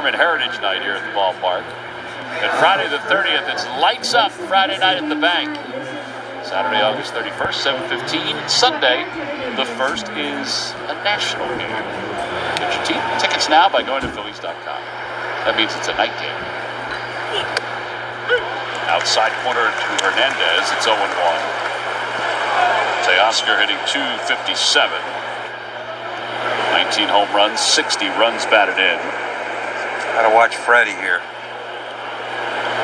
Retirement Heritage Night here at the ballpark. And Friday the 30th, it's Lights Up Friday night at the Bank. Saturday, August 31st, 7:15. Sunday, the 1st, is a national game. Get your tickets now by going to Phillies.com. That means it's a night game. Outside corner to Hernandez. It's 0-1. Teoscar hitting .257. 19 home runs, 60 runs batted in. Gotta watch Freddie here.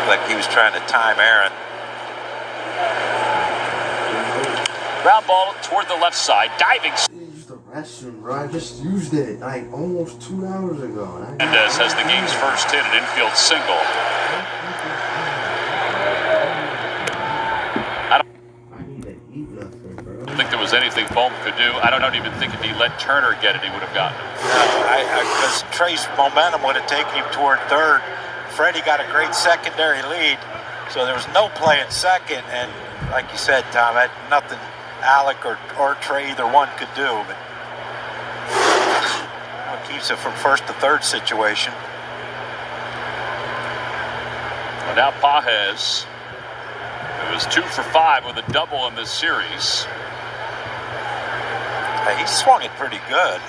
Like he was trying to time Aaron. Ground ball toward the left side, diving. Use the restroom, bro. I just used it like almost 2 hours ago. Hernandez has the game's first hit, an infield single. I don't think there was anything Bohm could do. I don't even think if he let Turner get it, he would have gotten it. No, because Trey's momentum would have taken him toward third. Freddie got a great secondary lead, so there was no play in second. And like you said, Tom, had nothing Alec or Trey, either one, could do. But it keeps it from first to third situation. Well, now Pages, who was 2 for 5 with a double in this series. Hey, he swung it pretty good.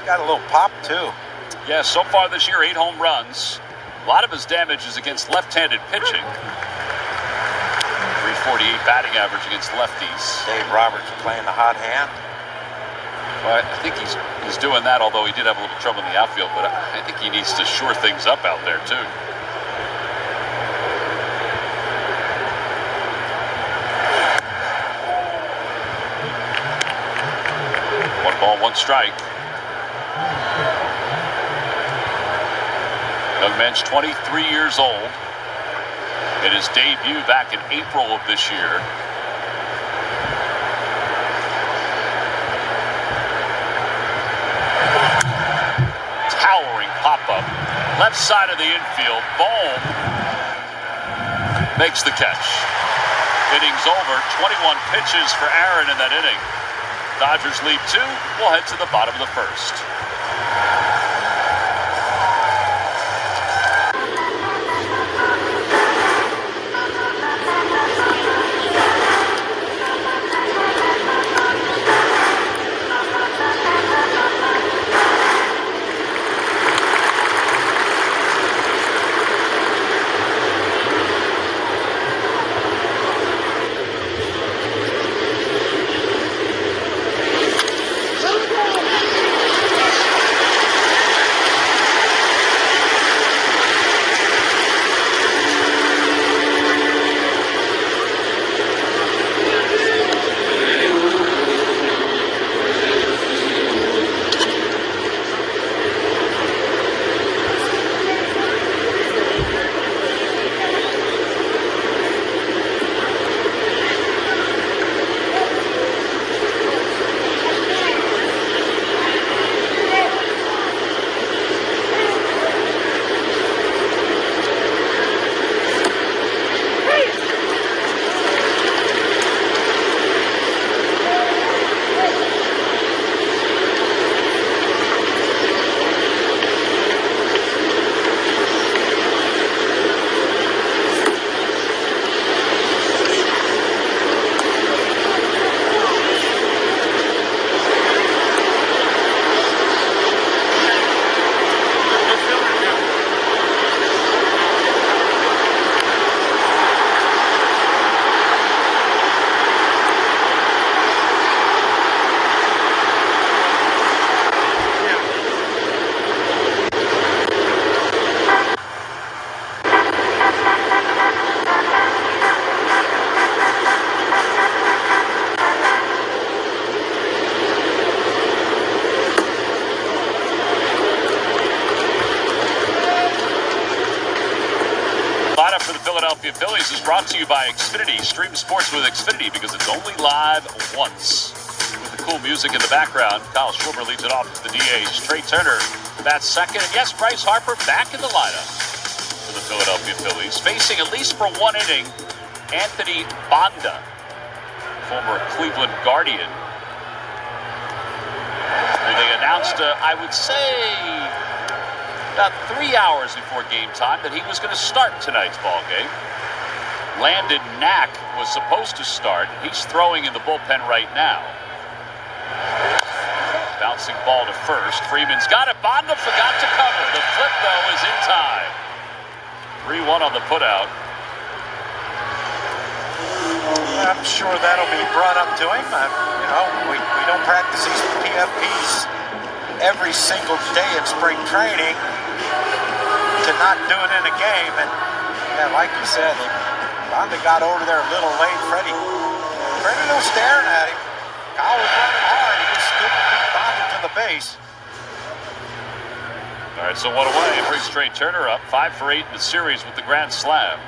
Got a little pop, too. Yeah, so far this year, 8 home runs. A lot of his damage is against left-handed pitching. 348 batting average against lefties. Dave Roberts playing the hot hand. Well, I think he's doing that, although he did have a little trouble in the outfield, but I think he needs to shore things up out there, too. One ball, one strike. Young man's 23 years old. In his debut back in April of this year. Towering pop-up. Left side of the infield. Bohm makes the catch. Innings over. 21 pitches for Aaron in that inning. Dodgers lead 2. We'll head to the bottom of the first. Philadelphia Phillies is brought to you by Xfinity. Stream sports with Xfinity because it's only live once. With the cool music in the background, Kyle Schwarber leads it off to the DH. Trey Turner bats second. And yes, Bryce Harper back in the lineup for the Philadelphia Phillies. Facing, at least for one inning, Anthony Banda, former Cleveland Guardian. And they announced, I would say, about 3 hours before game time that he was going to start tonight's ball game. Landon Knack was supposed to start. He's throwing in the bullpen right now. Bouncing ball to first. Freeman's got it. Bonda forgot to cover. The flip, though, is in time. 3-1 on the putout. I'm sure that'll be brought up to him. You know, we don't practice these PFPs every single day in spring training to not do it in a game. And, yeah, like you said, Bonda got over there a little late. Freddie was staring at him. Kyle was running hard. He just couldn't beat Bonda to the base. All right, so 1 away. It brings Trey Turner up 5 for 8 in the series with the grand slam.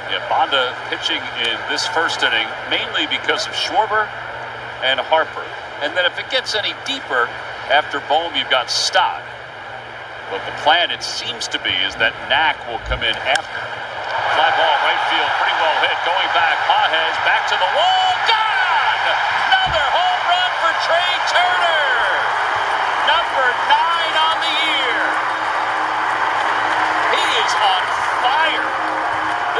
Yeah, Bonda pitching in this first inning mainly because of Schwarber and Harper. And then if it gets any deeper, after Bohm, you've got Stott. But the plan, it seems to be, is that Knack will come in after. Fly ball, right field, pretty well hit. Going back, Pages, back to the wall, gone! Another home run for Trey Turner! Number 9 on the year. He is on fire.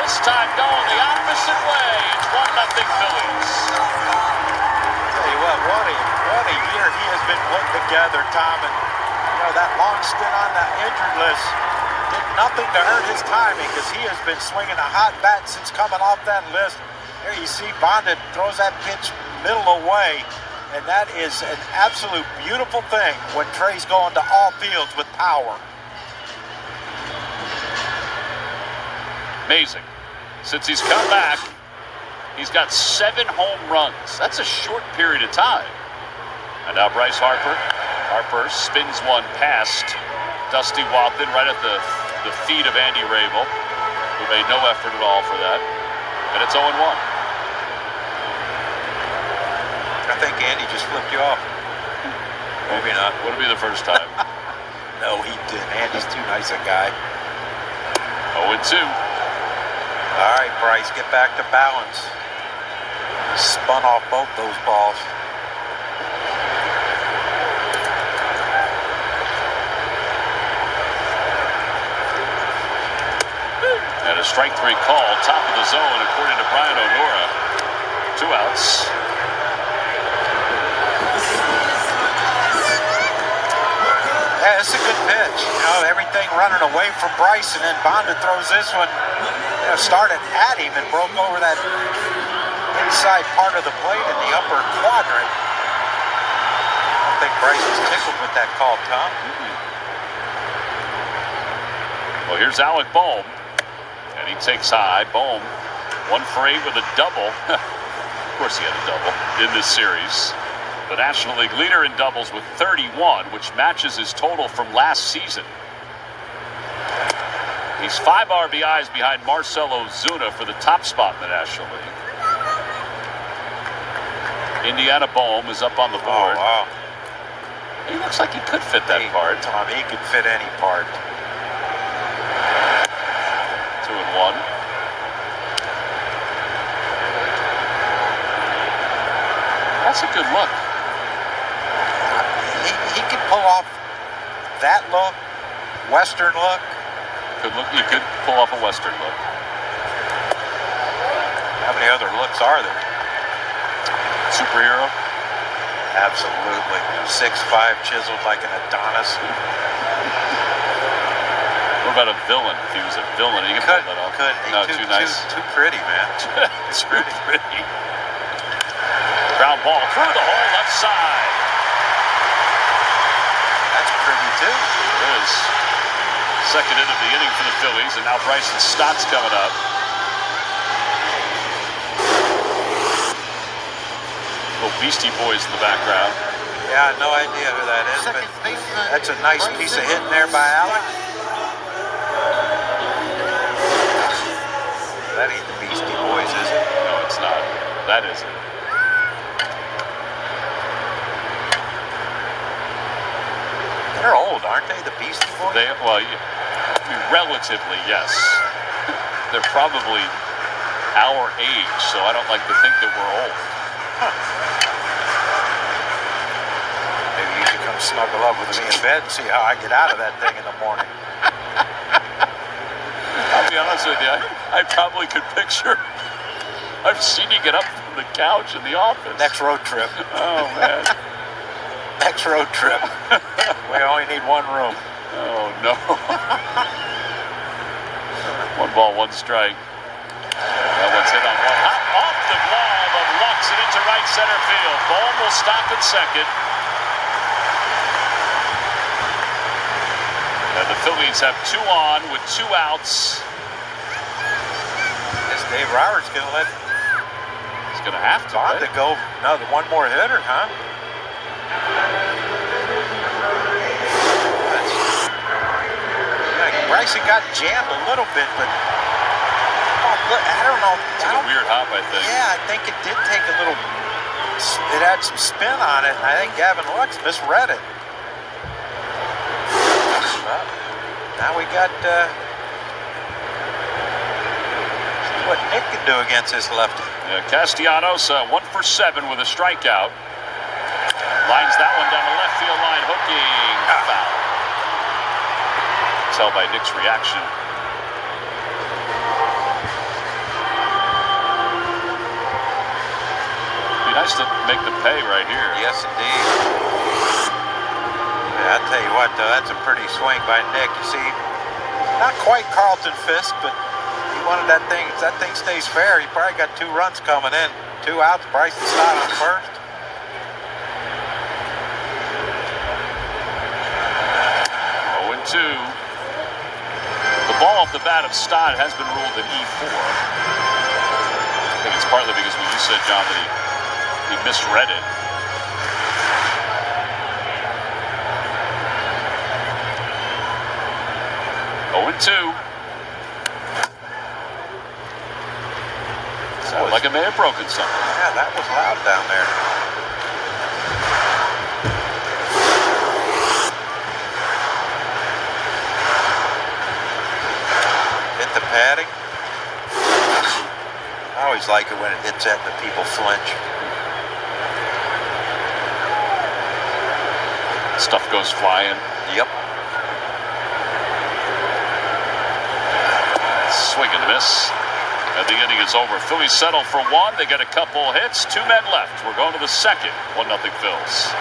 This time going the opposite way. It's 1-0 Phillies. Tell you what a year he has been putting together, Tom. And you know, that long stint on that injured list did nothing to hurt his timing because he has been swinging a hot bat since coming off that list. There you see Bonda throws that pitch middle away, and that is an absolute beautiful thing when Trey's going to all fields with power. Amazing. Since he's come back, he's got 7 home runs. That's a short period of time. And now Bryce Harper. Harper spins one past Dusty Wathan right at the feet of Andy Rabel, who made no effort at all for that. And it's 0-1. I think Andy just flipped you off. Maybe not. Would it be the first time? No, he didn't. Andy's too nice a guy. 0-2. All right, Bryce, get back to balance. Spun off both those balls. And a strike 3 call, top of the zone, according to Brian O'Nora. 2 outs. Yeah, it's a good pitch. You know, everything running away from Bryce, and then Bonda throws this one. You know, started at him and broke over that inside part of the plate in the upper quadrant. I don't think Bryce was tickled with that call, Tom. Well, here's Alec Bohm, and he takes high. Bohm, 1 for 8 with a double. Of course he had a double in this series. The National League leader in doubles with 31, which matches his total from last season. He's 5 RBIs behind Marcell Ozuna for the top spot in the National League. Indiana Bohm is up on the board. Oh, wow. He looks like he could fit that part. Tom, he could fit any part. 2-1. That's a good look. He could pull off that look, Western look. Good look. You could pull off a Western look. How many other looks are there? Superhero? Absolutely. 6'5", chiseled like an Adonis. What about a villain? If he was a villain, he could pull that off. No, too nice. Too pretty, man. Too pretty. Ground ball through the hole, left side. That's pretty, too. It is. Second end of the inning for the Phillies, and now Bryson Stott's coming up. Little Beastie Boys in the background. Yeah, no idea who that is, but that's a nice piece of hitting there by Alec. That ain't the Beastie Boys, is it? No, it's not. That isn't. They're old, aren't they, the Beastie Boys? Well, I mean, relatively, yes. They're probably our age, so I don't like to think that we're old. Maybe snuggle up with me in bed and see how I get out of that thing in the morning. I'll be honest with you, I probably could picture. I've seen you get up from the couch in the office. Next road trip. Oh, man. Next road trip. We only need one room. Oh, no. 1 ball, 1 strike. That one's hit on one. Off the glove of Lux and into right center field. Ball will stop at second. And the Phillies have 2 on with 2 outs. Is Dave Roberts going to let He's going to have to, Bond right? to go another one more hitter, huh? Bryson got jammed a little bit, but I don't know. It's a weird hop, I think. Yeah, I think it did take a little. It had some spin on it, and I think Gavin Lux misread it. Well, now we got see what Nick can do against this lefty. Yeah, Castellanos 1 for 7 with a strikeout. Lines that one down the left field line, hooking. Foul. Tell by Nick's reaction. Be nice to make the pay right here. Yes, indeed. Yeah, I'll tell you what, though, that's a pretty swing by Nick. You see, not quite Carlton Fisk, but he wanted that thing. If that thing stays fair, he probably got 2 runs coming in. 2 outs, Bryson Stott on first. The ball off the bat of Stott has been ruled an E4. I think it's partly because what you said, John, that he misread it. Oh, 2. Sounded like it may have broken something. Yeah, that was loud down there. Hit the padding. I always like it when it hits that and the people flinch. Stuff goes flying. Yep. Swing and miss. And the inning is over. Phillies settle for 1. They get a couple hits. 2 men left. We're going to the second. 1-0 Phils.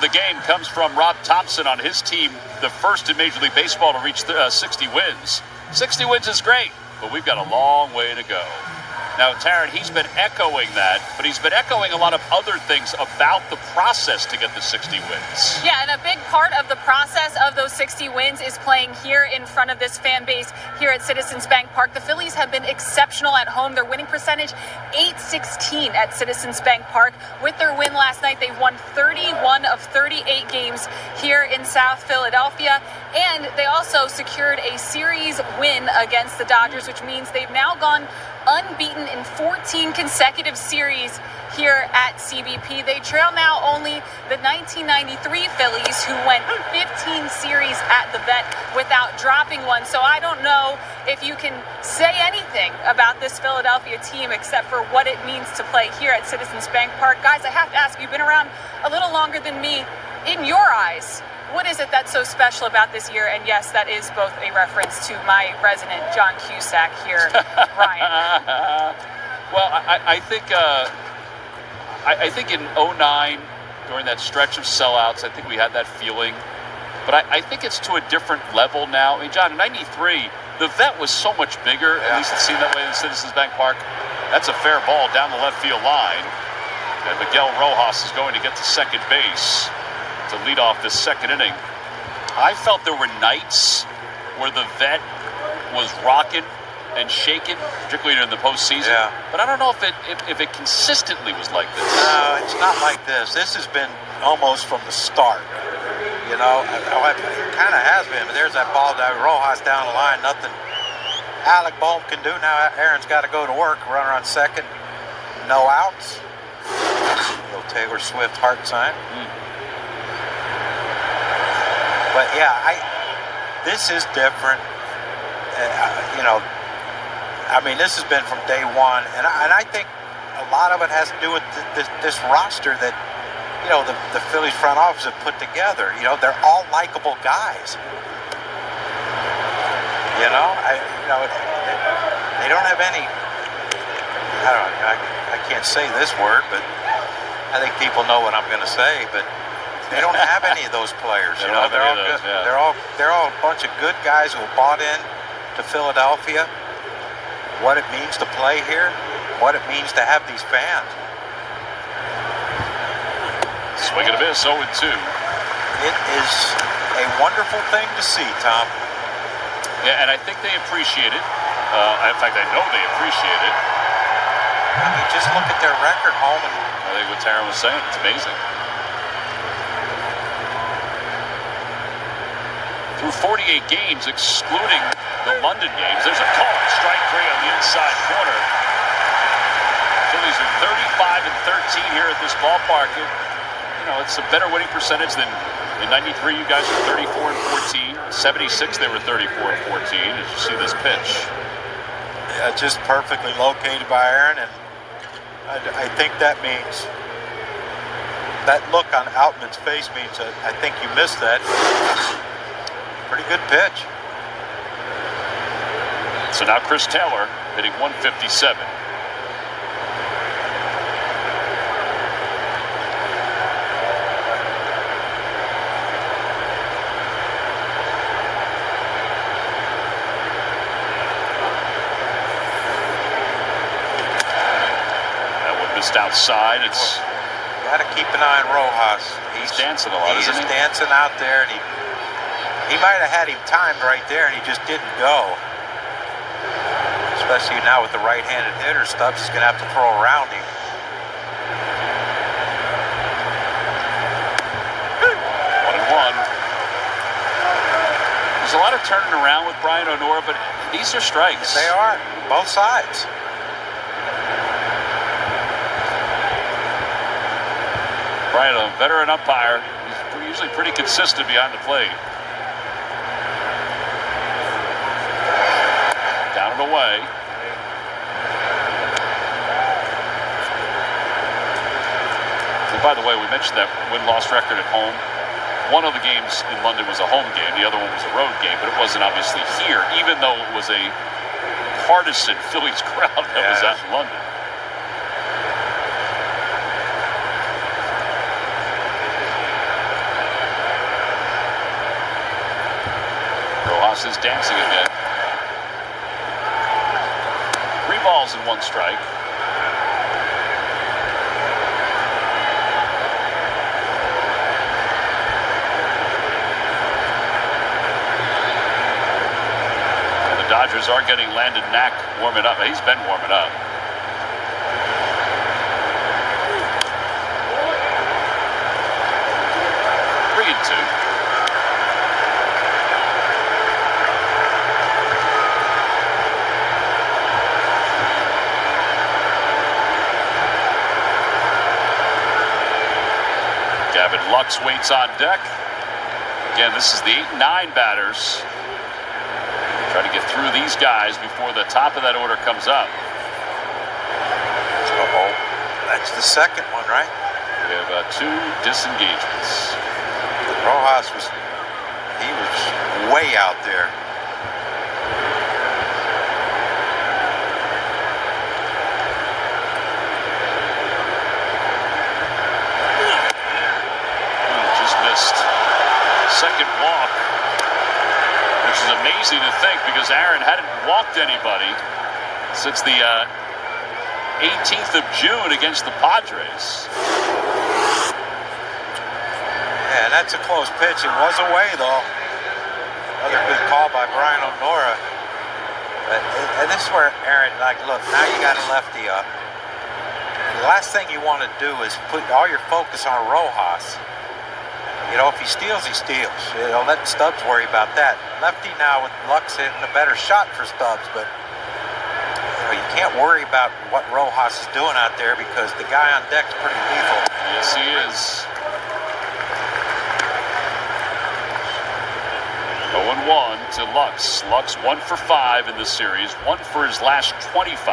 The game comes from Rob Thompson on his team, the first in Major League Baseball to reach 60 wins. 60 wins is great, but we've got a long way to go. Now, Taryn, he's been echoing that, but he's been echoing a lot of other things about the process to get the 60 wins. Yeah, and a big part of the process of those 60 wins is playing here in front of this fan base here at Citizens Bank Park. The Phillies have been exceptional at home. Their winning percentage, .816 at Citizens Bank Park. With their win last night, they've won 31 of 38 games here in South Philadelphia. And they also secured a series win against the Dodgers, which means they've now gone unbeaten in 14 consecutive series here at CBP. They trail now only the 1993 Phillies, who went 15 series at the vet without dropping one. So I don't know if you can say anything about this Philadelphia team except for what it means to play here at Citizens Bank Park. Guys, I have to ask, you've been around a little longer than me. In your eyes, what is it that's so special about this year? And yes, that is both a reference to my resident John Cusack here, Ryan. Well, I think in 09, during that stretch of sellouts, I think we had that feeling. But I think it's to a different level now. I mean, John, in 93, the vet was so much bigger. At least it seemed that way in Citizens Bank Park. That's a fair ball down the left field line. And Miguel Rojas is going to get to second base to lead off this second inning. I felt there were nights where the vet was rocking and shaking, particularly in the postseason. Yeah. But I don't know if it consistently was like this. No, it's not like this. This has been almost from the start. You know, it kind of has been. But there's that ball that Rojas down the line. Nothing Alec Bohm can do. Now Aaron's got to go to work. Runner on second. No outs. Little Taylor Swift heart sign. But yeah, this is different. You know, I mean, this has been from day one, and I think a lot of it has to do with this roster that, you know, the Phillies front office have put together. You know, they're all likable guys. You know, they don't have any. I can't say this word, but I think people know what I'm going to say, but. They don't have any of those players. You know, they're all good. Yeah. They're all a bunch of good guys who have bought in to Philadelphia. What it means to play here, what it means to have these fans. Swing and a miss, 0-2. It is a wonderful thing to see, Tom. Yeah, and I think they appreciate it. In fact, I know they appreciate it. I mean, just look at their record home. And I think what Taryn was saying, it's amazing. Through 48 games, excluding the London games. There's a call. Strike three on the inside corner. Phillies are 35 and 13 here at this ballpark. You know, it's a better winning percentage than in 93. You guys were 34 and 14. 76, they were 34 and 14. As you see this pitch. Yeah, just perfectly located by Aaron, and I think that means that look on Outman's face means that I think you missed that. Pretty good pitch. So now Chris Taylor hitting 157. That one missed outside. It's got to keep an eye on Rojas. He's dancing a lot, isn't he? He's dancing out there, and he might have had him timed right there, and he just didn't go. Especially now with the right-handed hitter, Stubbs is going to have to throw around him. 1-1. There's a lot of turning around with Brian O'Nora, but these are strikes. They are, both sides. Brian, a veteran umpire, he's usually pretty consistent behind the plate. Down and away. And by the way, we mentioned that win-loss record at home. One of the games in London was a home game. The other one was a road game, but it wasn't obviously here, even though it was a partisan Phillies crowd that was out in London. Rojas is dancing again. 3 balls. balls and 1 strike. And the Dodgers are getting Landon Knack warming up. He's been warming up. Gavin Lux waits on deck. Again, this is the 8 and 9 batters. Try to get through these guys before the top of that order comes up. Uh-oh. That's the second one, right? We have 2 disengagements. Rojas was way out there. Second walk, which is amazing to think because Aaron hadn't walked anybody since the 18th of June against the Padres. Yeah, that's a close pitch. It was away, though. Another good call by Brian O'Nora. And this is where Aaron, look, now you got a lefty up. The last thing you want to do is put all your focus on Rojas. You know, if he steals, he steals. You know, let Stubbs worry about that. Lefty now with Lux hitting a better shot for Stubbs, but you know, you can't worry about what Rojas is doing out there because the guy on deck's pretty lethal. Yes, he is. 0-1 to Lux. Lux 1 for 5 in this series, 1 for his last 25.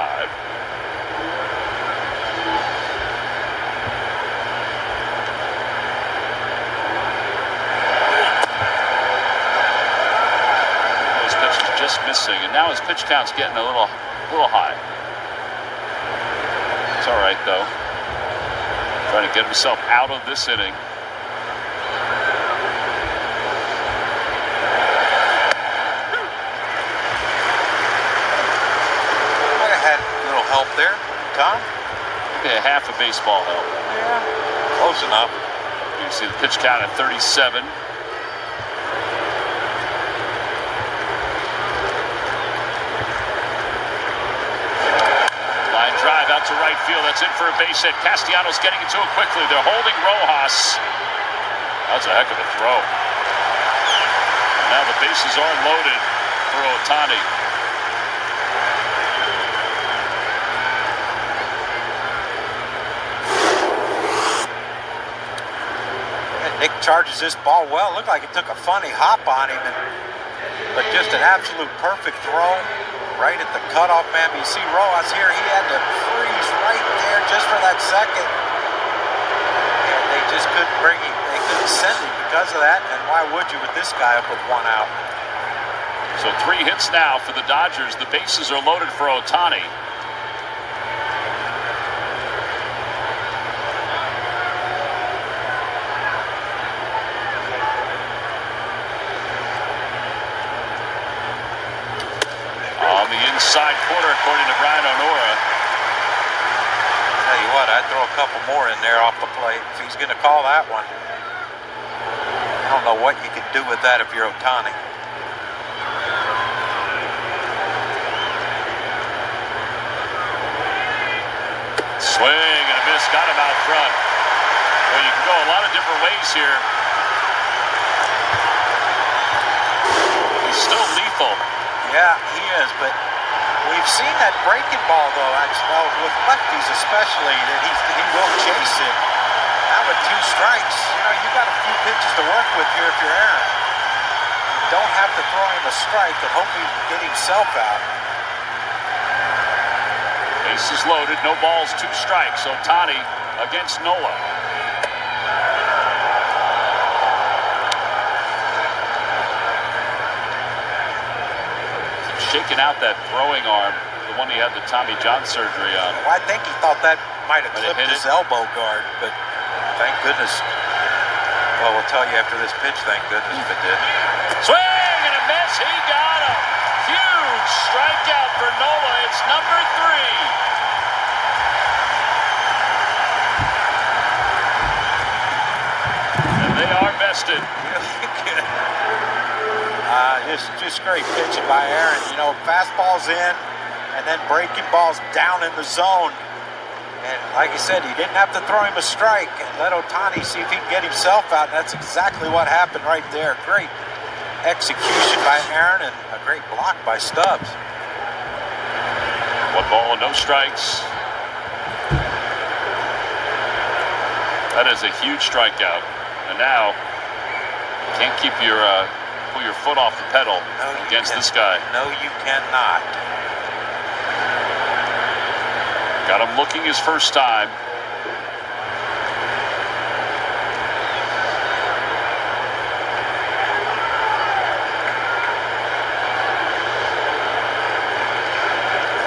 Missing, and now his pitch count's getting a little high. It's all right though. Trying to get himself out of this inning. Might have had a little help there, Tom. Yeah, half a baseball help. Yeah, close enough. You can see the pitch count at 37. Drive out to right field. That's in for a base hit. Castellanos getting into it quickly. They're holding Rojas. That's a heck of a throw. And now the bases are loaded for Ohtani. And Nick charges this ball well. Looked like it took a funny hop on him, but just an absolute perfect throw. Right at the cutoff, man. But you see Rojas here, he had to freeze right there just for that second. And they just couldn't bring him, they couldn't send him because of that. And why would you with this guy up with 1 out? So 3 hits now for the Dodgers. The bases are loaded for Ohtani. Inside corner, according to Brian O'Nora. Tell you what, I'd throw a couple more in there off the plate if he's going to call that one. I don't know what you can do with that if you're Ohtani. Swing and a miss, got him out front. Well, you can go a lot of different ways here. He's still lethal. Yeah, he is, but we've seen that breaking ball, though, with lefties especially, that he will chase it. Now with 2 strikes, you know, you got a few pitches to work with here if you're Aaron. You don't have to throw him a strike and hope he can get himself out. Bases loaded, no balls, 2 strikes. Ohtani against Nola. Shaking out that throwing arm, the one he had the Tommy John surgery on. Well, I think he thought that might have clipped his elbow guard, but thank goodness. Well, we'll tell you after this pitch, thank goodness if it did. Swing and a miss, he got him. Phew! huge strikeout for Nola. It's number 3. And they are bested. Just great pitching by Aaron. You know, fastballs in and then breaking balls down in the zone. And like I said, he didn't have to throw him a strike and let Ohtani see if he can get himself out. And that's exactly what happened right there. Great execution by Aaron and a great block by Stubbs. 1 ball and no strikes. That is a huge strikeout. And now, can't keep your pull your foot off the pedal against this guy. No, you cannot. Got him looking his first time.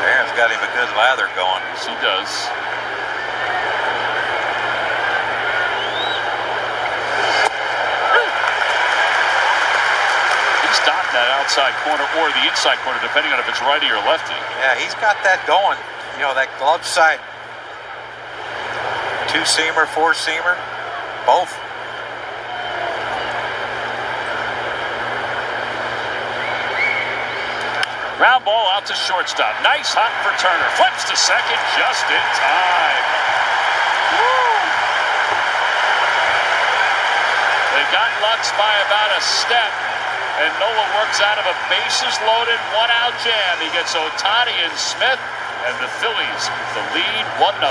Aaron's got him a good lather going. Yes, he does. That outside corner or the inside corner, depending on if it's righty or lefty. Yeah, he's got that going. You know, that glove side. 2-seamer, 4-seamer, both. Ground ball out to shortstop. Nice hop for Turner. Flips to second just in time. Woo! They got Lux by about a step. And Nola works out of a bases-loaded 1-out jam. He gets Ohtani and Smith, and the Phillies with the lead 1-0.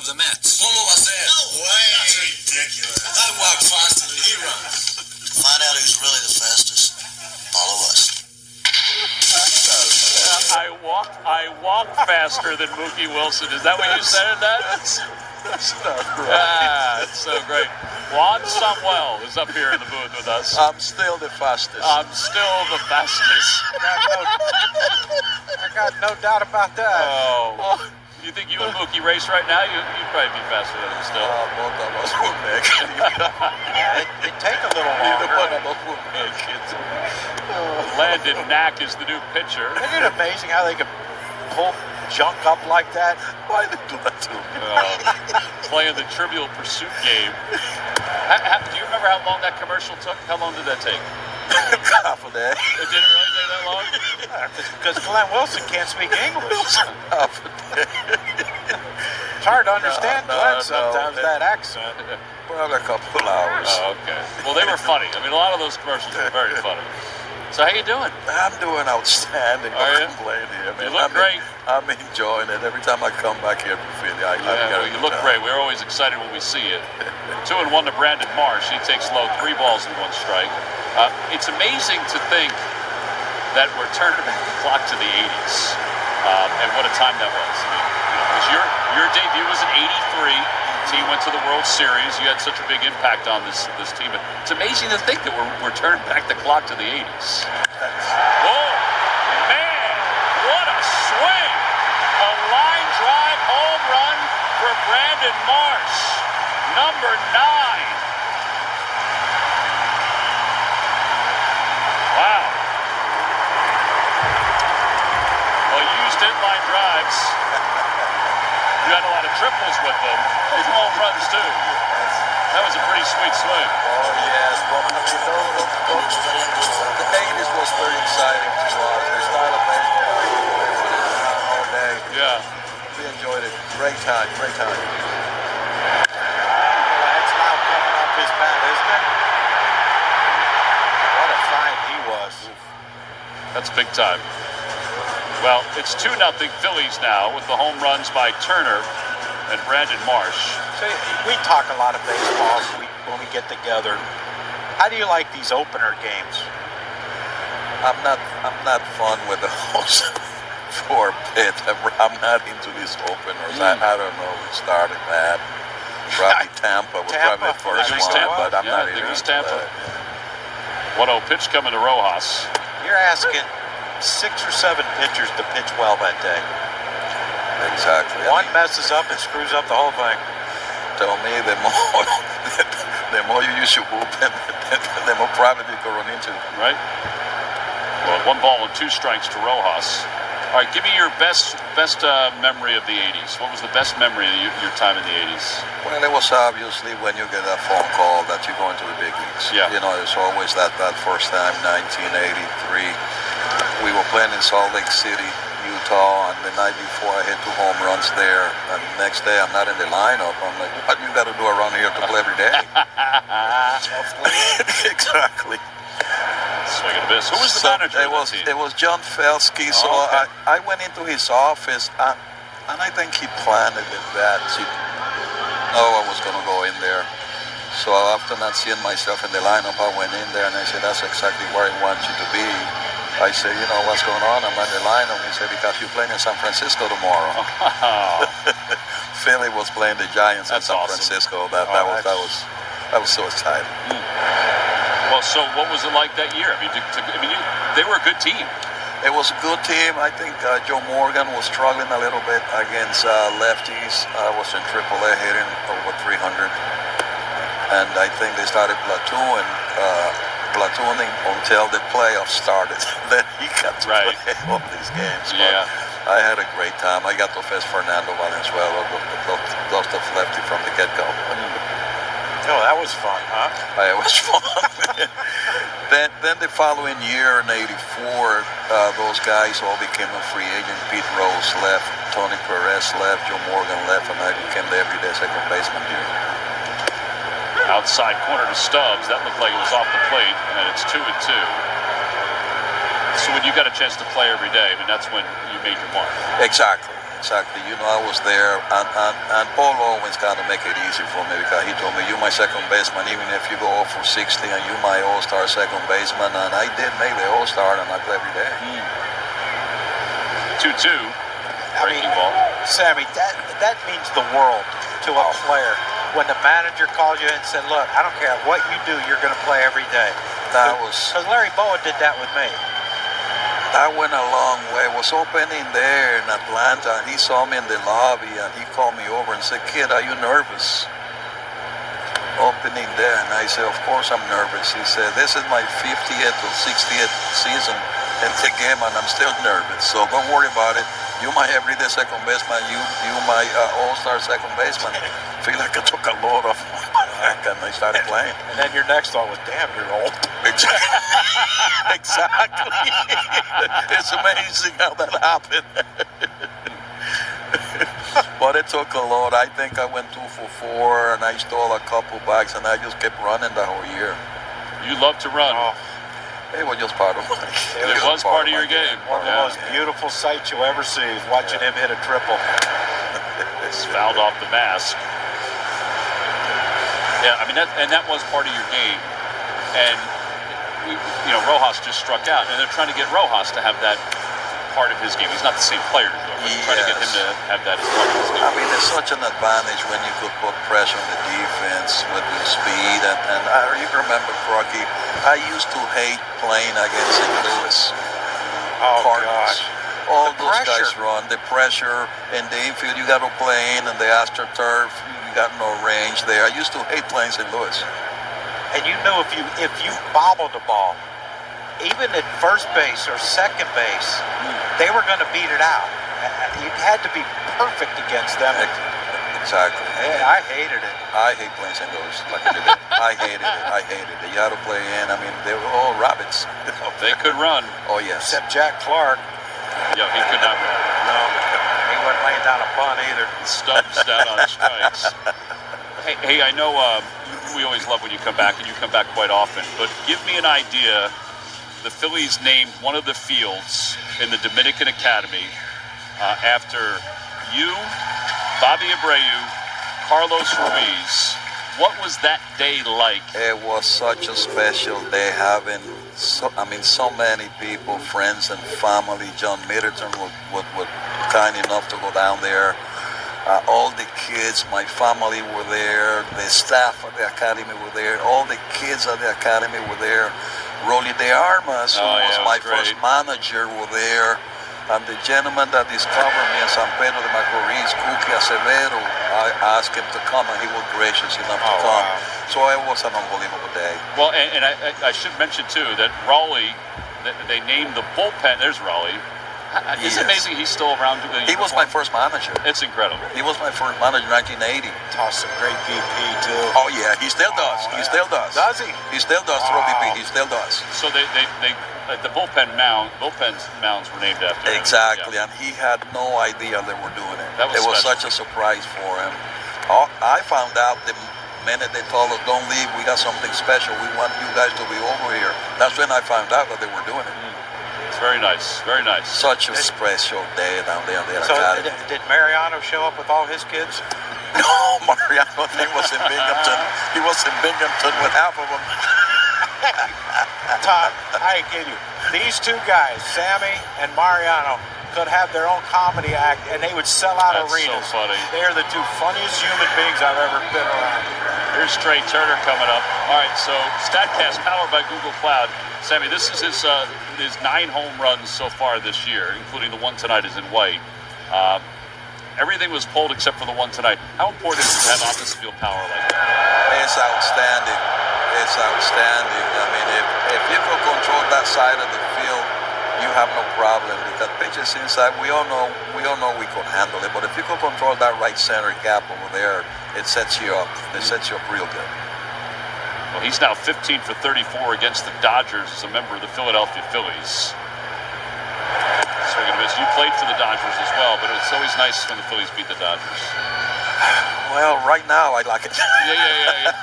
of the Mets. Como va a ser? No way. That's ridiculous. I walk faster than he runs. To find out who's really the fastest, follow us. I walk faster than Mookie Wilson. Is that what you said in that? That's not right. It's so great. Juan Samuel is up here in the booth with us. I'm still the fastest. I'm still the fastest. I got no doubt about that. Oh. You think you and Mookie race right now? You'd probably be faster than him still. Both of us will make it. It take a little longer. Neither one of us will make it. Landon Knack is the new pitcher. Isn't it amazing how they can pull junk up like that? Why did they do that to me? Playing the Trivial Pursuit game. Do you remember how long that commercial took? How long did that take? Half a day. It didn't really take that long? Because Glenn Wilson can't speak English. Half a day. It's hard to understand Glenn sometimes, that accent. Well, a couple of hours. Oh, okay. Well, they were funny. I mean, a lot of those commercials were very funny. So how you doing? I'm doing outstanding. Are you? I'm complaining here, man. You look great. I'm enjoying it. Every time I come back here to Philly, You look great. We're always excited when we see you. 2-1 to Brandon Marsh. He takes low, 3 balls and 1 strike. It's amazing to think that we're turning back the clock to the 80s. And what a time that was. I mean, because your debut was in '83. Team went to the World Series. You had such a big impact on this team. But it's amazing to think that we're turning back the clock to the 80s. Oh, man, what a swing. A line drive home run for Brandon Marsh, number 9. Wow. Well, you used line drives. You had a lot of triples with them. Those home runs, too. That was a pretty sweet swing. Oh, yes. Well, I mean, the 80s was very exciting to watch. The style of baseball, all day. Yeah. We enjoyed it. Great time, great time. That's now coming off his bat, isn't it? What a find he was. That's big time. Well, it's 2-0 Phillies now with the home runs by Turner and Brandon Marsh. So we talk a lot of baseball when we get together. How do you like these opener games? I'm not fun with the host for a bit. I'm not into these openers. I don't know who started that. Probably Tampa was probably the first one, but I'm not I think even. it was Tampa. 1-0 pitch coming to Rojas. You're asking 6 or 7 pitchers to pitch well that day. Exactly. One messes up and screws up the whole thing. Tell me, the more you use your bullpen, the more private you can run into. Right? Well, 1 ball and 2 strikes to Rojas. All right, give me your best memory of the 80s. What was the best memory of your time in the 80s? Well, it was obviously when you get that phone call that you're going to the big leagues. Yeah. You know, it's always that first time, 1983. We were playing in Salt Lake City, Utah, and the night before I hit 2 home runs there. And the next day I'm not in the lineup. I'm like, what do you got to do around here to play every day? Exactly. Swing and a miss. Who was the manager of the team? It was John Felsky. So okay. I went into his office, and I think he planted it that I was going to go in there. So after not seeing myself in the lineup, I went in there and I said, that's exactly where I want you to be. I said, you know, what's going on? I'm in the lineup. He said, because you're playing in San Francisco tomorrow. Philly was playing the Giants in San Francisco. That was so exciting. Well, so what was it like that year? I mean, they were a good team. It was a good team. I think Joe Morgan was struggling a little bit against lefties. I was in AAA hitting over 300. And I think they started platooning until the playoffs started. Then he got to play all these games. Yeah. But I had a great time. I got to face Fernando Valenzuela, lost the lefty from the get-go. Oh, that was fun, huh? It was fun. then the following year in '84, those guys all became a free agent. Pete Rose left, Tony Perez left, Joe Morgan left, and I became the everyday second baseman here. Outside corner to Stubbs. That looked like it was off the plate, and it's 2-2. So when you got a chance to play every day, I mean, that's when you made your mark. Exactly. You know, I was there, and Paul always got to make it easy for me because he told me, you're my second baseman, even if you go 0 for 60, and you're my all-star second baseman, and I did make the all-star, and I play every day. 2-2. Breaking ball. Sammy, that means the world to a player. When the manager called you and said, look, I don't care what you do, you're going to play every day. Because Larry Bowa did that with me. That went a long way. I was opening there in Atlanta, and he saw me in the lobby, and he called me over and said, kid, are you nervous? Opening there, and I said, of course I'm nervous. He said, this is my 50th or 60th season in the game, and I'm still nervous. So don't worry about it. You're my everyday second baseman. You my all-star second baseman. I feel like I took a load off my back, and I started playing. And then your next thought was, damn, you're old. Exactly. It's amazing how that happened. But it took a lot. I think I went 2 for 4, and I stole a couple bags, and I just kept running the whole year. You love to run. It was just part of my It was part of your game. One of the most beautiful sights you'll ever see is watching him hit a triple. It's fouled off the mask. Yeah, I mean, that was part of your game. And, Rojas just struck out, and they're trying to get Rojas to have that part of his game. He's not the same player, but they're trying to get him to have that as part of his game. I mean, it's such an advantage when you could put pressure on the defense with your speed. And you remember, Crocky, I used to hate playing against St. Louis Cardinals. Gosh. All The those pressure. guys run. The pressure in the infield, you got to play in the AstroTurf. You got no range there. I used to hate playing St. Louis. And you knew if you bobbled the ball, even at first base or second base, they were going to beat it out. You had to be perfect against them. Exactly. I hated it. I hate playing St. Louis like I did. I hated it. You had to play in. I mean, they were all rabbits. They could run. Oh, yes. Except Jack Clark. Yeah, he could not run. No, he wasn't laying down a bunt either. Stubbs down on strikes. Hey, I know we always love when you come back, and you come back quite often, but give me an idea. The Phillies named one of the fields in the Dominican Academy after you, Bobby Abreu, Carlos Ruiz. What was that day like? It was such a special day having so many people, friends and family. John Middleton was kind enough to go down there. All the kids, my family were there. The staff of the academy were there. All the kids at the academy were there. Rolly de Armas, who was my first manager, were there. And the gentleman that discovered me in San Pedro de Macorís, Cookie Acevedo, I asked him to come, and he was gracious enough to come. Wow. So it was an unbelievable day. Well, and I should mention, too, that Raleigh, they named the bullpen. There's Raleigh. It's amazing he's still around. He was my first manager. It's incredible. He was my first manager in 1980. Tossed some great BP, too. Oh, yeah, he still does. He still does. Does he? He still does throw BP. He still does. So the bullpen mounds were named after him. Exactly, Yeah. and he had no idea they were doing it. That was it was special. such a surprise for him. I found out the minute they told us, don't leave, we got something special. We want you guys to be over here. That's when I found out that they were doing it. It's very nice. Very nice. Such a special day down there on the So academy. did Mariano show up with all his kids? No, Mariano, he was in Binghamton. He was in Binghamton with half of them. Todd, I ain't kidding you. These two guys, Sammy and Mariano, could have their own comedy act, and they would sell out That's arenas. so funny. They are the two funniest human beings I've ever been around. Here's Trey Turner coming up. All right, so StatCast powered by Google Cloud. Sammy, this is his 9 home runs so far this year, including the one tonight is in white. Everything was pulled except for the one tonight. How important is it to have opposite field power like that? It's outstanding. It's outstanding. I mean, if you can control that side of the field, you have no problem. Because pitches inside, we all know we can handle it. But if you can control that right center gap over there, it sets you up. It sets you up real good. Well, he's now 15 for 34 against the Dodgers as a member of the Philadelphia Phillies. Swing and a miss. You played for the Dodgers as well, but it's always nice when the Phillies beat the Dodgers. Well, right now I like it. Yeah.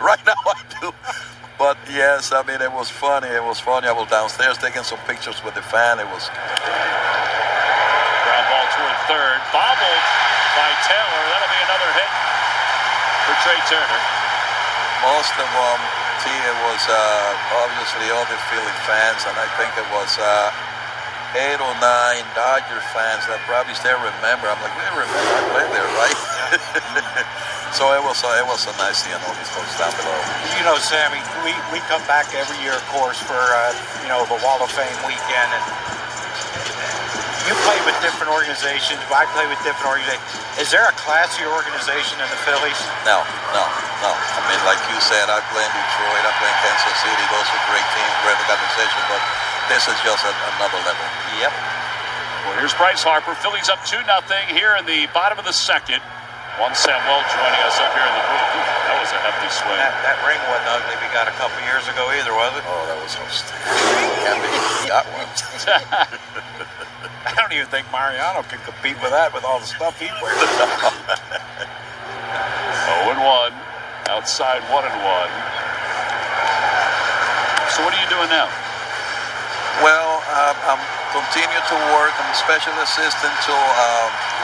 Right now I do. But yes, I mean, it was funny. I was downstairs taking some pictures with the fan. It was. Ground ball toward third. Bobbled by Taylor. That'll be another hit for Trey Turner. Most of them, it was obviously all the Philly fans, and I think it was 8 or 9 Dodger fans that probably still remember. I'm like, we remember I played there, right? So it was a nice seeing all these folks down below. You know, Sammy, we come back every year, of course, for the Wall of Fame weekend, and you play with different organizations. I play with different organizations. Is there a classier organization in the Phillies? No. I mean, like you said, I play in Detroit, I play in Kansas City. Those are great teams, great organizations, but this is just another level. Yep. Well, here's Bryce Harper. Phillies up 2-0 here in the bottom of the second. Juan Samuel joining us up here in the booth. That was a hefty swing. That ring wasn't ugly we got a couple years ago either, was it? Oh, that was outstanding. Yeah, got one. I don't even think Mariano can compete with that with all the stuff he wears. 0-1. Outside 1-1. So what are you doing now? Well, I'm continue to work. I'm special assistant to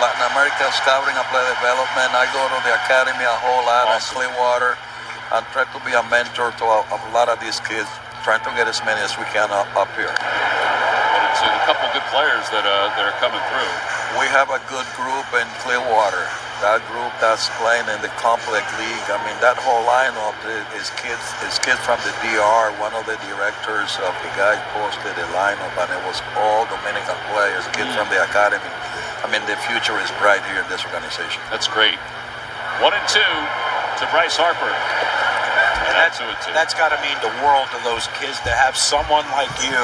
Latin America Scouting and Play Development. I go to the academy a whole lot in Clearwater and try to be a mentor to a lot of these kids, trying to get as many as we can up here. But it's a couple good players that are coming through. We have a good group in Clearwater. That group that's playing in the complex league. I mean, that whole lineup is kids from the DR. One of the directors of the guy posted a lineup, and it was all Dominican players, kids from the academy. I mean, the future is bright here in this organization. That's great. 1-2 to Bryce Harper. And that's got to mean the world to those kids to have someone like you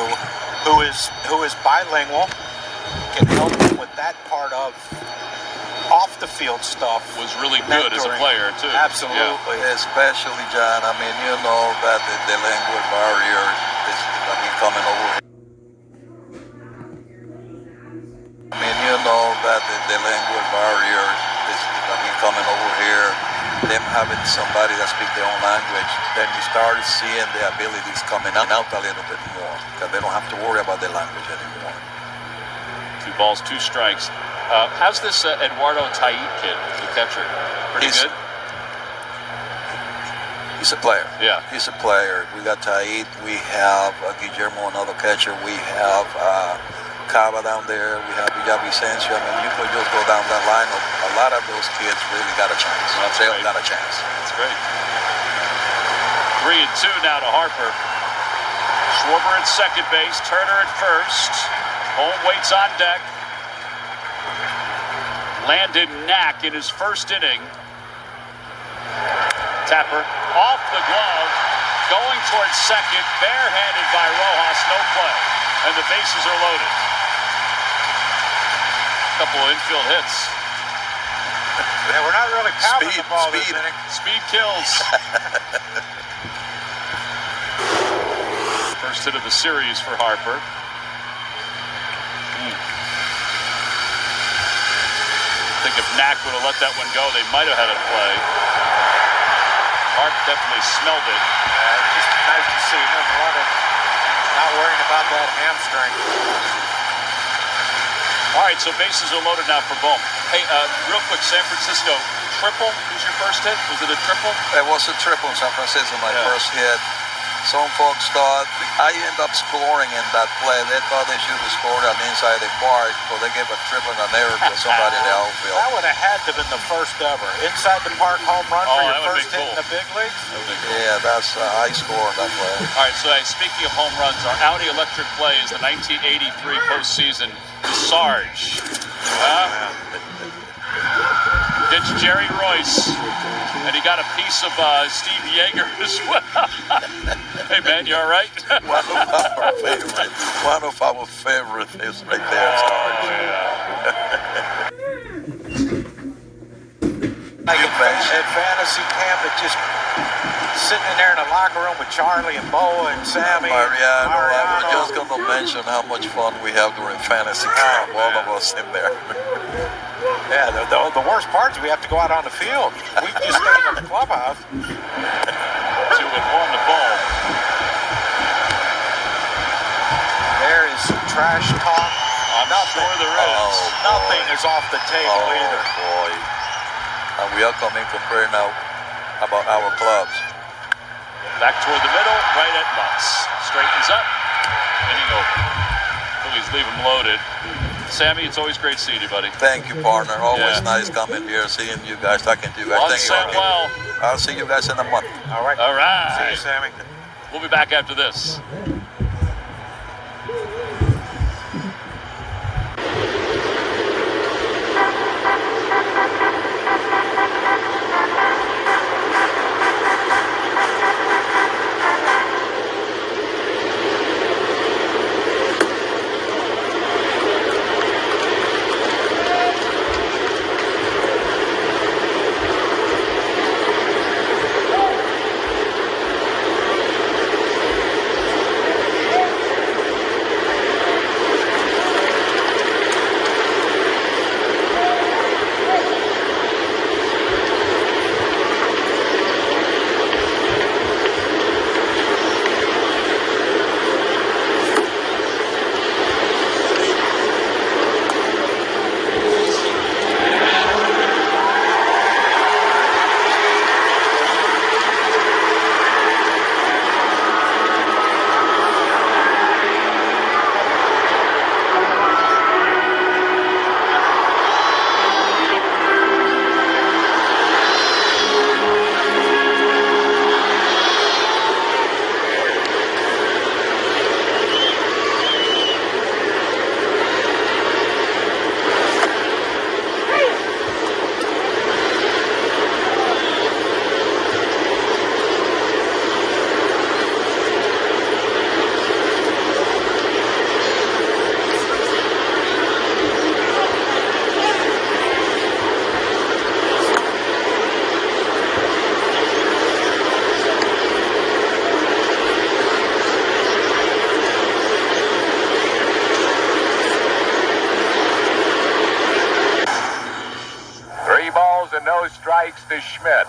who is bilingual, can help them with that part of off the field stuff. Was really good as a player too. Absolutely. Yeah. Especially, John, I mean, you know that the language barrier is coming over here. I mean, you know that the language barrier is coming over here. Them having somebody that speaks their own language, then you start seeing the abilities coming out a little bit more, because they don't have to worry about the language anymore. 2 balls, 2 strikes. How's this Eduardo Tait kid, the catcher? Pretty good? He's a player. Yeah. He's a player. We got Tait. We have Guillermo, another catcher. We have Cava down there. We have Villavicencio. I mean, you could just go down that line. A lot of those kids really got a chance. They got a chance. That's great. 3-2 now to Harper. Schwarber at second base. Turner at first. Home waits on deck. Landon Knack in his first inning. Tapper off the glove, going towards second, barehanded by Rojas, no play, and the bases are loaded. A couple of infield hits. Yeah, we're not really pounding the ball this inning. Speed kills. First hit of the series for Harper. I think if Knack would have let that one go, they might have had it play. Hart definitely smelled it. It's just nice to see him running, not worrying about that hamstring. All right, so bases are loaded now for Bohm. Hey, real quick, San Francisco, triple? Who's your first hit? Was it a triple? It was a triple in San Francisco, my first hit. Some folks thought I ended up scoring in that play. They thought they should have scored on the inside of the park, so they gave a triple and an error to somebody in the outfield. That would have had to have been the first ever. Inside the park home run for your first hit in the big leagues? Yeah, that's a high score on that play. All right, so speaking of home runs, our Audi Electric play is the 1983 postseason. Sarge. It's Jerry Royce, and he got a piece of Steve Yeager as well. Hey, man, you all right? One of our favorites is right there, Sarge. Like at fantasy camp, it just sitting in there in the locker room with Charlie and Boa and Sammy. Mariano. I was just going to mention how much fun we have during fantasy camp, all of us in there. Yeah, the worst part is we have to go out on the field. We just stay in the clubhouse. 2-1 the ball. There is some trash talk. I'm sure there is. Nothing is off the table either. Boy. And we are coming comparing now about our clubs. Back toward the middle, right at Lutz. Straightens up, inning over. Phillies leave him loaded. Sammy, it's always great seeing you, buddy. Thank you, partner. Always nice coming here, seeing you guys, talking to you guys. Thank you. Well. I'll see you guys in a month. All right. All right. See you, Sammy. We'll be back after this. to Schmidt.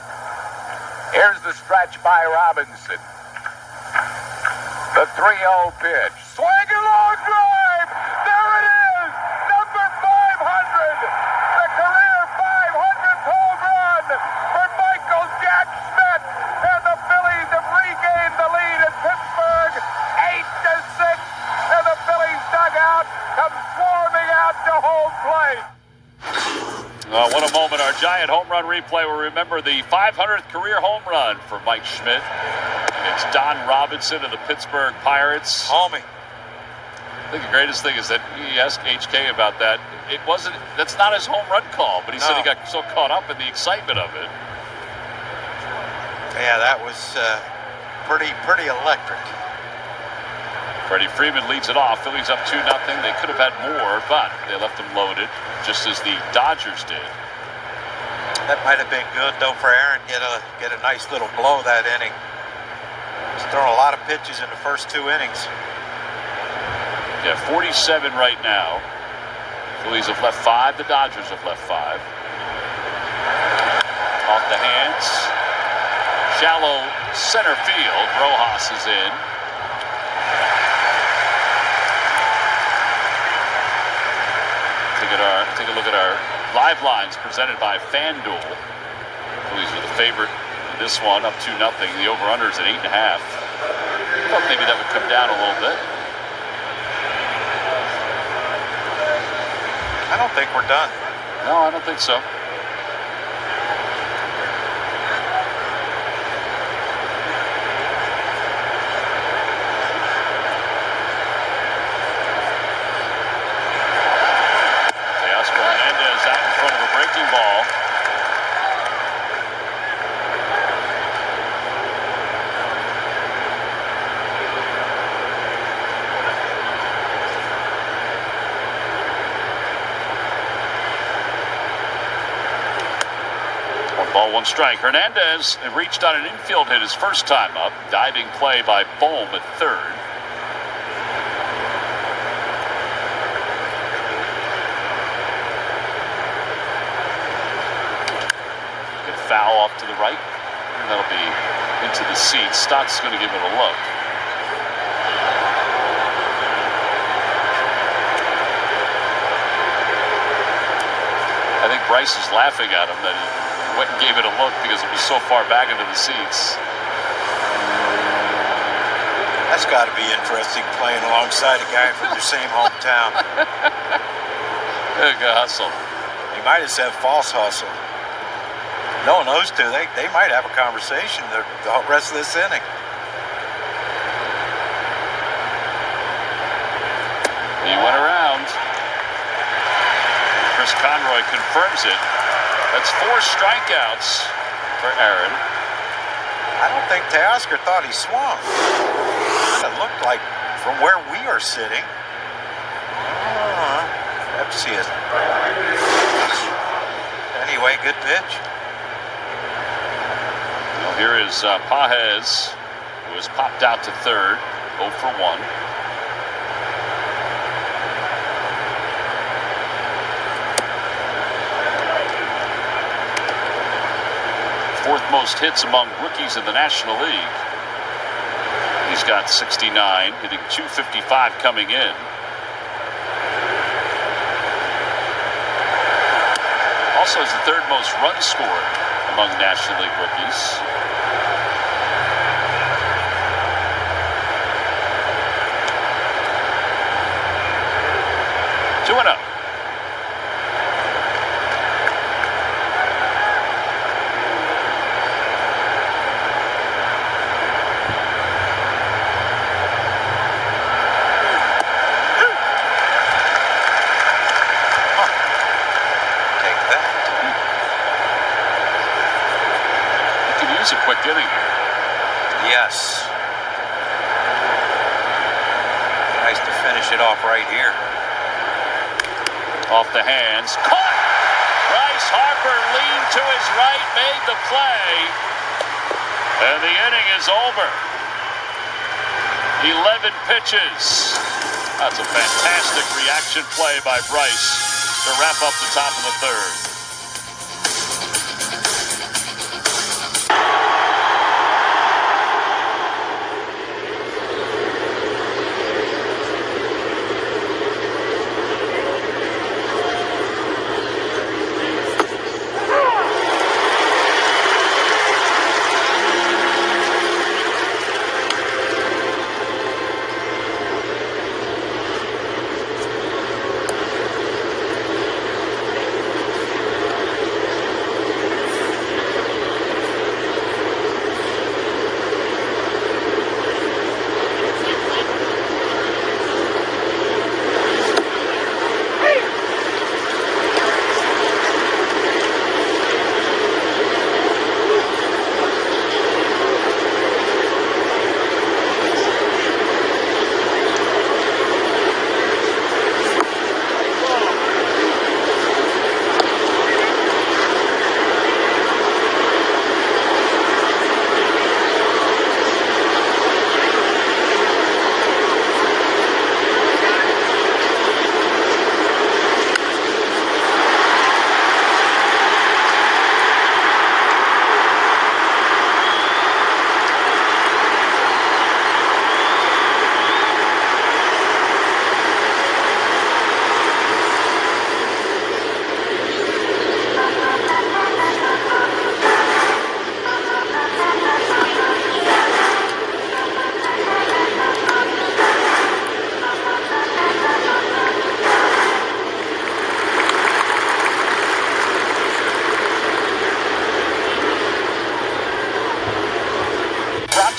Here's the stretch by Robinson. The 3-0 pitch. Swing and long drive. There it is. Number 500. The career 500th home run for Michael Jack Schmidt. And the Phillies have regained the lead at Pittsburgh. 8-6. And the Phillies dugout comes swarming out to home plate. What a moment. Our giant home run replay will remember the 500th career home run for Mike Schmidt against Don Robinson of the Pittsburgh Pirates. Homie. I think the greatest thing is that he asked HK about that. That's not his home run call, but he said he got so caught up in the excitement of it. Yeah, that was pretty electric. Freddie Freeman leads it off. Phillies up 2-0. They could have had more, but they left them loaded, just as the Dodgers did. That might have been good, though, for Aaron. Get a nice little blow that inning. He's thrown a lot of pitches in the first 2 innings. Yeah, 47 right now. Phillies have left 5. The Dodgers have left 5. Off the hands. Shallow center field. Rojas is in. Take a look at our live lines presented by FanDuel. Phillies are the favorite in this one, up 2-0. The over-under is at 8.5. I thought maybe that would come down a little bit. I don't think we're done. No, I don't think so. Ball. One ball, one strike. Hernandez reached on an infield hit his first time up. Diving play by Bohm at third. Foul off to the right, and that'll be into the seats. Stott's going to give it a look. I think Bryce is laughing at him that he went and gave it a look because it was so far back into the seats. That's got to be interesting playing alongside a guy from the same hometown. Good hustle. He might have said false hustle. Knowing those two, they might have a conversation the rest of this inning. He went around. Chris Conroy confirms it. That's 4 strikeouts for Aaron. I don't think Teoscar thought he swung. It looked like from where we are sitting. Have to see it. Anyway, good pitch. Here is Pages, who has popped out to third, 0 for 1. Fourth most hits among rookies in the National League. He's got 69, hitting .255 coming in. Also has the third most runs scored among National League rookies. 2-0. A quick inning. Yes. Nice to finish it off right here. Off the hands. Caught! Bryce Harper leaned to his right, made the play. And the inning is over. 11 pitches. That's a fantastic reaction play by Bryce to wrap up the top of the third.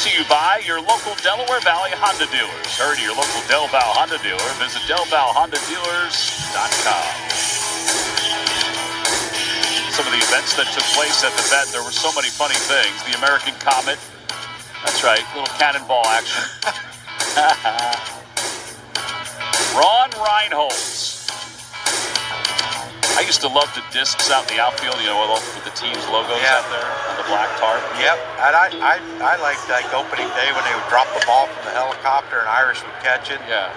to you by your local Delaware Valley Honda dealers. Hurry to your local Del Val Honda dealer. Visit DelValHondaDealers.com. Some of the events that took place at the vet, there were so many funny things. The American Comet. That's right, little cannonball action. Ron Reinholz. I used to love the discs out in the outfield, with the team's logos out there on the black tarp. Yep, and I liked like opening day when they would drop the ball from the helicopter and Irish would catch it. Yeah.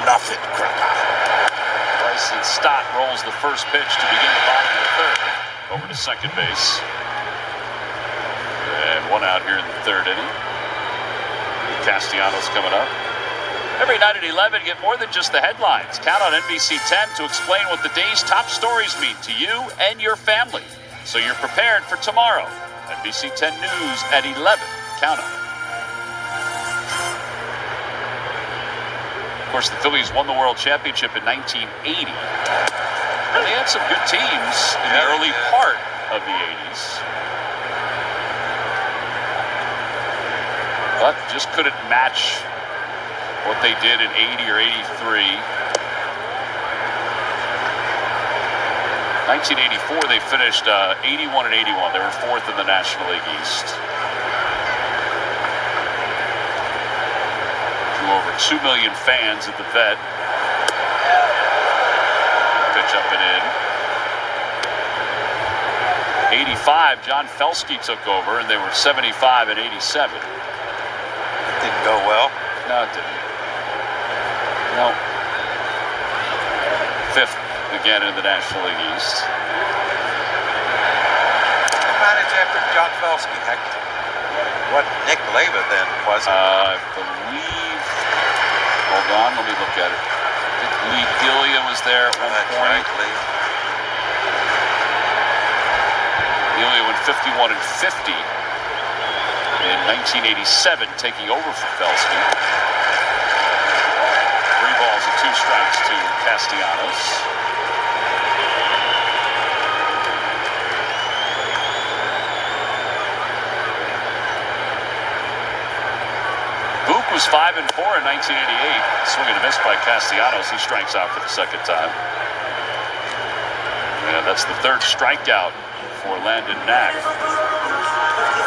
Nothing. Bryson Stott rolls the first pitch to begin the bottom of the third. Over to second base. And one out here in the third inning. Castellanos coming up. Every night at 11, get more than just the headlines. Count on NBC 10 to explain what the day's top stories mean to you and your family. So you're prepared for tomorrow. NBC 10 News at 11. Count on it. Of course, the Phillies won the World Championship in 1980. And they had some good teams in the early part of the 80s. But just couldn't match what they did in 80 or 83. 1984, they finished 81 and 81. They were fourth in the National League East. Drew over 2 million fans at the vet. Pitch up and in. 85, John Felsky took over, and they were 75 and 87. Didn't go well. No, it didn't. No. Fifth again in the National League East. Who managed after John Felsky? Heck, what, Nick Leva then, was it? I believe. Hold on, let me look at it. I think Lee Delia was there at one point. Right, Lee. Delia went 51 and 50 in 1987, taking over for Felsky. 3 balls and 2 strikes to Castellanos. Book was 5 and 4 in 1988. Swing and a miss by Castellanos. He strikes out for the second time. And that's the third strikeout for Landon Knack.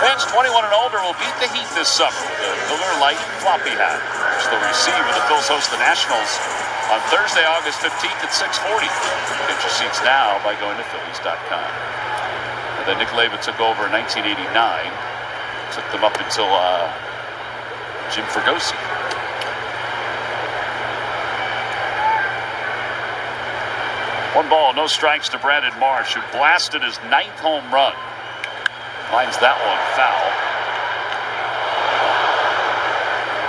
Fans 21 and older will beat the Heat this summer with the Miller Lite floppy hat, which they'll receive when the Phils host the Nationals on Thursday, August 15th at 6:40. Get your seats now by going to Phillies.com. And then Nick Leva took over in 1989. Took them up until Jim Fregosi. One ball, no strikes to Brandon Marsh, who blasted his 9th home run. Lines that one foul.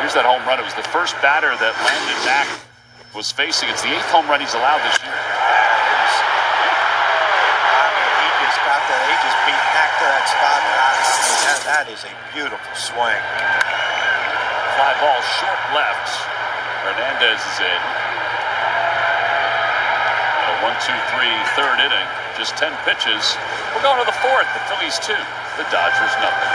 Here's that home run. It was the first batter that Landon Knack was facing. It's the 8th home run he's allowed this year. He just beat Knack to that spot. That is a beautiful swing. Fly ball short left. Hernandez is in. 1-2-3 third inning. Just 10 pitches. We're going to the fourth. The Phillies 2. The Dodgers nothing.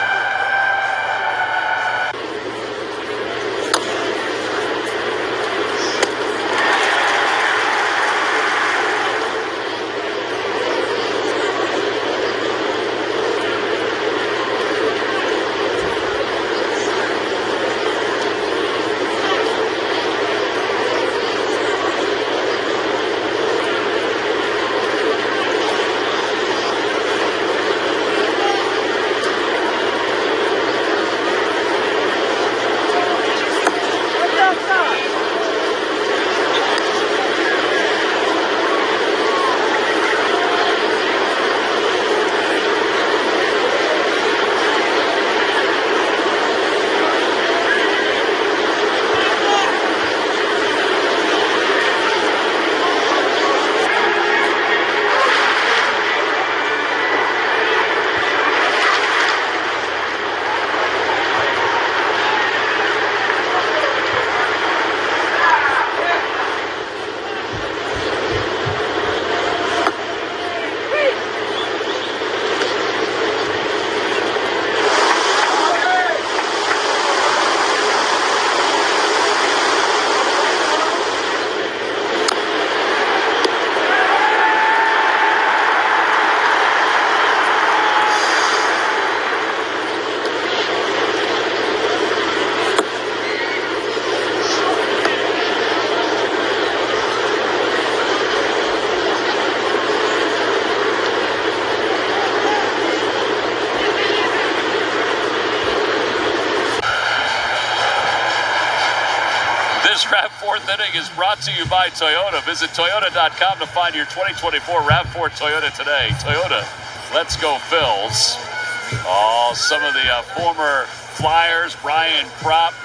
This RAV4 inning is brought to you by Toyota. Visit Toyota.com to find your 2024 RAV4 Toyota today. Toyota, let's go Phils. Oh, some of the former Flyers, Brian Propp,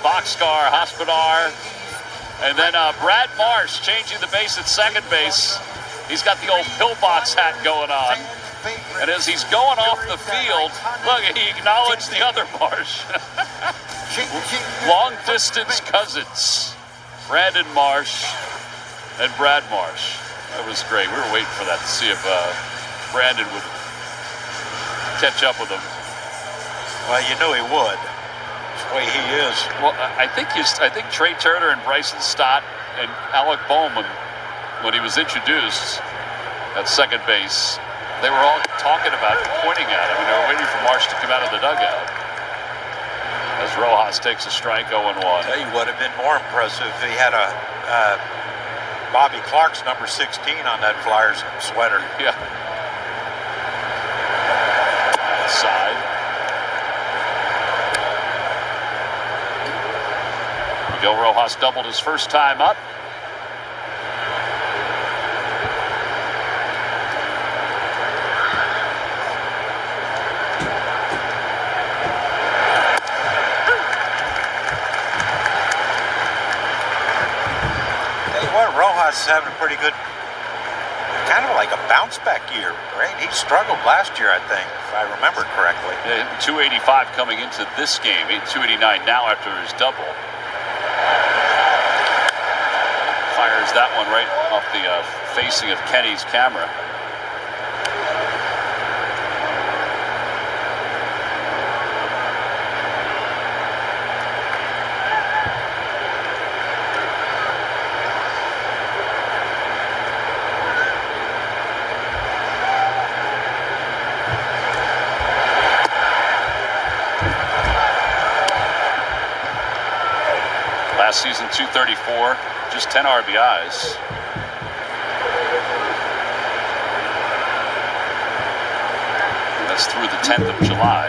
Boxcar, Hospodar, and then Brad Marsh changing the base at second base. He's got the old pillbox hat going on. And as he's going off the field, look, he acknowledged the other Marsh. Long-distance cousins, Brandon Marsh and Brad Marsh. That was great. We were waiting for that to see if Brandon would catch up with him. Well, you knew he would. That's the way he is. Well, I think Trey Turner and Bryson Stott and Alec Bowman, when he was introduced at second base, they were all talking about it, pointing at him, and they were waiting for Marsh to come out of the dugout. As Rojas takes a strike, 0-1. Tell you what would have been more impressive if he had a Bobby Clark's number 16 on that Flyers sweater. Yeah. Side. Miguel Rojas doubled his first time up. Rojas is having a pretty good, kind of like a bounce back year, right? He struggled last year, I think, if I remember correctly. Yeah, 285 coming into this game, 289 now after his double. Fires that one right off the facing of Kenny's camera. Last season, 234, just 10 RBIs. And that's through the 10th of July.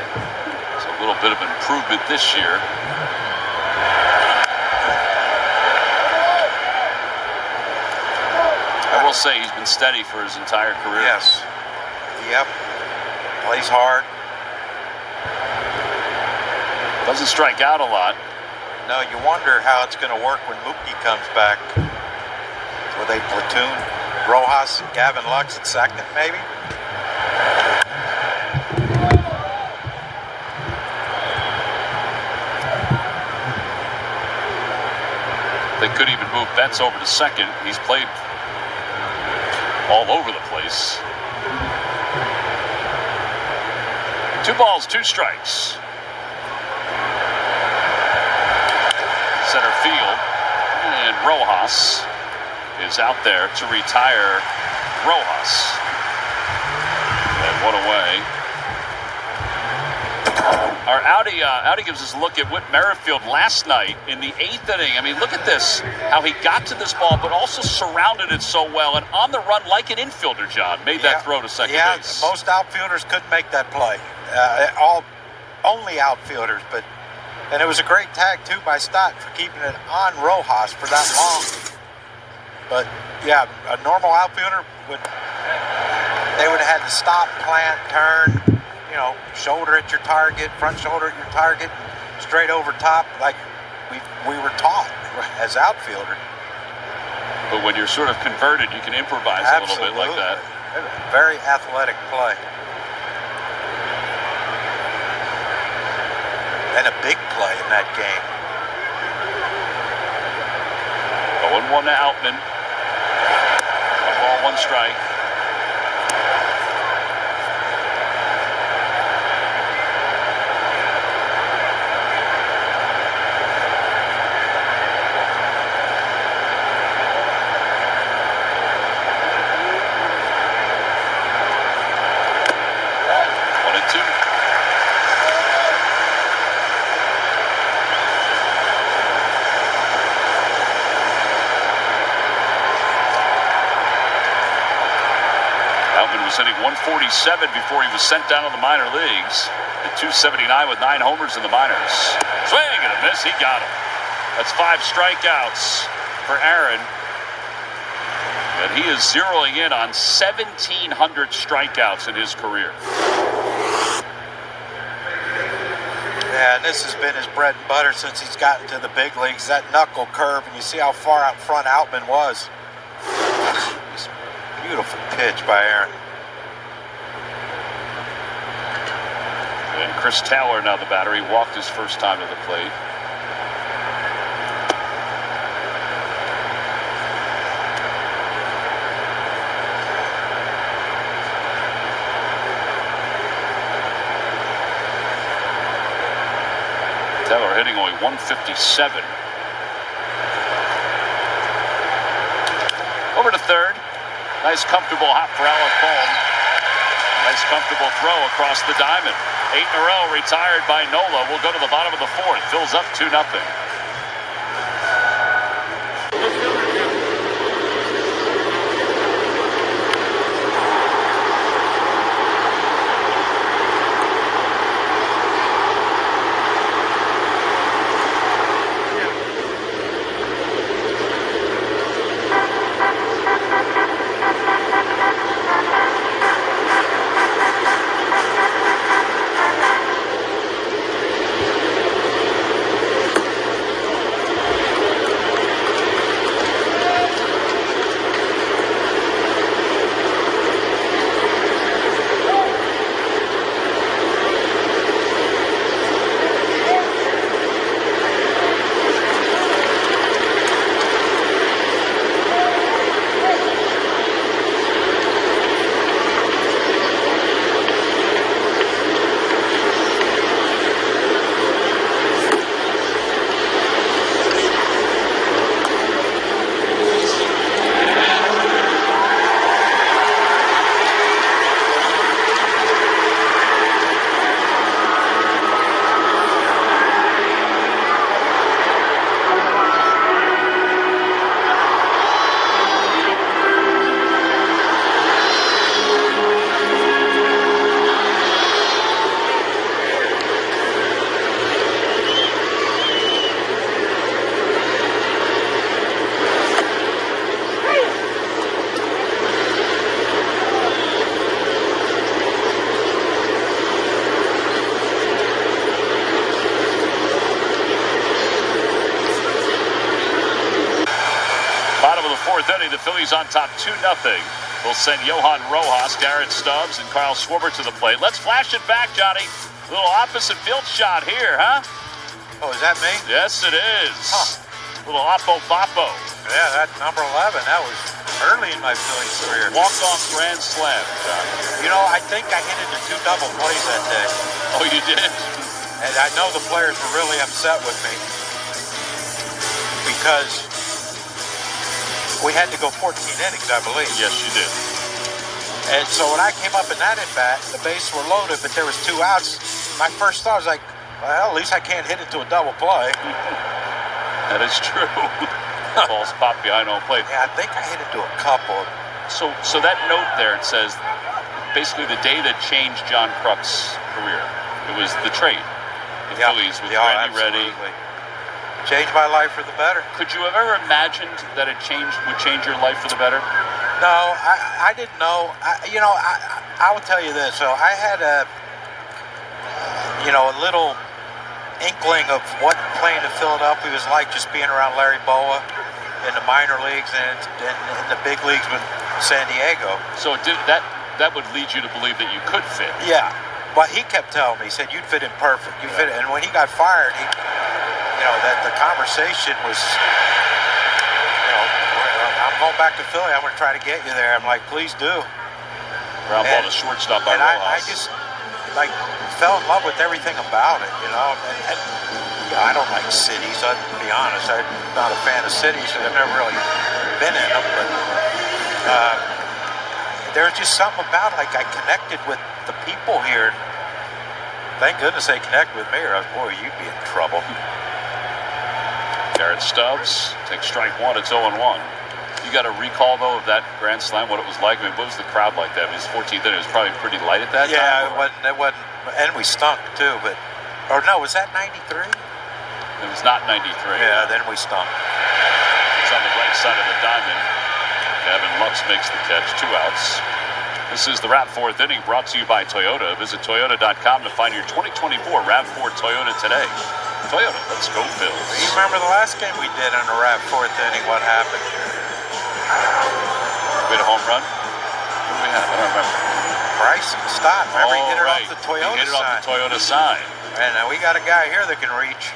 So a little bit of improvement this year. I will say he's been steady for his entire career. Yes. Yep. Plays hard. Doesn't strike out a lot. No, you wonder how it's going to work when Mookie comes back. Will they platoon Rojas and Gavin Lux at second, maybe? They could even move Betts over to second. He's played all over the place. 2 balls, 2 strikes. Center field, and Rojas is out there to retire Rojas. And 1 away. Our Audi gives us a look at Whit Merrifield last night in the 8th inning. I mean, look at this, how he got to this ball, but also surrounded it so well, and on the run like an infielder, John, made that throw to second base. Most outfielders couldn't make that play. Only outfielders, but. And it was a great tag, too, by Stott for keeping it on Rojas for that long. But, yeah, a normal outfielder would have had to stop, plant, turn, shoulder at your target, front shoulder at your target, straight over top, like we were taught as outfielder. But when you're sort of converted, you can improvise a little bit like that. Very athletic play. And a big play in that game. 0-1 to Outman. 1 ball, 1 strike. Was hitting 147 before he was sent down to the minor leagues. At 279 with 9 homers in the minors. Swing and a miss, he got him. That's 5 strikeouts for Aaron. And he is zeroing in on 1,700 strikeouts in his career. Yeah, and this has been his bread and butter since he's gotten to the big leagues. That knuckle curve, and you see how far out front Outman was. Beautiful pitch by Aaron. And Chris Taylor now the batter. He walked his first time to the plate. Taylor hitting only 157. Over to third. Nice comfortable hop for Alec Bohm. Nice comfortable throw across the diamond. 8 in a row retired by Nola. We'll go to the bottom of the 4th. Phil's up 2-0. Inning, the Phillies on top 2-0. We'll send Johan Rojas, Garrett Stubbs, and Kyle Schwarber to the plate. Let's flash it back, Johnny. A little opposite field shot here, huh? Oh, is that me? Yes, it is. Huh. Little oppo-boppo. Yeah, that number 11. That was early in my Phillies career. Walk-off grand slam, Johnny. You know, I think I hit into 2 double plays that day. Oh, you did? And I know the players were really upset with me because we had to go 14 innings, I believe. Yes, you did. And so when I came up in that at-bat, the bases were loaded, but there was 2 outs. My first thought was like, well, at least I can't hit it to a double play. That is true. Balls popped behind home plate. Yeah, I think I hit it to a couple. So that note there, it says basically the day that changed John Kruk's career. It was the trade. The Phillies with Randy Reddy. Changed my life for the better. Could you have ever imagined that it would change your life for the better? No, I didn't know. I will tell you this. So I had a little inkling of what playing in Philadelphia was like, just being around Larry Boa in the minor leagues and in the big leagues with San Diego. So that would lead you to believe that you could fit. Yeah, but he kept telling me, he said, you'd fit in perfect. You fit in. And when he got fired, that the conversation was, I'm going back to Philly. I'm going to try to get you there. I'm like, please do. Ground ball to shortstop by Rojas. I just fell in love with everything about it, And I don't like cities. I'll be honest. I'm not a fan of cities. I've never really been in them, but there's just something about it. Like I connected with the people here. Thank goodness they connect with me, or else, boy, you'd be in trouble. Garrett Stubbs takes strike 1. It's 0-1. You got a recall, though, of that grand slam, what it was like? I mean, what was the crowd like that? I mean, it was 14th inning. It was probably pretty light at that time. Yeah, it wasn't. And we stunk, too. But, or no, was that 93? It was not 93. Yeah, then we stunk. It's on the right side of the diamond. Gavin Lux makes the catch. 2 outs. This is the RAV4th inning brought to you by Toyota. Visit Toyota.com to find your 2024 RAV4 Toyota today. Toyota, let's go Phils. You remember the last game we did on the RAV4th inning? What happened? We had a home run? What do we have? I don't remember. Bryson Stott. Remember he hit it right. off the Toyota He hit it off the sign. Toyota sign. And we got a guy here that can reach.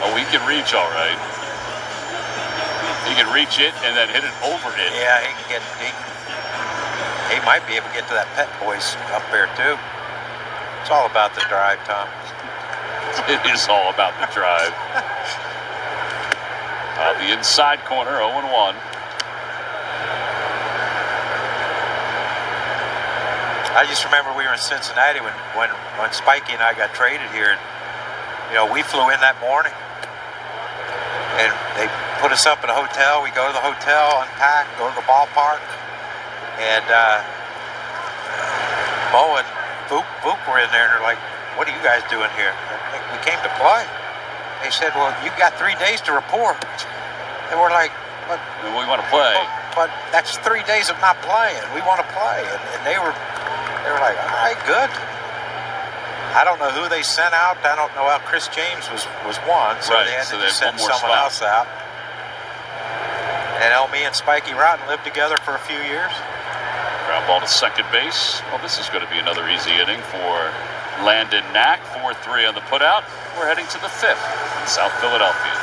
Oh, he can reach all right. He can reach it and then hit it over it. Yeah, he can get. He might be able to get to that Pet Boys up there too. It's all about the drive, Tom. It is all about the drive. The inside corner, 0-1. I just remember we were in Cincinnati when Spikey and I got traded here. And, you know, we flew in that morning, and they put us up at a hotel. We go to the hotel, unpack, go to the ballpark, and Bo and Boop were in there, and they're like, "What are you guys doing here?" We came to play. They said, "Well, you've got 3 days to report." And we're like, "But we want to play." But that's 3 days of not playing. We want to play, and they were like, "All right, good." I don't know who they sent out. I don't know how Chris James was one, so right, they had so to send someone spot. else out. And me and Spikey Rotten lived together for a few years. Ground ball to second base. Well, this is going to be another easy inning for Landon Knack. 4-3 on the putout. We're heading to the 5th in South Philadelphia.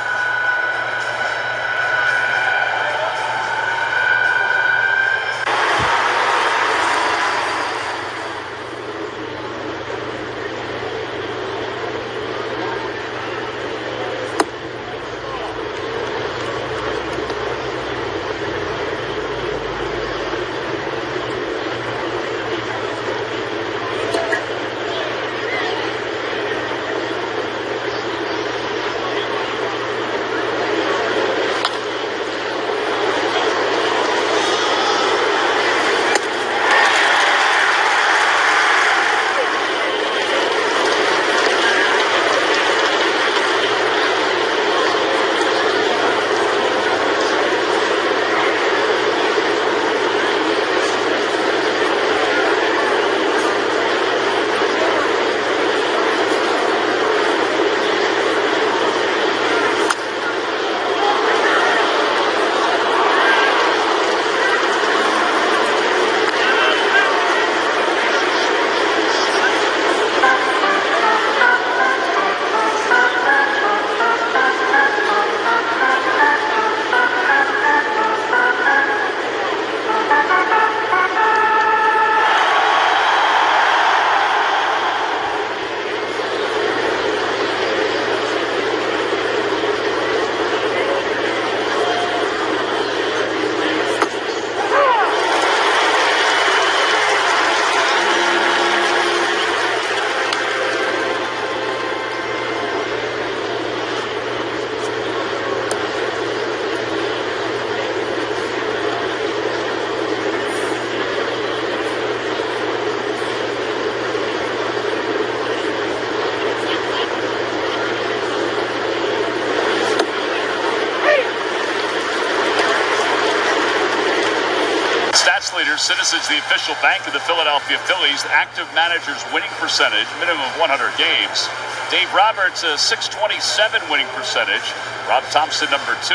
Leader, Citizens, the official bank of the Philadelphia Phillies. Active managers winning percentage, minimum of 100 games. Dave Roberts, a .627 winning percentage. Rob Thompson, number 2.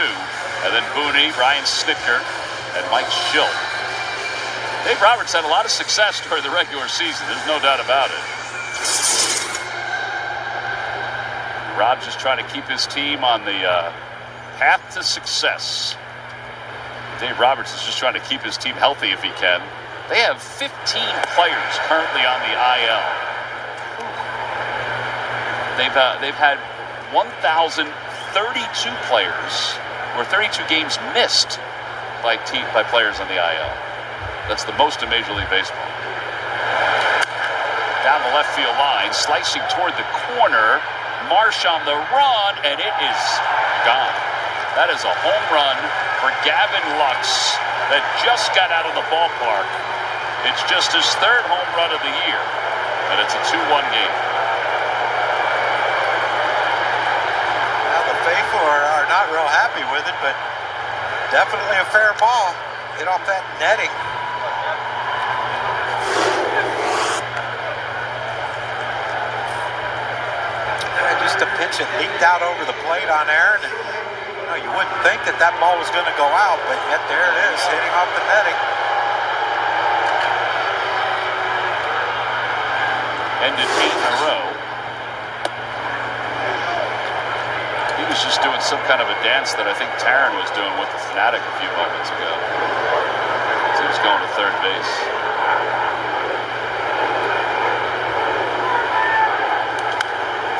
And then Booney, Ryan Snitker, and Mike Schill. Dave Roberts had a lot of success during the regular season. There's no doubt about it. Rob's just trying to keep his team on the path to success. Dave Roberts is just trying to keep his team healthy if he can. They have 15 players currently on the IL. They've had 1,032 players, or 32 games missed by players on the IL. That's the most in Major League Baseball. Down the left field line, slicing toward the corner. Marsh on the run, and it is gone. That is a home run for Gavin Lux that just got out of the ballpark. It's just his 3rd home run of the year, and it's a 2-1 game. not real happy with it, but definitely a fair ball. Hit off that netting. Just a pitch that leaked out over the plate on Aaron. And, you wouldn't think that that ball was going to go out, but yet there it is, hitting off the netting. Ended 8 in a row. He was just doing some kind of a dance that I think Taryn was doing with the Fanatic a few moments ago. He was going to third base.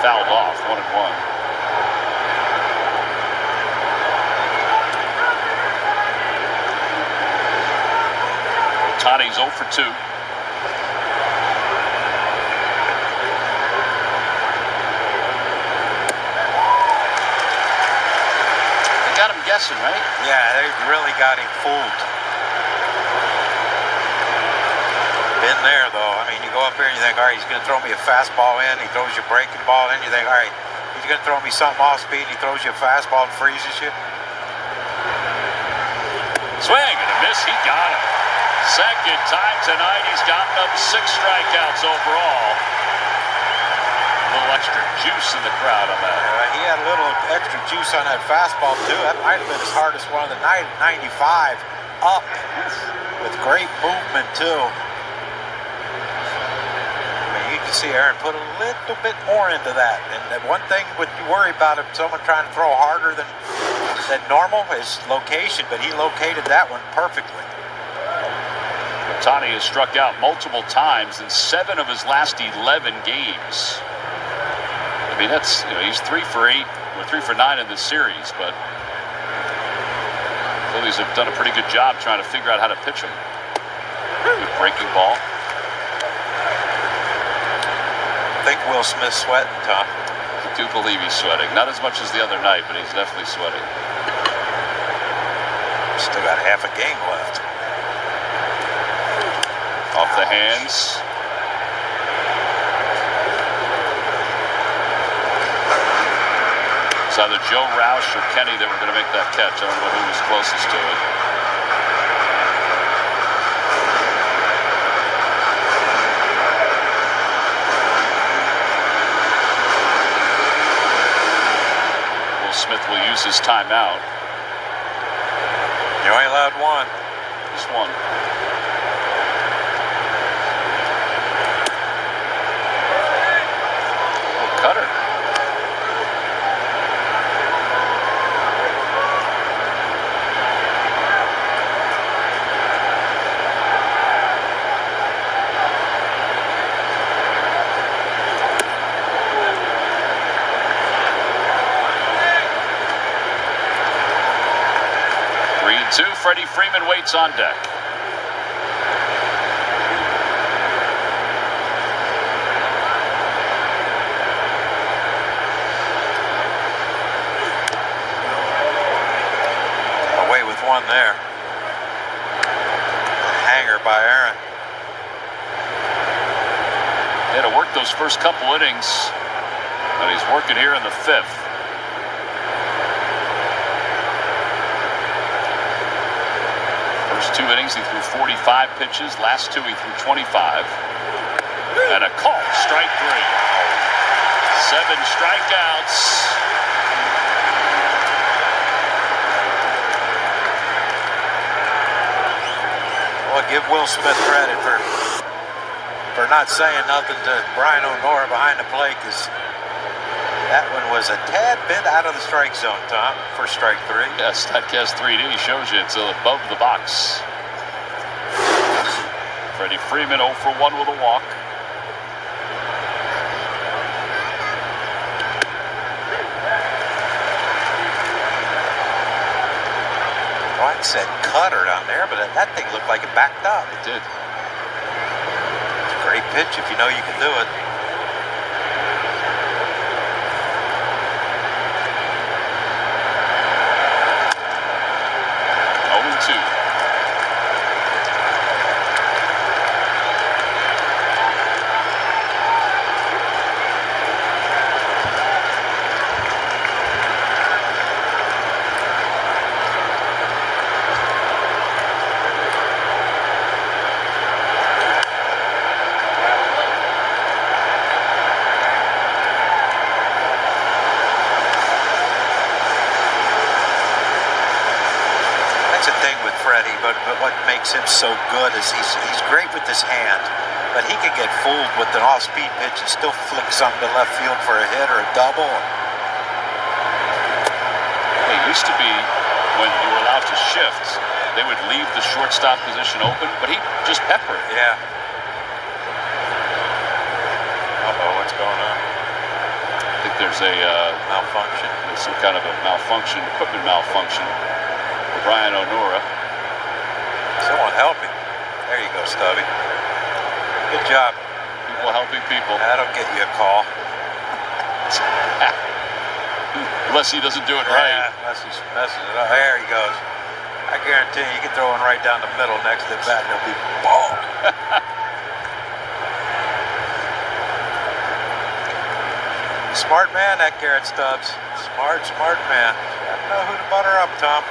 Fouled off, 1-1. Ohtani's 0 for 2. Got him guessing, right? Yeah, they really got him fooled. Been there, though. I mean, you go up here and you think, all right, he's going to throw me a fastball in. He throws you a breaking ball in. You think, all right, he's going to throw me something off speed. He throws you a fastball and freezes you. Swing and a miss. He got him. Second time tonight. He's gotten up 6 strikeouts overall. A little extra juice in the crowd on that. He had a little extra juice on that fastball, too. That might have been his hardest one of the night, 95. Up with great movement, too. I mean, you can see Aaron put a little bit more into that. And one thing you worry about if someone trying to throw harder than normal is location, but he located that one perfectly. Ohtani has struck out multiple times in 7 of his last 11 games. I mean, that's, he's 3 for 8 or 3 for 9 in this series, but Phillies have done a pretty good job trying to figure out how to pitch him. Good breaking ball. I think Will Smith's sweating, Tom. I do believe he's sweating. Not as much as the other night, but he's definitely sweating. Still got half a game left. Off the hands. It's either Joe Roush or Kenny that were going to make that catch. I don't know who was closest to it. Will Smith will use his timeout. You only allowed one. Just one. Oh, cutter. Freddie Freeman waits on deck. Away with one there. Hanger by Aaron. He had to work those first couple innings, but he's working here in the 5th. First 2 innings, he threw 45 pitches. Last 2, he threw 25. And a call, strike 3. 7 strikeouts. Well, give Will Smith credit for not saying nothing to Brian O'Nora behind the plate, because that one was a tad bit out of the strike zone, Tom, for strike 3. Yes, StatCast 3D shows you it's above the box. Freddie Freeman 0 for 1 with a walk. White said cutter down there, but that thing looked like it backed up. It did. It's a great pitch if you know you can do it. but what makes him so good is he's great with his hand, but he can get fooled with an off-speed pitch and still flick something to left field for a hit or a double. It used to be when you were allowed to shift, they would leave the shortstop position open, but he just pepper it. Yeah. What's going on? I think there's a malfunction. There's some kind of a malfunction, equipment malfunction for Brian O'Nora. Someone help him. There you go, Stubby. Good job. People helping people. That'll get you a call. Unless he doesn't do it right. Yeah, unless he's messing it up. There he goes. I guarantee you can throw one right down the middle next to the bat and it'll be ball. Smart man, that Garrett Stubbs. Smart man. Gotta know who to butter up, Tom.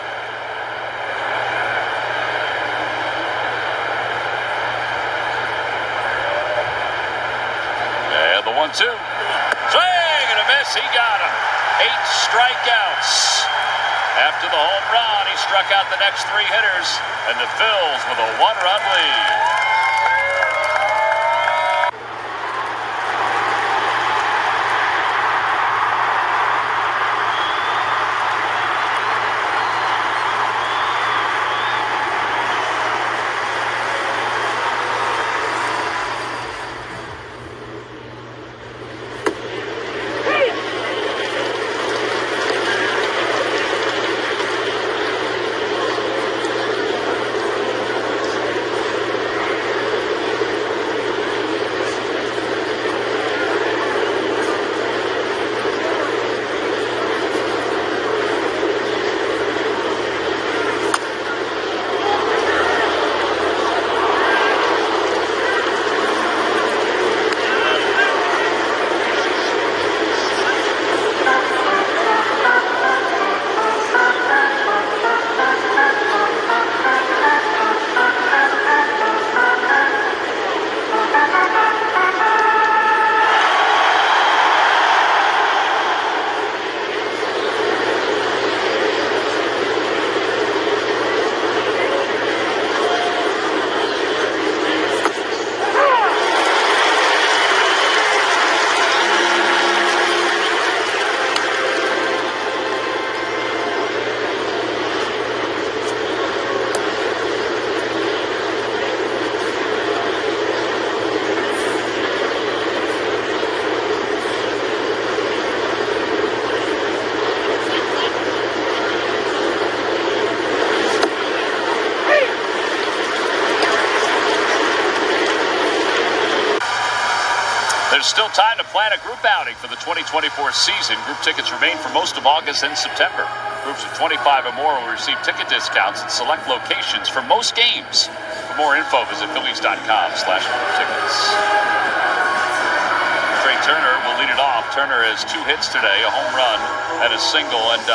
And the 1-2. Swing and a miss. He got him. 8 strikeouts. After the home run, he struck out the next 3 hitters. And the Phillies with a 1-run lead. There's still time to plan a group outing for the 2024 season. Group tickets remain for most of August and September. Groups of 25 or more will receive ticket discounts at select locations for most games. For more info, visit Phillies.com/tickets. Trey Turner will lead it off. Turner has 2 hits today, a home run and a single. And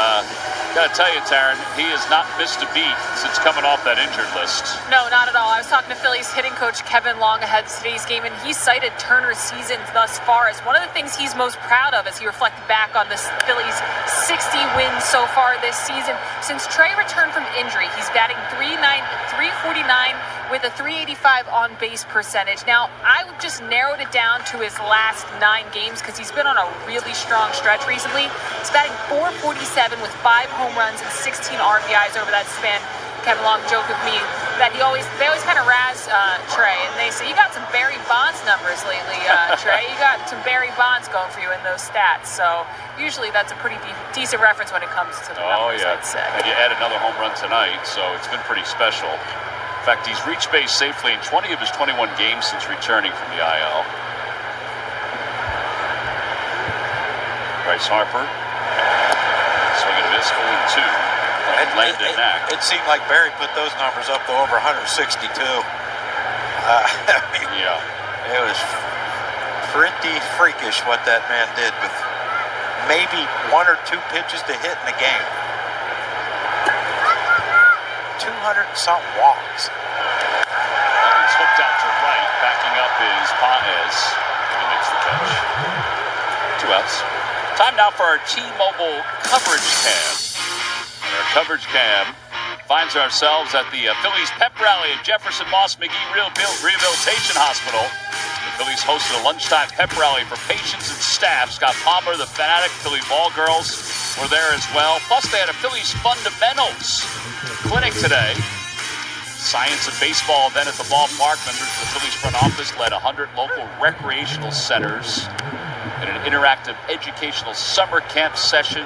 gotta tell you, Taryn, he has not missed a beat since coming off that injured list. No, not at all. I was talking to Phillies hitting coach Kevin Long ahead of today's game, and he cited Turner's season thus far as one of the things he's most proud of as he reflected back on this Phillies 60 wins so far this season. Since Trey returned from injury, he's batting .349 with a .385 on-base percentage. Now, I just narrowed it down to his last 9 games because he's been on a really strong stretch recently. He's batting .447 with 5 home runs and 16 RBIs over that span. Kevin Long joked with me that they always kind of razz Trey, and they say, you got some Barry Bonds numbers lately, Trey. You got some Barry Bonds going for you in those stats. So usually that's a pretty decent reference when it comes to the numbers, I'd say. And you add another home run tonight, so it's been pretty special. In fact, he's reached base safely in 20 of his 21 games since returning from the IL. Bryce Harper, swing and a miss, 0-2. It seemed like Barry put those numbers up to over 162. Yeah. It was pretty freakish what that man did with maybe 1 or 2 pitches to hit in the game. 200 and something walks. And he's hooked out to right, backing up is Paez. And he makes the catch. 2 outs. Time now for our T-Mobile coverage cam. And our coverage cam finds ourselves at the Phillies pep rally at Jefferson Moss McGee Rehabilitation Hospital. The Phillies hosted a lunchtime pep rally for patients and staff. Scott Palmer, the Fanatic, Philly ball girls were there as well. Plus, they had a Phillies fundamentals clinic today. Science and baseball event at the ballpark. Members of the Phillies front office led 100 local recreational centers in an interactive educational summer camp session,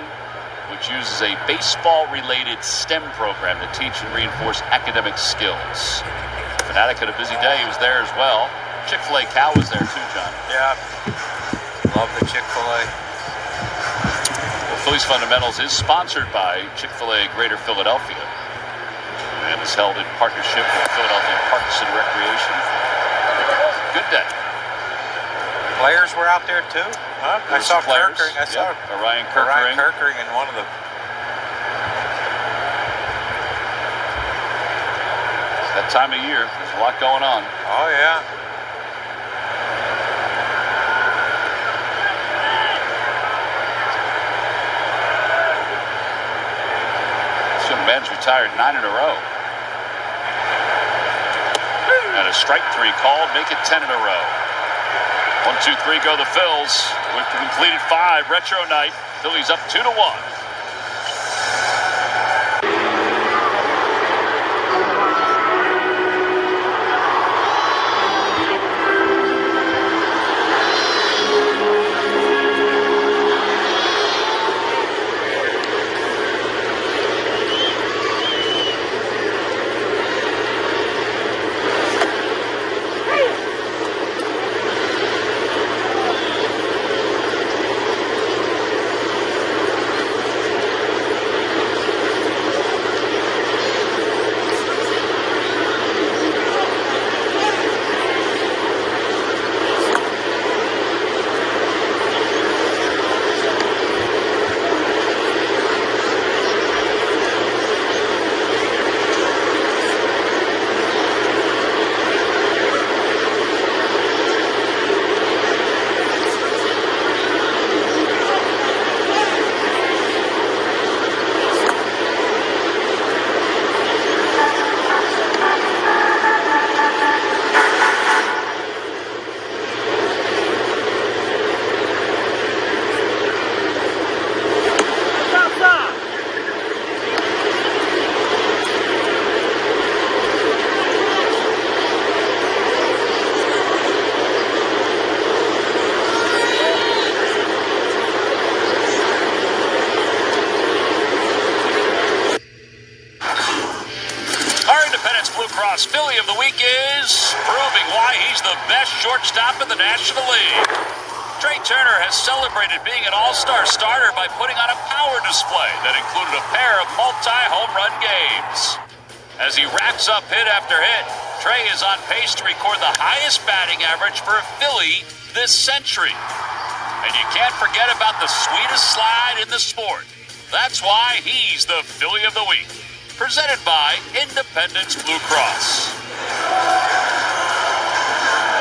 which uses a baseball-related STEM program to teach and reinforce academic skills. Fanatic had a busy day. He was there as well. Chick-fil-A Cow was there too, John. Yeah. Love the Chick-fil-A. Well, Phillies Fundamentals is sponsored by Chick-fil-A Greater Philadelphia and is held in partnership with Philadelphia Parks and Recreation. Good day. Players were out there too? Huh? I saw players. Kirkering. I saw Orion Kirkering. in one of the. It's that time of year. There's a lot going on. Oh, yeah. This young man's retired 9 in a row. And a strike 3 called, make it 10 in a row. 1, 2, 3, go the Phils. We've completed 5. Retro night. Phillies up 2-1. Philly of the week is proving why he's the best shortstop in the National League. Trey Turner has celebrated being an all-star starter by putting on a power display that included a pair of multi-home run games. As he racks up hit after hit, Trey is on pace to record the highest batting average for a Philly this century. And you can't forget about the sweetest slide in the sport. That's why he's the Philly of the week. Presented by Independence Blue Cross.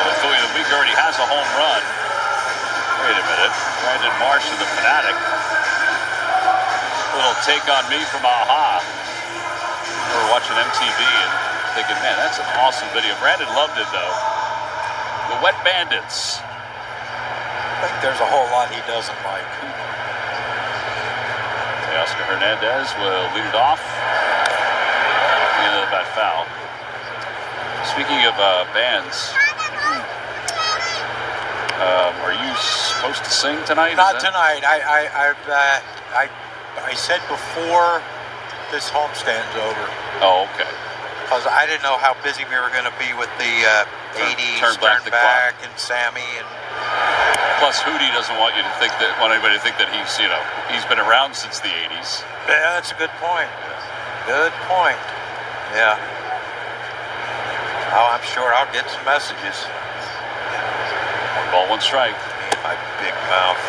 The Philly of the week already has a home run. Wait a minute. Brandon Marsh of the Fanatic. Little take on me from AHA. We were watching MTV and thinking, man, that's an awesome video. Brandon loved it, though. The Wet Bandits. I think there's a whole lot he doesn't like. Oscar Hernandez will lead it off. That foul. Speaking of bands, are you supposed to sing tonight? Not tonight. I said before this homestand's over. Oh, okay. Because I didn't know how busy we were going to be with the 80s, Turn Back the Clock, and Sammy, and plus Hootie doesn't want anybody to think that he's been around since the 80s. Yeah, that's a good point. Good point. Yeah. Oh, I'm sure I'll get some messages. 1 ball, 1 strike. Me and my big mouth.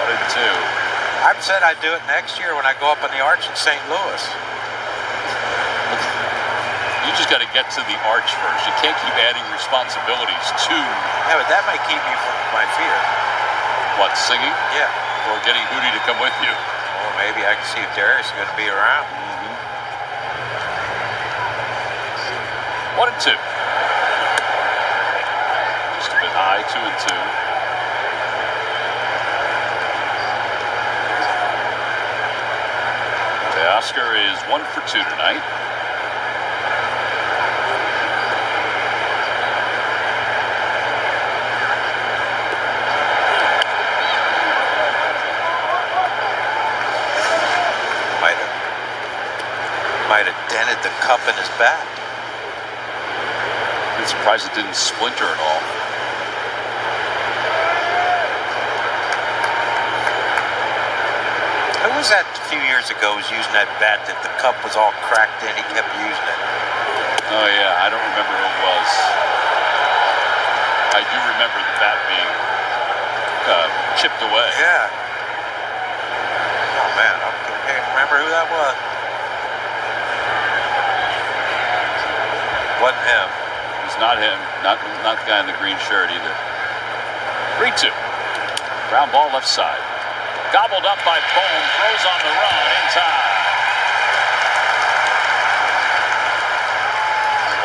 1 and 2. I've said I'd do it next year when I go up on the arch in St. Louis. You just got to get to the arch first. You can't keep adding responsibilities to. Yeah, but that might keep me from my fear. What, singing? Yeah. Or getting Hootie to come with you? Well, maybe I can see if Darius is going to be around. 1-2. Just a bit high, 2-2. Oscar is 1 for 2 tonight. Might have dented the cup in his bat. I'm surprised it didn't splinter at all. Who was that a few years ago was using that bat that the cup was all cracked in? He kept using it. Oh, yeah. I don't remember who it was. I do remember the bat being chipped away. Yeah. Oh, man. I can't remember who that was. Wasn't him. It's not him. Not the guy in the green shirt either. 3-2. Ground ball left side. Gobbled up by Bohm. Throws on the run in time.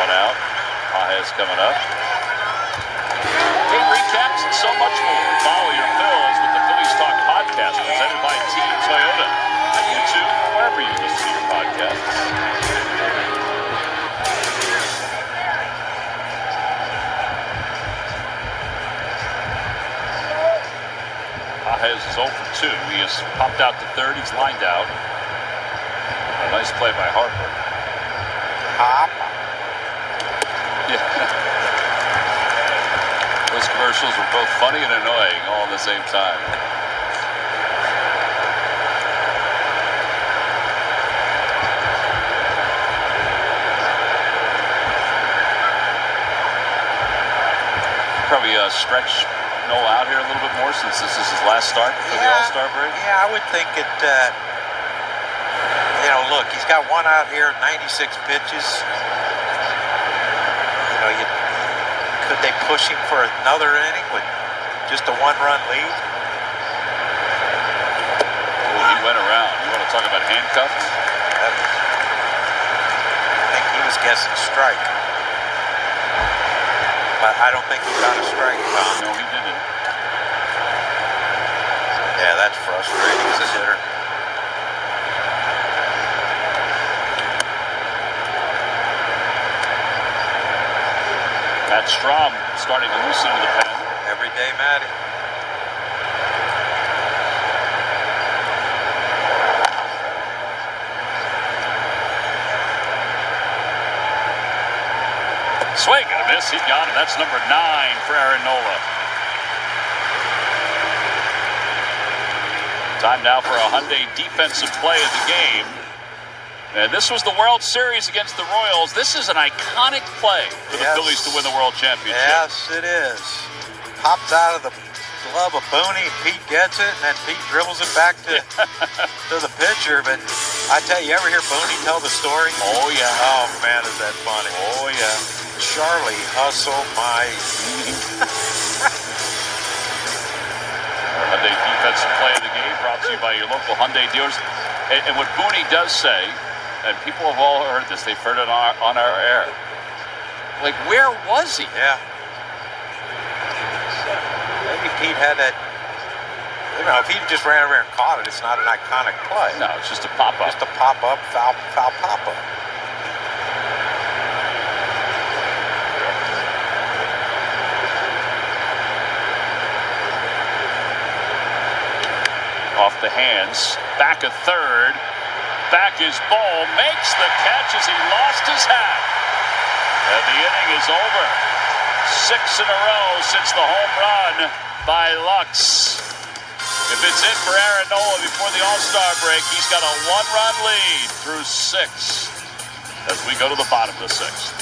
1 out. Pages coming up. Game recaps and so much more. Follow your Phillies with the Phillies Talk podcast presented by Team Toyota on YouTube or wherever you listen to your podcasts. Pages is 0 for 2. He has popped out to third. He's lined out. A nice play by Harper. Hop. Yeah. Those commercials were both funny and annoying all at the same time. Probably stretch Nola out here a little bit more since this is his last start for the All-Star break? Yeah, I would think it, look, he's got 1 out here, 96 pitches. Could they push him for another inning with just a 1-run lead? Well, he went around. You want to talk about handcuffed? I think he was guessing strike. But I don't think he got a strike, Tom. No, he didn't. Yeah, that's frustrating as a hitter. Matt Strahm starting to loosen the pen. Everyday Matty. Swing and a miss. He's got it. That's number 9 for Aaron Nola. Time now for a Hyundai defensive play of the game. And this was the World Series against the Royals. This is an iconic play for the Phillies to win the World Championship. Yes, it is. Pops out of the glove of Booney. Pete gets it, and then Pete dribbles it back to the pitcher. But I tell you, ever hear Booney tell the story? Oh, yeah. Oh, man, is that funny. Oh, yeah. Charlie Hustle, my... Hyundai defensive play of the game brought to you by your local Hyundai dealers. And what Booney does say, and people have all heard this, they've heard it on our air. Like, where was he? Yeah. Maybe Pete had that, if he just ran over and caught it, it's not an iconic play. No, it's just a pop-up. Just a pop-up, foul pop-up. Off the hands, back a third, back is Bohm, makes the catch as he lost his hat. And the inning is over. 6 in a row since the home run by Lux. If it's in for Aaron Nola before the All-Star break, he's got a 1-run lead through 6 as we go to the bottom of the 6th.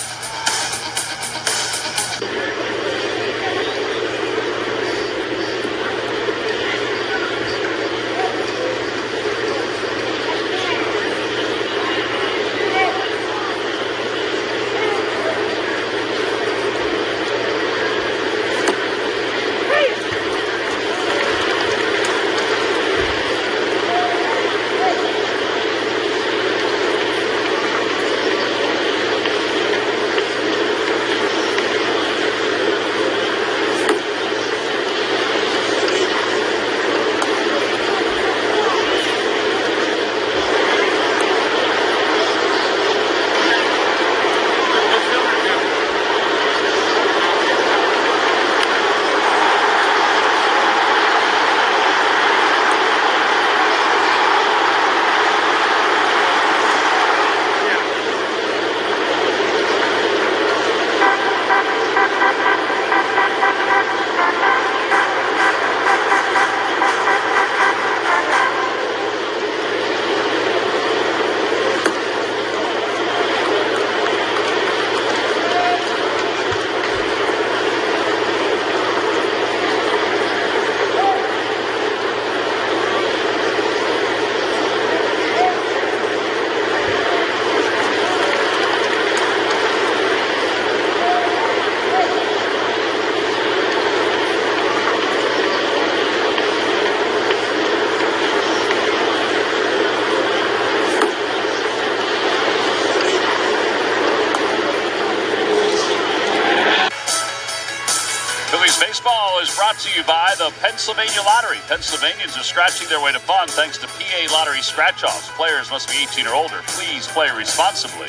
Baseball is brought to you by the Pennsylvania Lottery. Pennsylvanians are scratching their way to fun thanks to PA Lottery scratch-offs. Players must be 18 or older. Please play responsibly.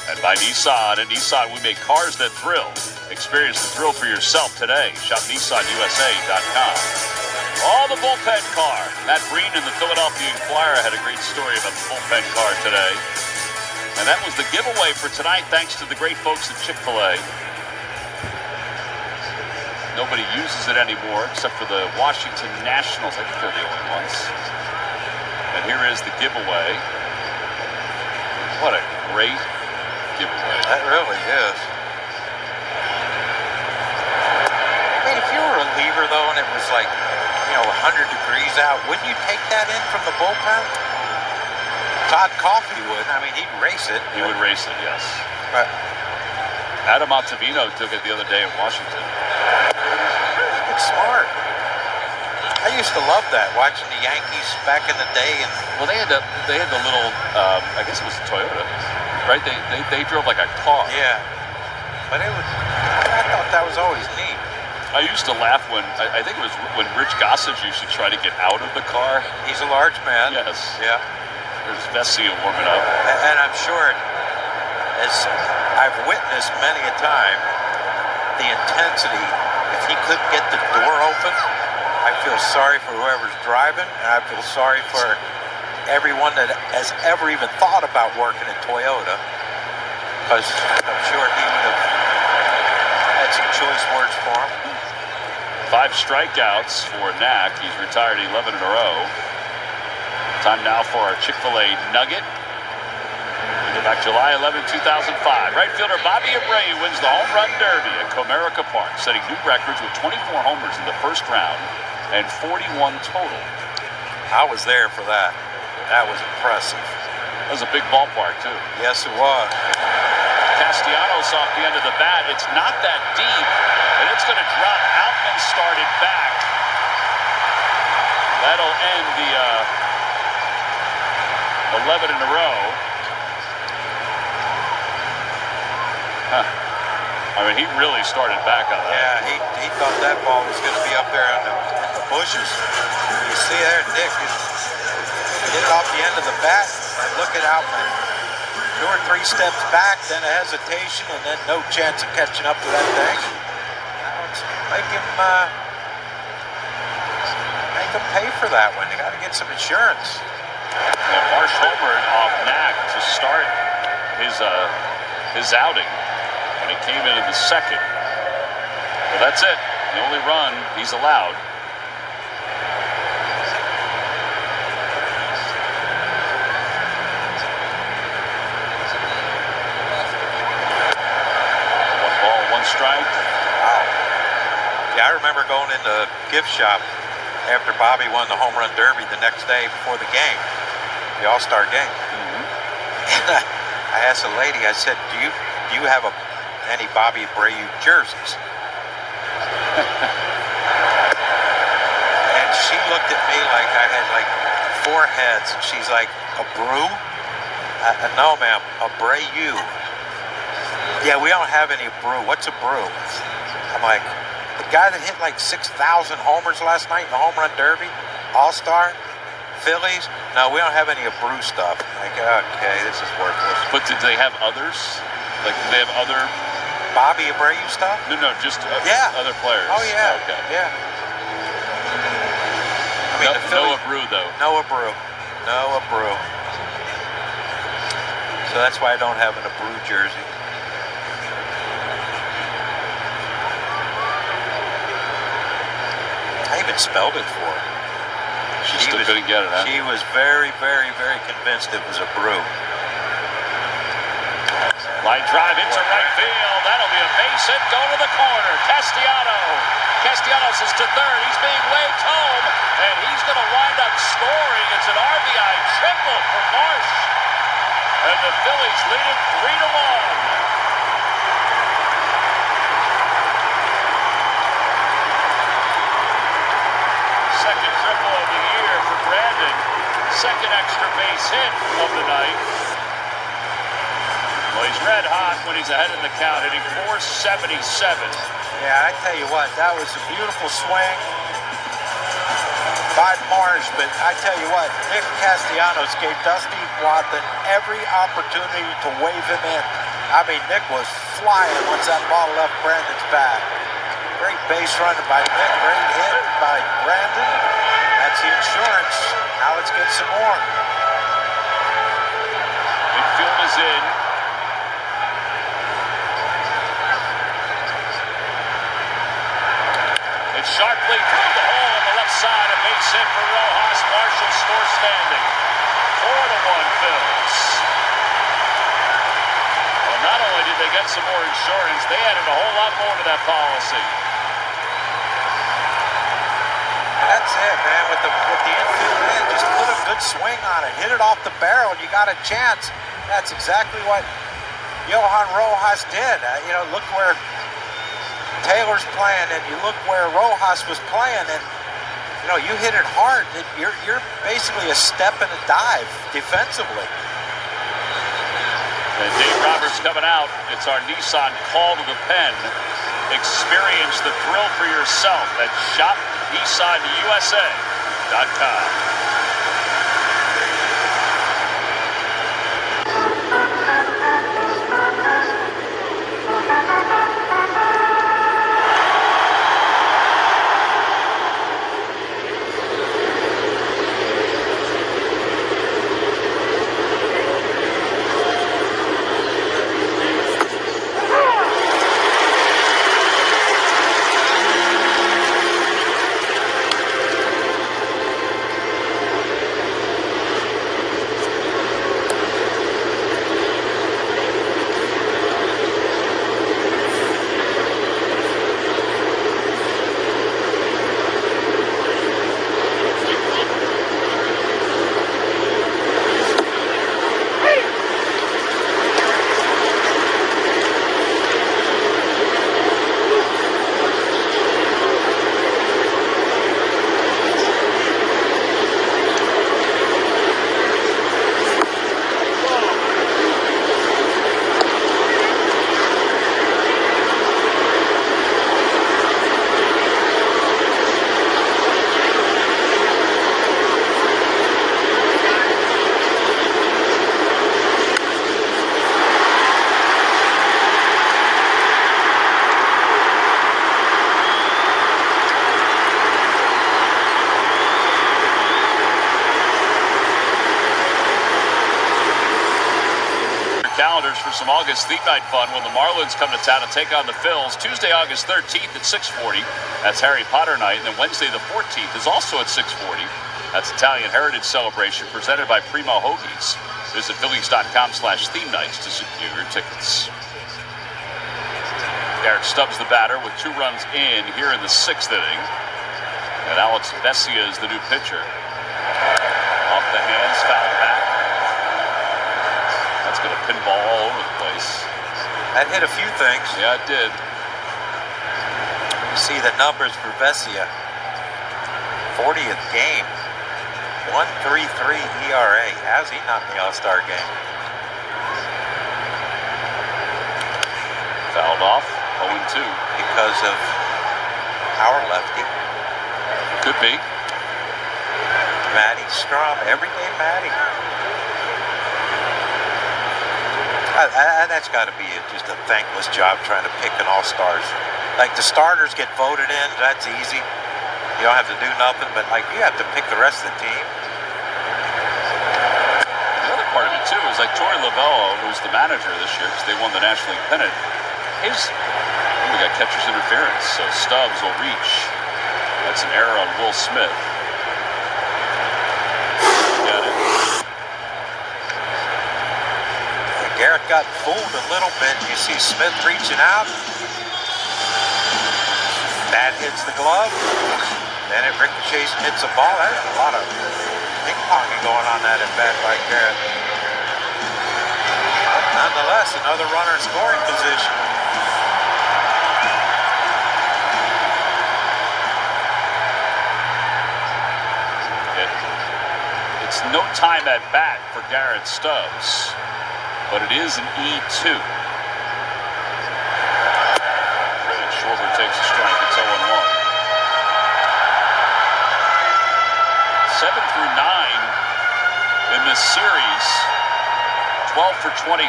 And by Nissan. At Nissan, we make cars that thrill. Experience the thrill for yourself today. Shop NissanUSA.com. All the bullpen car. Matt Breen in the Philadelphia Inquirer had a great story about the bullpen car today. And that was the giveaway for tonight, thanks to the great folks at Chick-fil-A. Nobody uses it anymore except for the Washington Nationals. I think they're the only ones. And here is the giveaway. What a great giveaway. That really is. I mean, if you were a reliever, though, and it was like, 100 degrees out, wouldn't you take that in from the bullpen? Todd Coffey would. I mean, he'd race it. He would race it, yes. But Adam Ottavino took it the other day in Washington. it's smart. I used to love that, watching the Yankees back in the day. And well, they had the little, I guess it was a Toyota, right? They drove like a car. yeah, but I thought that was always neat. I used to laugh when, I think it was when Rich Gossage used to try to get out of the car. He's a large man. Yes. Yeah. There's Vessi warming up. And I'm sure, as I've witnessed many a time, the intensity, if he couldn't get the door open, I feel sorry for whoever's driving, and I feel sorry for everyone that has ever even thought about working at Toyota, because I'm sure he would have had some choice words for him. 5 strikeouts for Knack. He's retired 11 in a row. Time now for our Chick-fil-A Nugget. We go back July 11, 2005. Right fielder Bobby Abreu wins the Home Run Derby at Comerica Park, setting new records with 24 homers in the first round and 41 total. I was there for that. That was impressive. That was a big ballpark, too. Yes, it was. Castellanos off the end of the bat. It's not that deep, and it's going to drop. Outman started back. That'll end the 11 in a row. I mean, he really started back on that. Yeah, he thought that ball was going to be up there in the bushes. You see there, Nick, get it off the end of the bat, look it out, 2 or 3 steps back, then a hesitation, and then no chance of catching up to that thing. Now it's make him pay for that one. You got to get some insurance. Yeah, Marsh homered off Knack to start his outing when he came in the second. Well, that's it. The only run he's allowed. Strike. Wow. Yeah, I remember going in the gift shop after Bobby won the Home Run Derby the next day before the game, the All-Star game. Mm-hmm. And I asked a lady, I said, do you have any Bobby Abreu jerseys? And she looked at me like I had like 4 heads, and she's like, Abreu? No, ma'am, Abreu. Yeah, we don't have any Abreu. What's Abreu? I'm like, the guy that hit like 6,000 homers last night in the Home Run Derby, All-Star, Phillies. No, we don't have any Abreu stuff. I'm like, okay, this is worthless. But did they have others? Like, did they have other Bobby Abreu stuff? No, just yeah. Other players. Oh yeah. Okay. Yeah. I mean, no Abreu though. No Abreu. No Abreu. So that's why I don't have an Abreu jersey. I even spelled it for her. She still couldn't get it, huh? She was very, very, very convinced it was a Brew. Line drive into right field. That'll be a base hit. Go to the corner. Castellanos is to third. He's being waved home, and he's going to wind up scoring. It's an RBI triple for Marsh. And the Phillies lead it 3-1. Second triple of the year for Brandon. Second extra base hit of the night. Well, he's red hot when he's ahead in the count, hitting .477. Yeah, I tell you what, that was a beautiful swing by Marsh, but I tell you what, Nick Castellanos gave Dusty Wathan every opportunity to wave him in. I mean, Nick was flying once that ball left Brandon's bat. Great base run by Nick, great hit by Brandon. That's the insurance. Now let's get some more. Infield is in. It's sharply through the hole on the left side. A base hit for Rojas. Marshall still standing. 4-1 Phillies. Well, not only did they get some more insurance, they added a whole lot more to that policy. That's it, man. With the infield in, just put a good swing on it. Hit it off the barrel, and you got a chance. That's exactly what Johan Rojas did. Look where Taylor's playing, and you look where Rojas was playing, and you hit it hard. You're basically a step and a dive defensively. And Dave Roberts coming out. It's our Nissan call to the pen. Experience the thrill for yourself at shopnissanusa.com. Calendars for some August theme night fun when the Marlins come to town to take on the Phils. Tuesday, August 13th at 6:40. That's Harry Potter night. And then Wednesday, the 14th is also at 6:40. That's Italian Heritage Celebration presented by Primo Hoagies. Visit Phillies.com/theme nights to secure your tickets. Garrett Stubbs the batter with 2 runs in here in the 6th inning. And Alex Vesia is the new pitcher. Off the hands, fouled back. That's going to pinball all over the place. That hit a few things. Yeah, it did. You see the numbers for Vesia. 40th game. 1.33 ERA. How's he not in the All-Star game? Fouled off. 0-2. Because of our lefty. Could be. Matty Strom. Everyday Matty. And that's got to be just a thankless job trying to pick an all-stars. Like the starters get voted in, that's easy. You don't have to do nothing, but like you have to pick the rest of the team. The other part of it too is like Torey Lovullo, who's the manager this year because they won the National League pennant. We got catcher's interference, so Stubbs will reach. That's an error on Will Smith. Got it. Garrett got fooled a little bit. You see Smith reaching out. That hits the glove. Then it ricochets and hits the ball. There's a lot of ping-ponging going on that at bat by Garrett. But nonetheless, another runner in scoring position. It's no time at bat for Garrett Stubbs. But it is an E2. Schwarber takes in this series. 12 for 26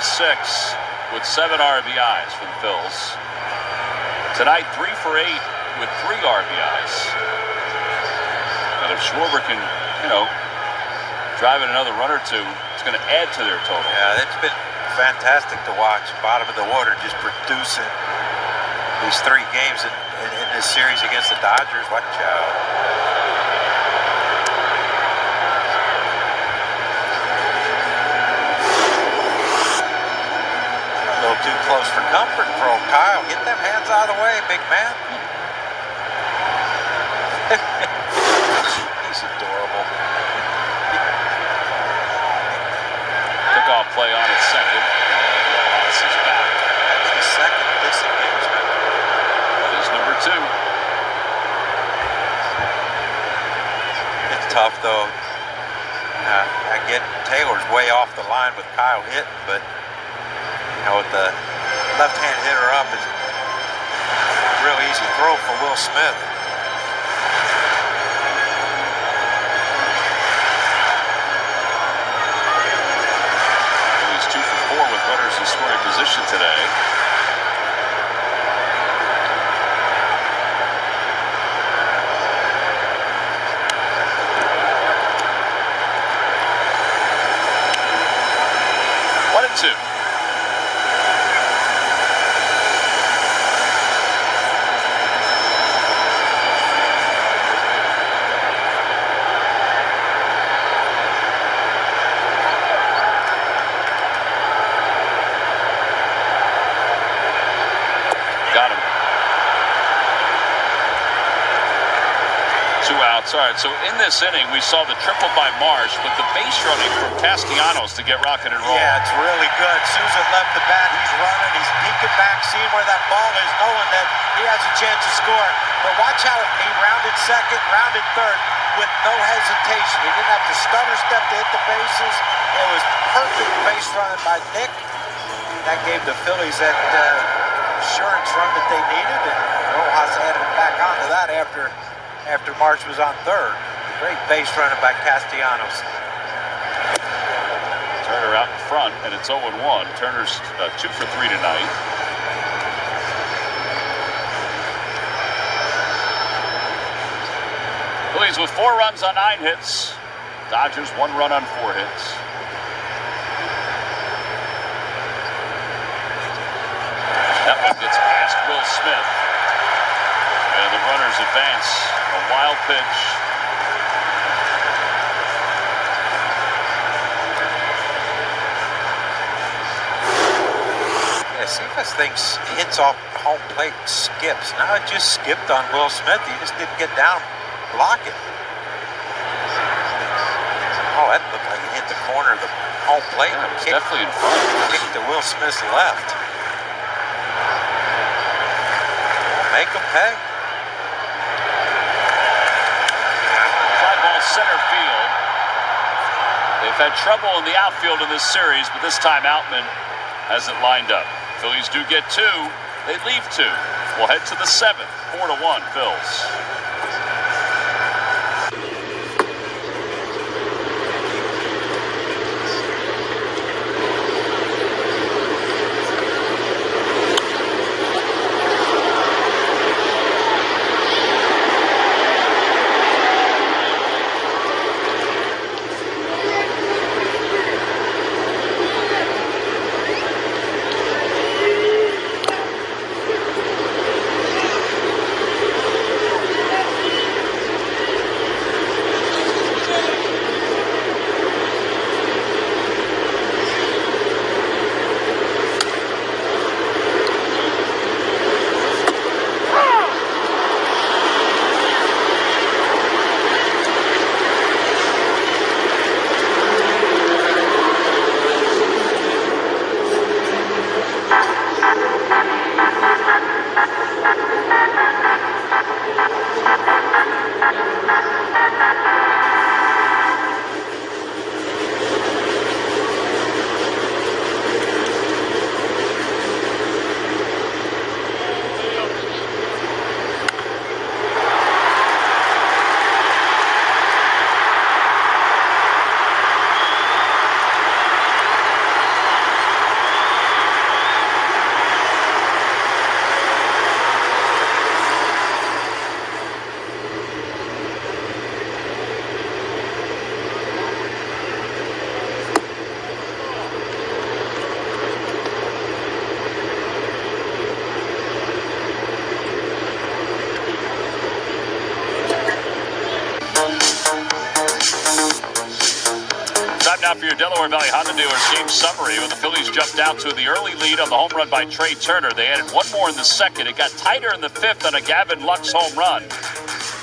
with 7 RBIs for the Phils. Tonight, 3 for 8 with 3 RBIs. And if Schwarber can, drive in another run or two, it's going to add to their total. Yeah, it's been fantastic to watch. Bottom of the order, just producing these 3 games in this series against the Dodgers. Watch out. A little too close for comfort for old Kyle. Get them hands out of the way, big man. He's adorable. Kickoff play on at second. Rojas is back. That's his second disengagement. That is number 2. It's tough, though. I get Taylor's way off the line with Kyle hitting, but with the left-hand hitter up, it's a real easy throw for Will Smith. He's 2 for 4 with runners in scoring position today. One and 2. Got him. 2 outs. All right, so in this inning, we saw the triple by Marsh, but the base running from Castellanos to get rocking and rolling. Yeah, it's really good. Susan left the bat. He's running. He's peeking back, seeing where that ball is, knowing that he has a chance to score. But watch how he rounded second, rounded third with no hesitation. He didn't have to stutter step to hit the bases. It was perfect base running by Nick. That gave the Phillies that insurance run that they needed, and Rojas added back onto that after Marsh was on third. Great base running by Castellanos. Turner out in front, and it's 0-1. Turner's 2 for 3 tonight. Phillies with 4 runs on 9 hits. Dodgers 1 run on 4 hits. That one gets past Will Smith. And the runners advance. A wild pitch. Yeah, Cephas thinks hits off home plate skips. Now it just skipped on Will Smith. He just didn't get down, block it. Oh, that looked like it hit the corner of the home plate. Yeah, it was definitely in front. Kicked to Will Smith's left. Make him pay. Fly ball center field. They've had trouble in the outfield in this series, but this time Outman has it lined up. Phillies do get 2. They leave 2. We'll head to the 7th. 4-1 Phils. now for your Delaware Valley Honda dealers game summary. When the Phillies jumped out to the early lead on the home run by Trey Turner, they added one more in the second. It got tighter in the fifth on a Gavin Lux home run.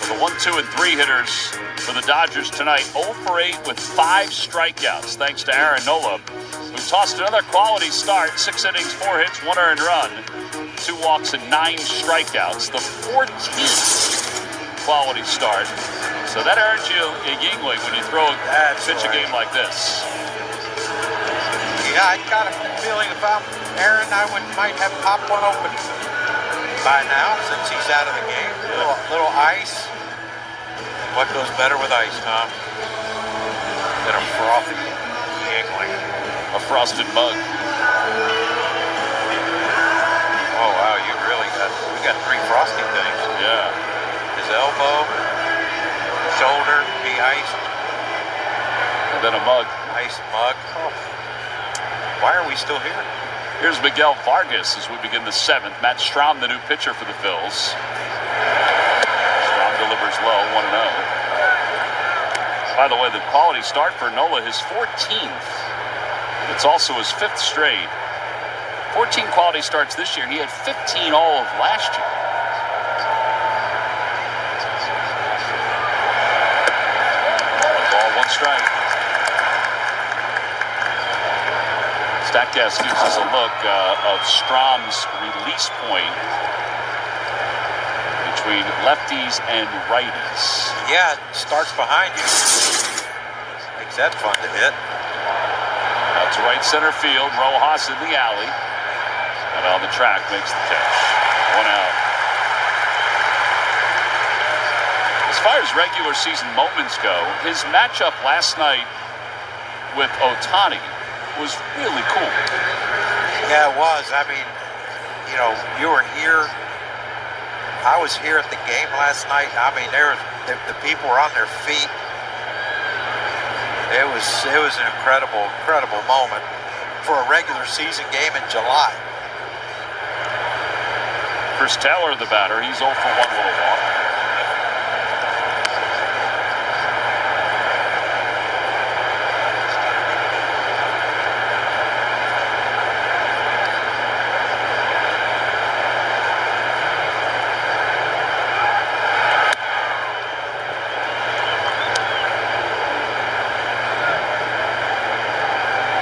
For the 1, 2, and 3 hitters for the Dodgers tonight, 0 for 8 with 5 strikeouts, thanks to Aaron Nola, who tossed another quality start, 6 innings, 4 hits, 1 earned run, 2 walks, and 9 strikeouts. The 14th quality start. So that earns you a Yingling when you throw pitch a game like this. Yeah, I got a feeling if I'm Aaron, might have popped one open by now since he's out of the game. Little ice. What goes better with ice, Tom? Than a frothy Yingling. A frosted mug. Oh wow, we got 3 frosty things. Yeah. His elbow, shoulder, be iced. And then a mug. Iced mug. Oh. Why are we still here? Here's Miguel Vargas as we begin the 7th. Matt Strahm, the new pitcher for the Phils. Strahm delivers low, 1-0. By the way, the quality start for Nola, his 14th. It's also his 5th straight. 14 quality starts this year. He had 15 all of last year. Ball, 1 strike. StatCast gives us a look of Strahm's release point between lefties and righties. Yeah, it starts behind you. Makes that fun to hit. Out to right center field. Rojas in the alley. And on the track makes the catch. 1 out. As far as regular season moments go, his matchup last night with Ohtani was really cool. Yeah, it was. I mean, you were here. I was here at the game last night. I mean, the people were on their feet. It was an incredible moment for a regular season game in July. Chris Taylor, the batter, he's 0 for 1 with a walk.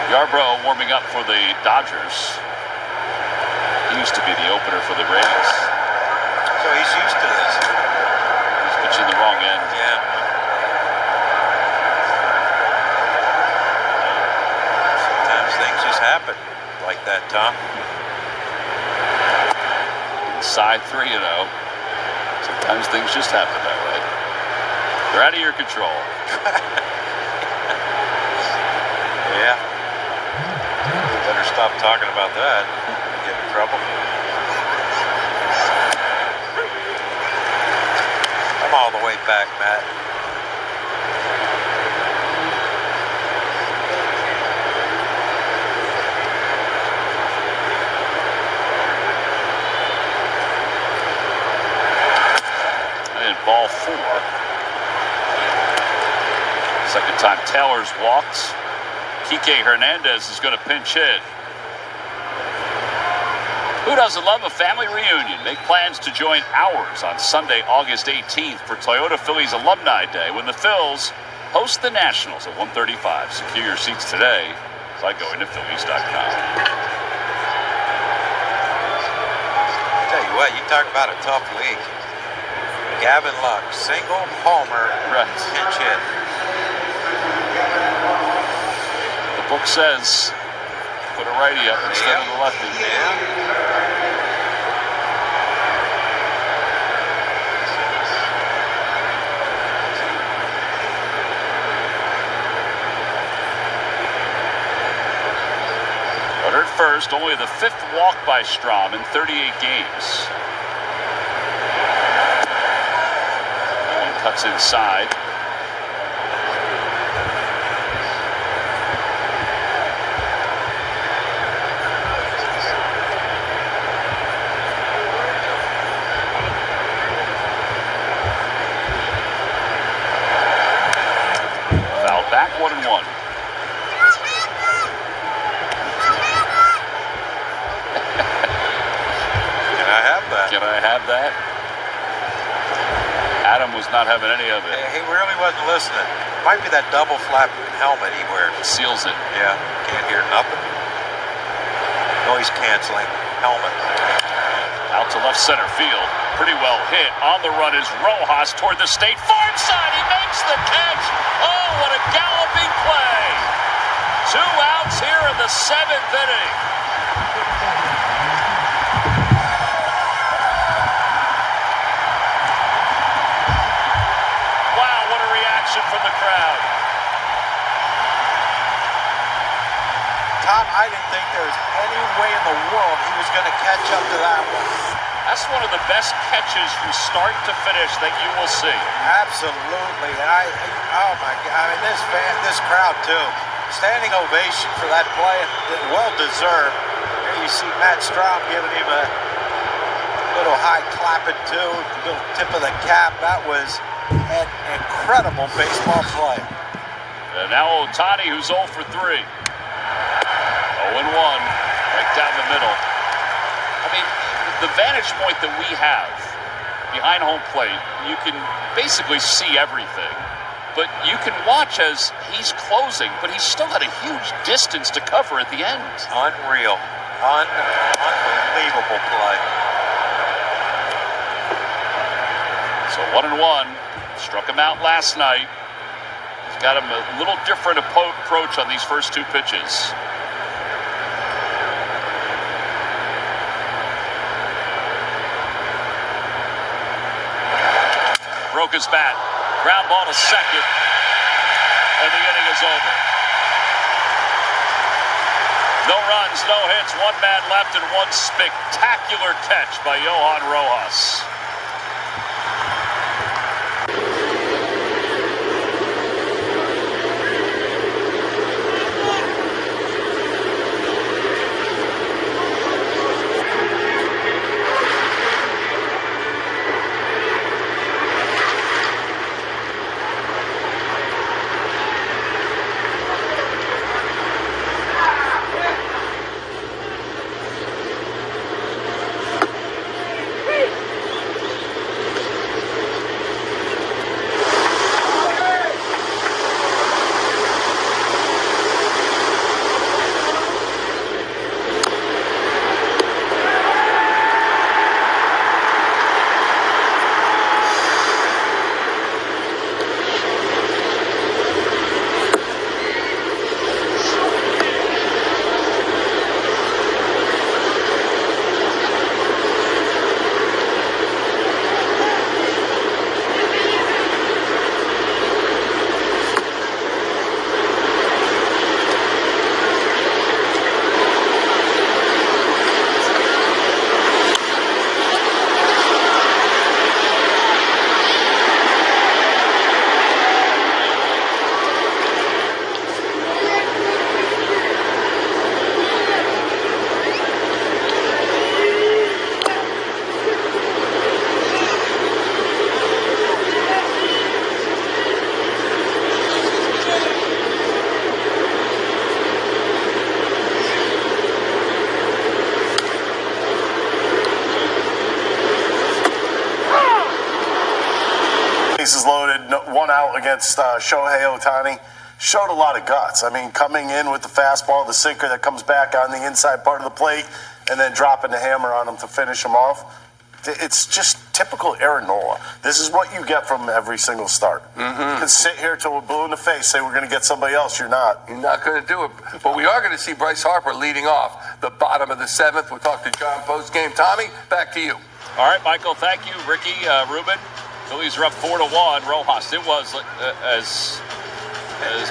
Yarbrough warming up for the Dodgers. He used to be the opener for the Rays. So he's used to this. He's pitching the wrong end. Yeah. Sometimes things just happen like that, Tom. Inside 3-0. Sometimes things just happen that way. They're out of your control. Yeah. Better stop talking about that. Get in trouble. Come all the way back, Matt. And ball 4. Second time Taylor's walked. Kike Hernandez is going to pinch hit. Who doesn't love a family reunion? Make plans to join ours on Sunday, August 18th for Toyota Phillies Alumni Day when the Phils host the Nationals at 1:35. Secure your seats today by going to Phillies.com. Tell you what, you talk about a tough league. Gavin Lux, single homer, pinch hit. The book says put a righty up instead of the lefty. Yeah. Runner at first, only the 5th walk by Strahm in 38 games. And cuts inside. Foul back, 1-1. Can I have that? Adam was not having any of it. He really wasn't listening. Might be that double flap helmet he wears. Seals it. Yeah, can't hear nothing. Noise canceling helmet. Out to left center field. Pretty well hit. On the run is Rojas toward the State Farm side. He makes the catch. Oh, what a galloping play. 2 outs here in the 7th inning. Wow, what a reaction from the crowd. Tom, I didn't think there was any way in the world he was going to catch up to that one. That's one of the best catches from start to finish that you will see. Absolutely. And oh my God, I mean, this crowd too. Standing ovation for that play, and well deserved. Here you see Matt Strom giving him a little high clapping too, little tip of the cap. That was an incredible baseball play. And now Ohtani, who's 0 for 3. 0-1, right down the middle. I mean, the vantage point that we have behind home plate, you can basically see everything. But you can watch as he's closing, but he's still got a huge distance to cover at the end. Unreal. Unbelievable play. So 1-1. Struck him out last night. He's got him a little different approach on these first 2 pitches. Broke his bat. Ground ball to second. And the inning is over. No runs, no hits, 1 man left, and 1 spectacular catch by Johan Rojas. Bases loaded, 1 out against Shohei Ohtani. Showed a lot of guts. I mean, coming in with the fastball, the sinker that comes back on the inside part of the plate, and then dropping the hammer on him to finish him off. It's just typical Aaron Nola. This is what you get from every single start. You can sit here till we're blue in the face, say we're going to get somebody else. You're not. You're not going to do it. But we are going to see Bryce Harper leading off the bottom of the 7th. We'll talk to John post-game. Tommy, back to you. All right, Michael, thank you. Ricky, Ruben, Phillies are up 4-1. Rojas, it was, as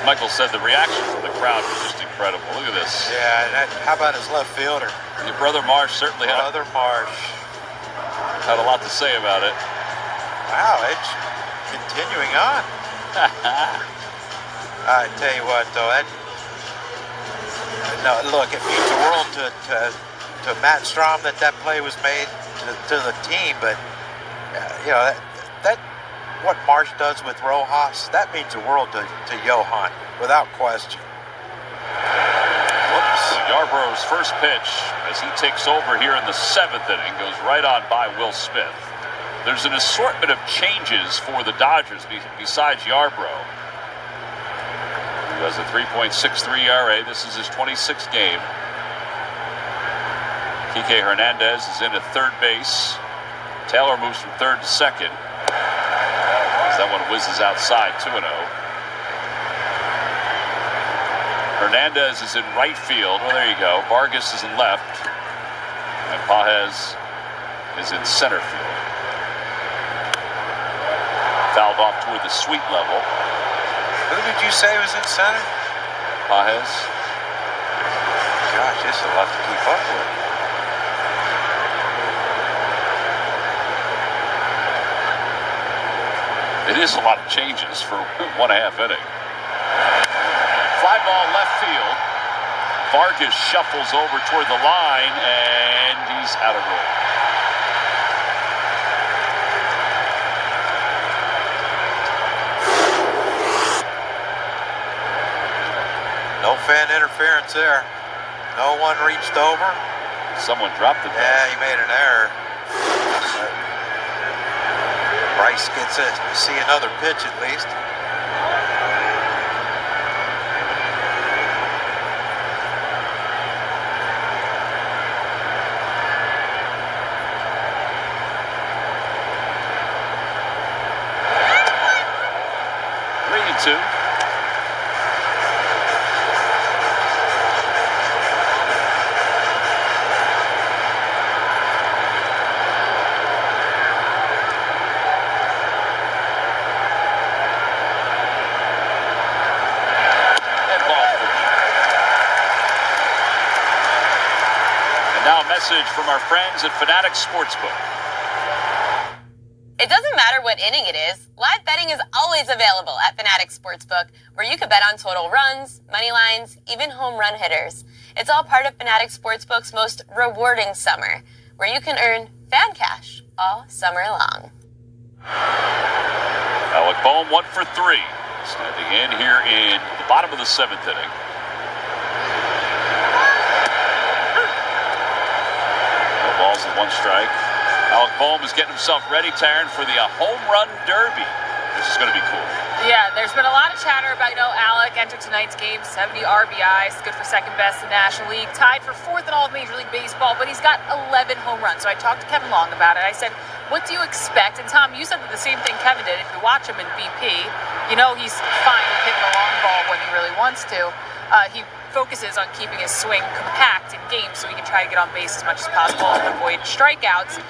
Michael said, the reaction from the crowd was just incredible. Look at this. Yeah, and how about his left fielder? Your brother Marsh certainly had a lot to say about it. Wow, it's continuing on. I tell you what, though, look, it means the world to Matt Strom that play was made to the team, but that what Marsh does with Rojas, that means the world to Johan, without question. Whoops. Yarborough's first pitch as he takes over here in the 7th inning goes right on by Will Smith. There's an assortment of changes for the Dodgers besides Yarbrough, who has a 3.63 ERA. This is his 26th game. Kike Hernandez is in at third base. Taylor moves from third to second. As that one whizzes outside, 2-0. Hernandez is in right field. Well, there you go. Vargas is in left. And Pages is in center field. Fouled off toward the sweet level. Who did you say was in center? Pages. Gosh, this is a lot to keep up with. It is a lot of changes for 1.5 inning. Fly ball left field. Vargas shuffles over toward the line, and he's out of room. No fan interference there. No one reached over. Someone dropped it. Yeah, he made an error. Bryce gets to see another pitch at least. Message from our friends at Fanatics Sportsbook. It doesn't matter what inning it is, live betting is always available at Fanatics Sportsbook, where you can bet on total runs, money lines, even home run hitters. It's all part of Fanatics Sportsbook's most rewarding summer, where you can earn fan cash all summer long. Alec Bohm 1 for 3, standing in here in the bottom of the 7th inning. Balls and 1 strike. Alec Bohm is getting himself ready, Taryn, for the home run derby. This is going to be cool. Yeah, there's been a lot of chatter about, Alec entered tonight's game, 70 RBIs, good for second best in the National League, tied for 4th in all of Major League Baseball, but he's got 11 home runs. So I talked to Kevin Long about it. I said, what do you expect? And Tom, you said the same thing Kevin did. If you watch him in BP, he's fine with hitting a long ball when he really wants to. He focuses on keeping his swing compact in games so he can try to get on base as much as possible and avoid strikeouts.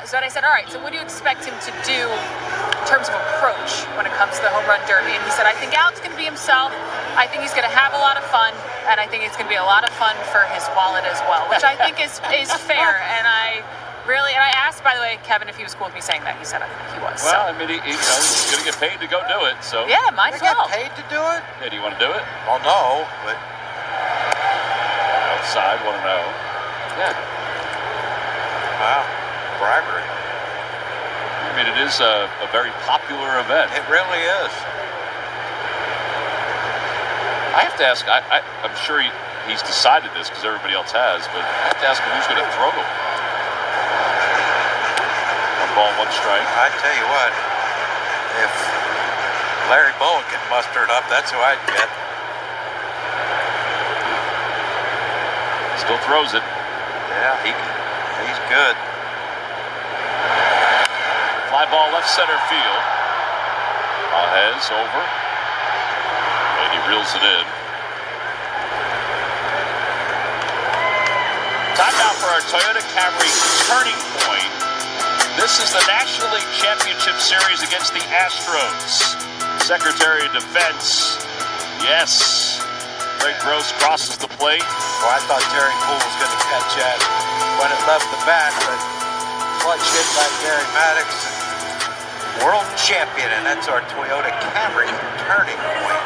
So I said, all right, so what do you expect him to do in terms of approach when it comes to the home run derby? And he said, I think Alec's going to be himself. I think he's going to have a lot of fun, and I think it's going to be a lot of fun for his wallet as well, which I think is fair. And I asked, by the way, Kevin, if he was cool with me saying that. He said I think he was. Well, so. He's going to get paid to go do it. So yeah, might as well. Get paid to do it? Yeah, do you want to do it? Well, no, but outside, 1-0. Yeah. Wow, bribery. It is a very popular event. It really is. I have to ask. I'm sure he's decided this because everybody else has, but I have to ask him who's going to throw to him. 1 ball, 1 strike. I tell you what, if Larry Bowen can muster it up, that's who I'd get. Still throws it. Yeah, he's good. Fly ball left center field. Pages over. And he reels it in. Time now for our Toyota Camry turning point. This is the National League Championship Series against the Astros. Secretary of Defense. Yes. Greg Gross crosses the plate. Well, I thought Terry Poole was going to catch that when it left the bat, but clutch hit by Gary Maddox, world champion, and that's our Toyota Camry turning point.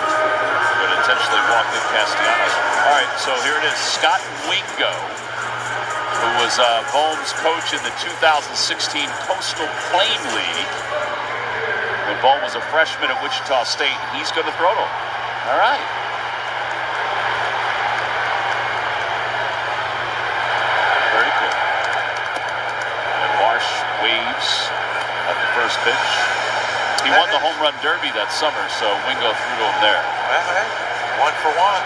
But intentionally walked in Castellanos. All right, so here it is. Scott Wingo, who was Bohm's coach in the 2016 Coastal Plain League. When Bohm was a freshman at Wichita State, he's going to throw to him. All right. pitch. He won the home run derby that summer, so Wingo threw to him there. Well, hey, 1 for 1.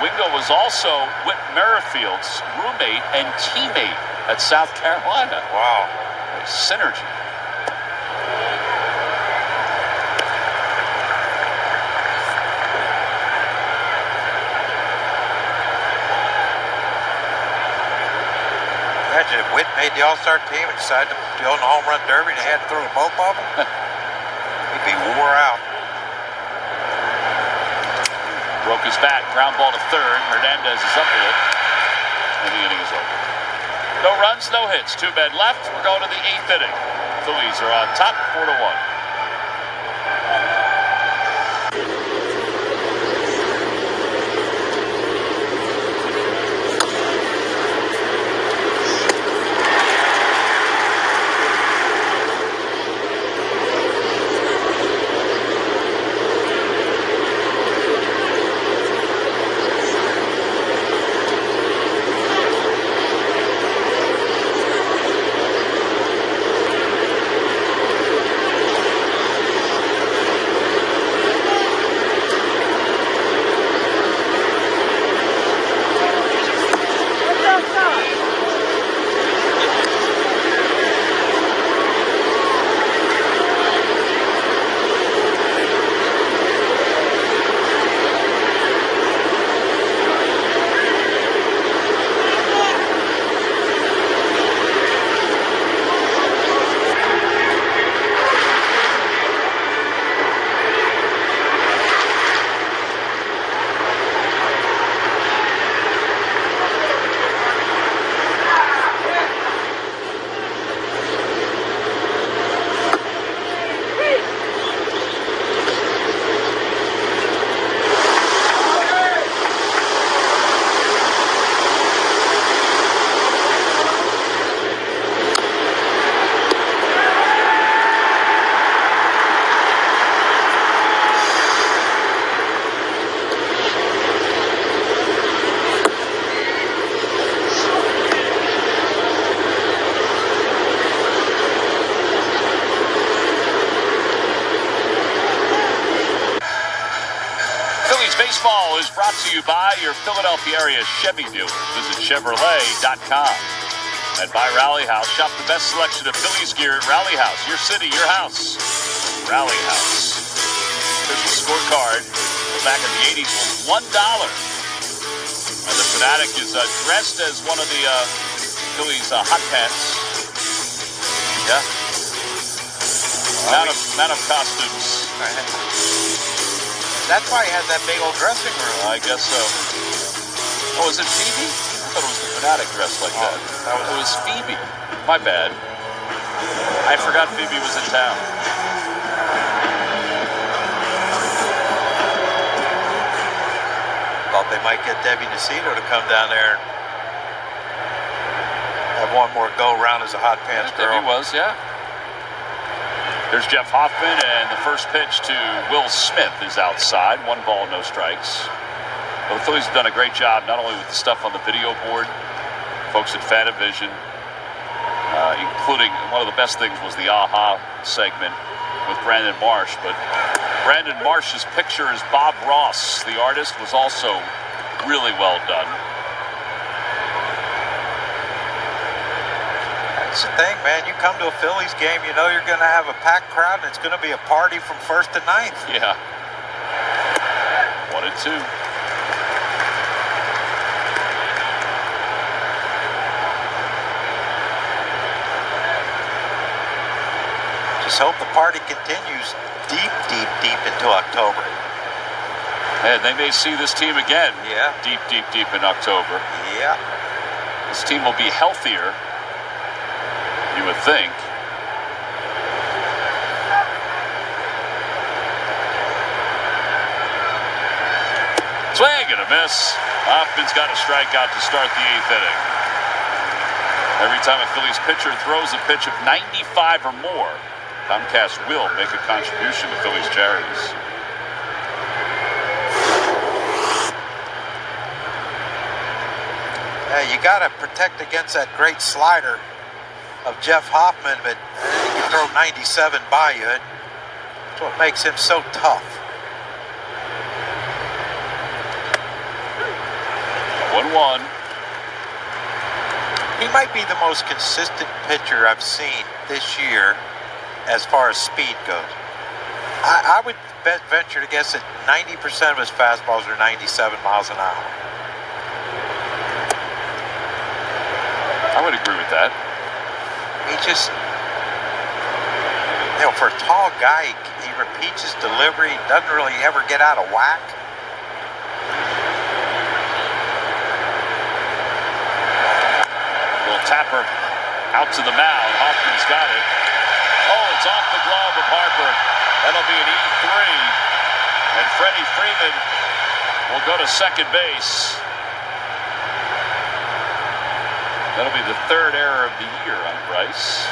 Wingo was also Whit Merrifield's roommate and teammate at South Carolina. Wow. Synergy. Imagine if Whit made the All-Star team and decided to go in the home run derby and had to throw to both of them. He'd be wore out. Broke his back, ground ball to third. Hernandez is up with it, and the inning is over. No runs, no hits. 2 men left. We're going to the 8th inning. Phillies are on top, 4-1. Baseball is brought to you by your Philadelphia area Chevy dealers. Visit Chevrolet.com. And by Rally House. Shop the best selection of Phillies gear at Rally House. Your city, your house. Rally House. Official scorecard back in the 80s was $1. And the Fanatic is dressed as one of the Phillies hot pants. Yeah. Man of costumes. That's why he has that big old dressing room. I guess so. Oh, is it Phoebe? I thought it was the Fanatic dressed like that. It was Phoebe. My bad. I forgot Phoebe was in town. Thought they might get Debbie Nacito to come down there and have one more go around as a hot pants girl. Debbie was, yeah. There's Jeff Hoffman, and the first pitch to Will Smith is outside. 1 ball, no strikes. Well, the Phillies have done a great job, not only with the stuff on the video board, folks at Fanavision, including one of the best things was the AHA segment with Brandon Marsh. But Brandon Marsh's picture as Bob Ross, the artist, was also really well done. That's the thing, man. You come to a Phillies game, you know you're going to have a packed crowd, and it's going to be a party from 1st to 9th. Yeah. 1 and 2. Just hope the party continues deep, deep, deep into October. And they may see this team again. Yeah. Deep, deep, deep in October. Yeah. This team will be healthier, you would think. Swing and a miss. Hoffman's got a strikeout to start the 8th inning. Every time a Phillies pitcher throws a pitch of 95 or more, Comcast will make a contribution to Phillies charities. You got to protect against that great slider of Jeff Hoffman, but you throw 97 by you. That's what makes him so tough. 1-1. He might be the most consistent pitcher I've seen this year as far as speed goes. I would venture to guess that 90% of his fastballs are 97 miles an hour. I would agree with that. He just, for a tall guy, he repeats his delivery, doesn't really ever get out of whack. Little tapper out to the mound. Hoffman's got it. Oh, it's off the glove of Harper. That'll be an E3. And Freddie Freeman will go to second base. That'll be the third error of the year on Bryce.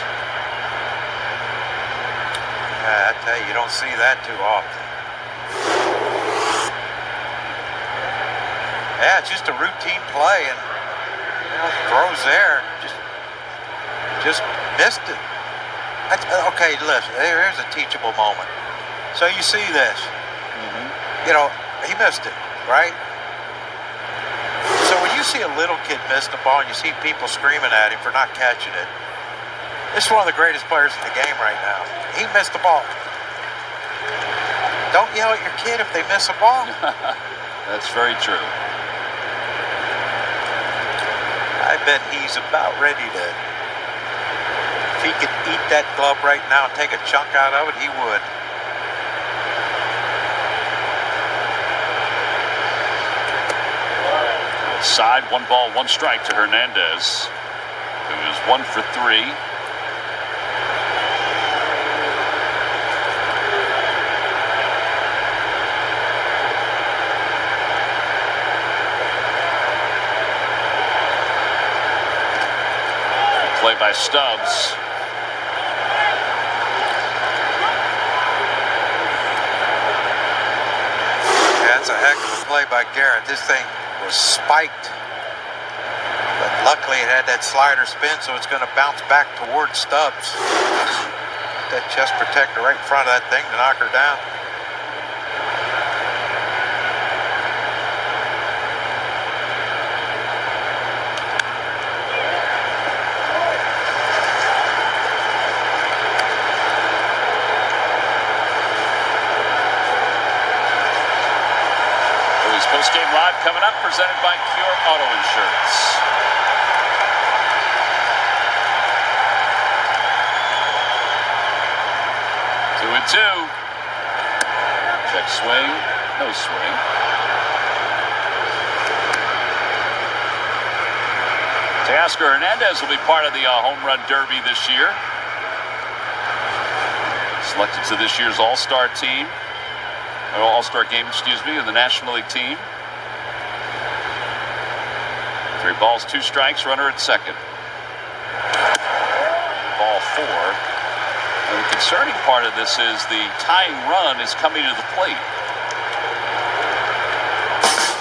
Yeah, I tell you, you don't see that too often. Yeah, it's just a routine play, and throws there, just missed it. Okay, listen, here's a teachable moment. So you see this, he missed it, right? So when you see a little kid miss the ball and you see people screaming at him for not catching it, this is one of the greatest players in the game right now. He missed the ball. Don't yell at your kid if they miss a ball. That's very true. I bet he's about ready to, if he could eat that glove right now and take a chunk out of it, he would. Side, 1 ball, 1 strike to Hernandez, who is 1 for 3. Play by Stubbs. Yeah, that's a heck of a play by Garrett. This thing was spiked, but luckily it had that slider spin, so it's going to bounce back towards Stubbs. That chest protector right in front of that thing to knock her down. Post-game live coming up, presented by Cure Auto Insurance. Two and two. Check swing. No swing. Teoscar Hernandez will be part of the Home Run Derby this year. Selected to this year's All-Star team. All-Star game, in the National League team. 3 balls, 2 strikes, runner at second. Ball 4. And the concerning part of this is the tying run is coming to the plate.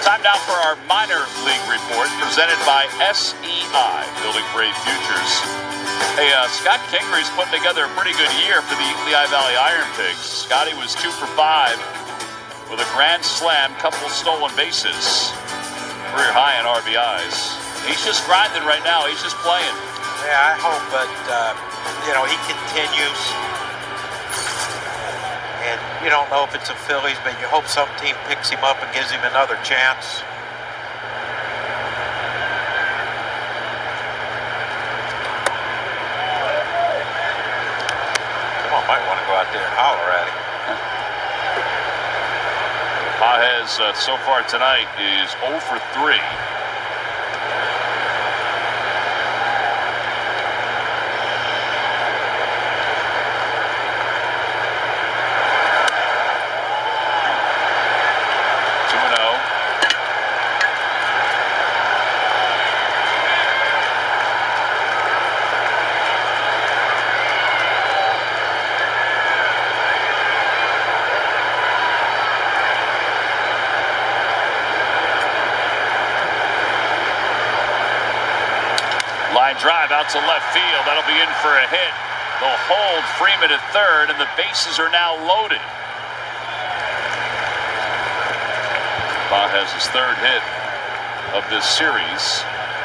Time now for our minor league report, presented by SEI, Building Brave Futures. Hey, Scott Kingery's putting together a pretty good year for the Lehigh Valley Iron Pigs. Scotty was 2 for 5. With a grand slam, couple stolen bases. Career high in RBIs. He's just grinding right now. He's just playing. Yeah, I hope that, he continues. And you don't know if it's the Phillies, but you hope some team picks him up and gives him another chance. Come on, might want to go out there and holler at him. Pages so far tonight is 0 for 3. Drive out to left field. That'll be in for a hit. They'll hold Freeman at third, and the bases are now loaded. Stott has his third hit of this series,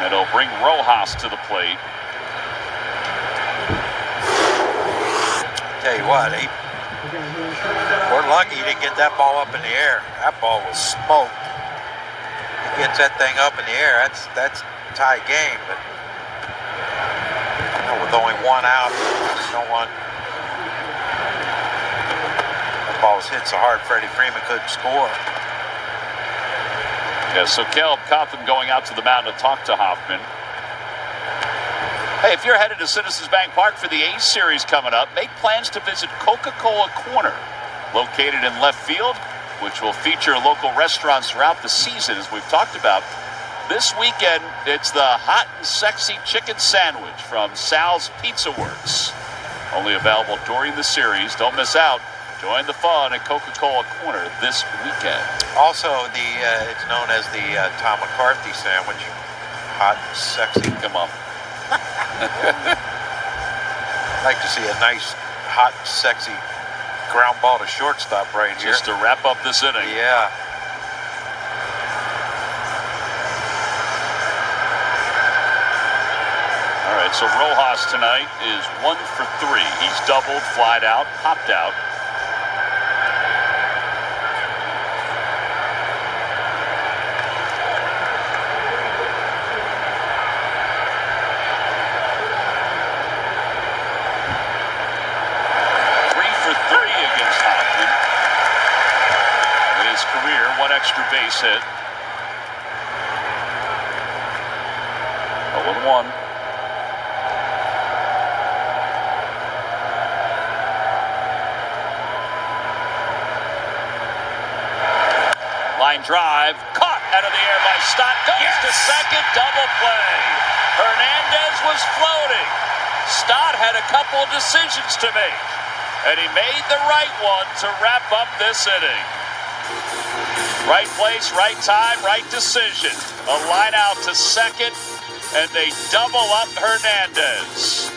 and he'll bring Rojas to the plate. Tell you what, we're lucky he didn't get that ball up in the air. That ball was smoked. He gets that thing up in the air, that's tie game, but with only one out, no one. The ball's hit so hard, Freddie Freeman couldn't score. Yeah, so Caleb caught them going out to the mound to talk to Hoffman. Hey, if you're headed to Citizens Bank Park for the A's series coming up, make plans to visit Coca-Cola Corner, located in left field, which will feature local restaurants throughout the season, as we've talked about. This weekend, it's the hot and sexy chicken sandwich from Sal's Pizza Works. Only available during the series. Don't miss out. Join the fun at Coca-Cola Corner this weekend. Also, it's known as the Tom McCarthy sandwich. Hot and sexy. Come on. I'd like to see a nice, hot, sexy ground ball to shortstop right here. Just to wrap up this inning. Yeah. All right, so Rojas tonight is 1 for 3. He's doubled, flied out, popped out. Extra base hit. 0-1. Line drive, caught out of the air by Stott, goes to second, double play. Hernandez was floating. Stott had a couple of decisions to make, and he made the right one to wrap up this inning. Right place, right time, right decision. A line out to second, and they double up Hernandez.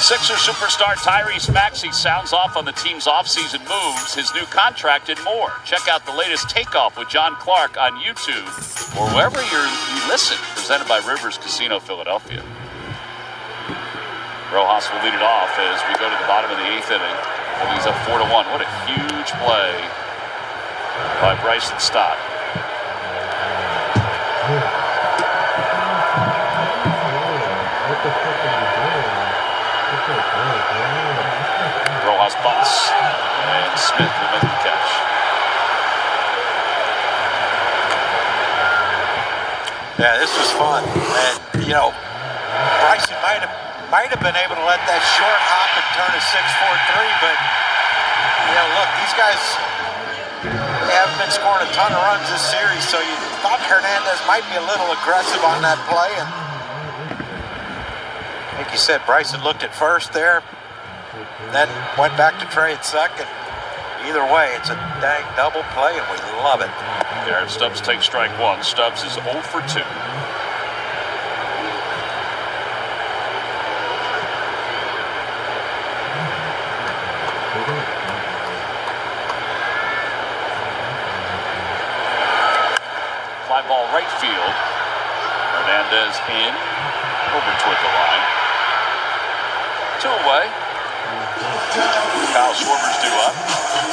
Sixer superstar Tyrese Maxey sounds off on the team's offseason moves, his new contract, and more. Check out the latest Takeoff with John Clark on YouTube or wherever you listen, presented by Rivers Casino Philadelphia. Rojas will lead it off as we go to the bottom of the 8th inning. Phillies up 4-1. What a huge play by Bryson Stott. Rojas bunts, and Smith will make the catch. Yeah, this was fun. And, you know, Bryson might have been able to let that short hop and turn a 6-4-3, but, you know, look, these guys, they haven't been scoring a ton of runs this series, so you thought Hernandez might be a little aggressive on that play. And like you said, Bryson looked at first there, then went back to Trey at second. Either way, it's a dang double play, and we love it. Aaron Stubbs takes strike one. Stubbs is 0 for 2. Fly ball right field. Hernandez in, over toward the line. 2 away. Kyle Schwarber's due up.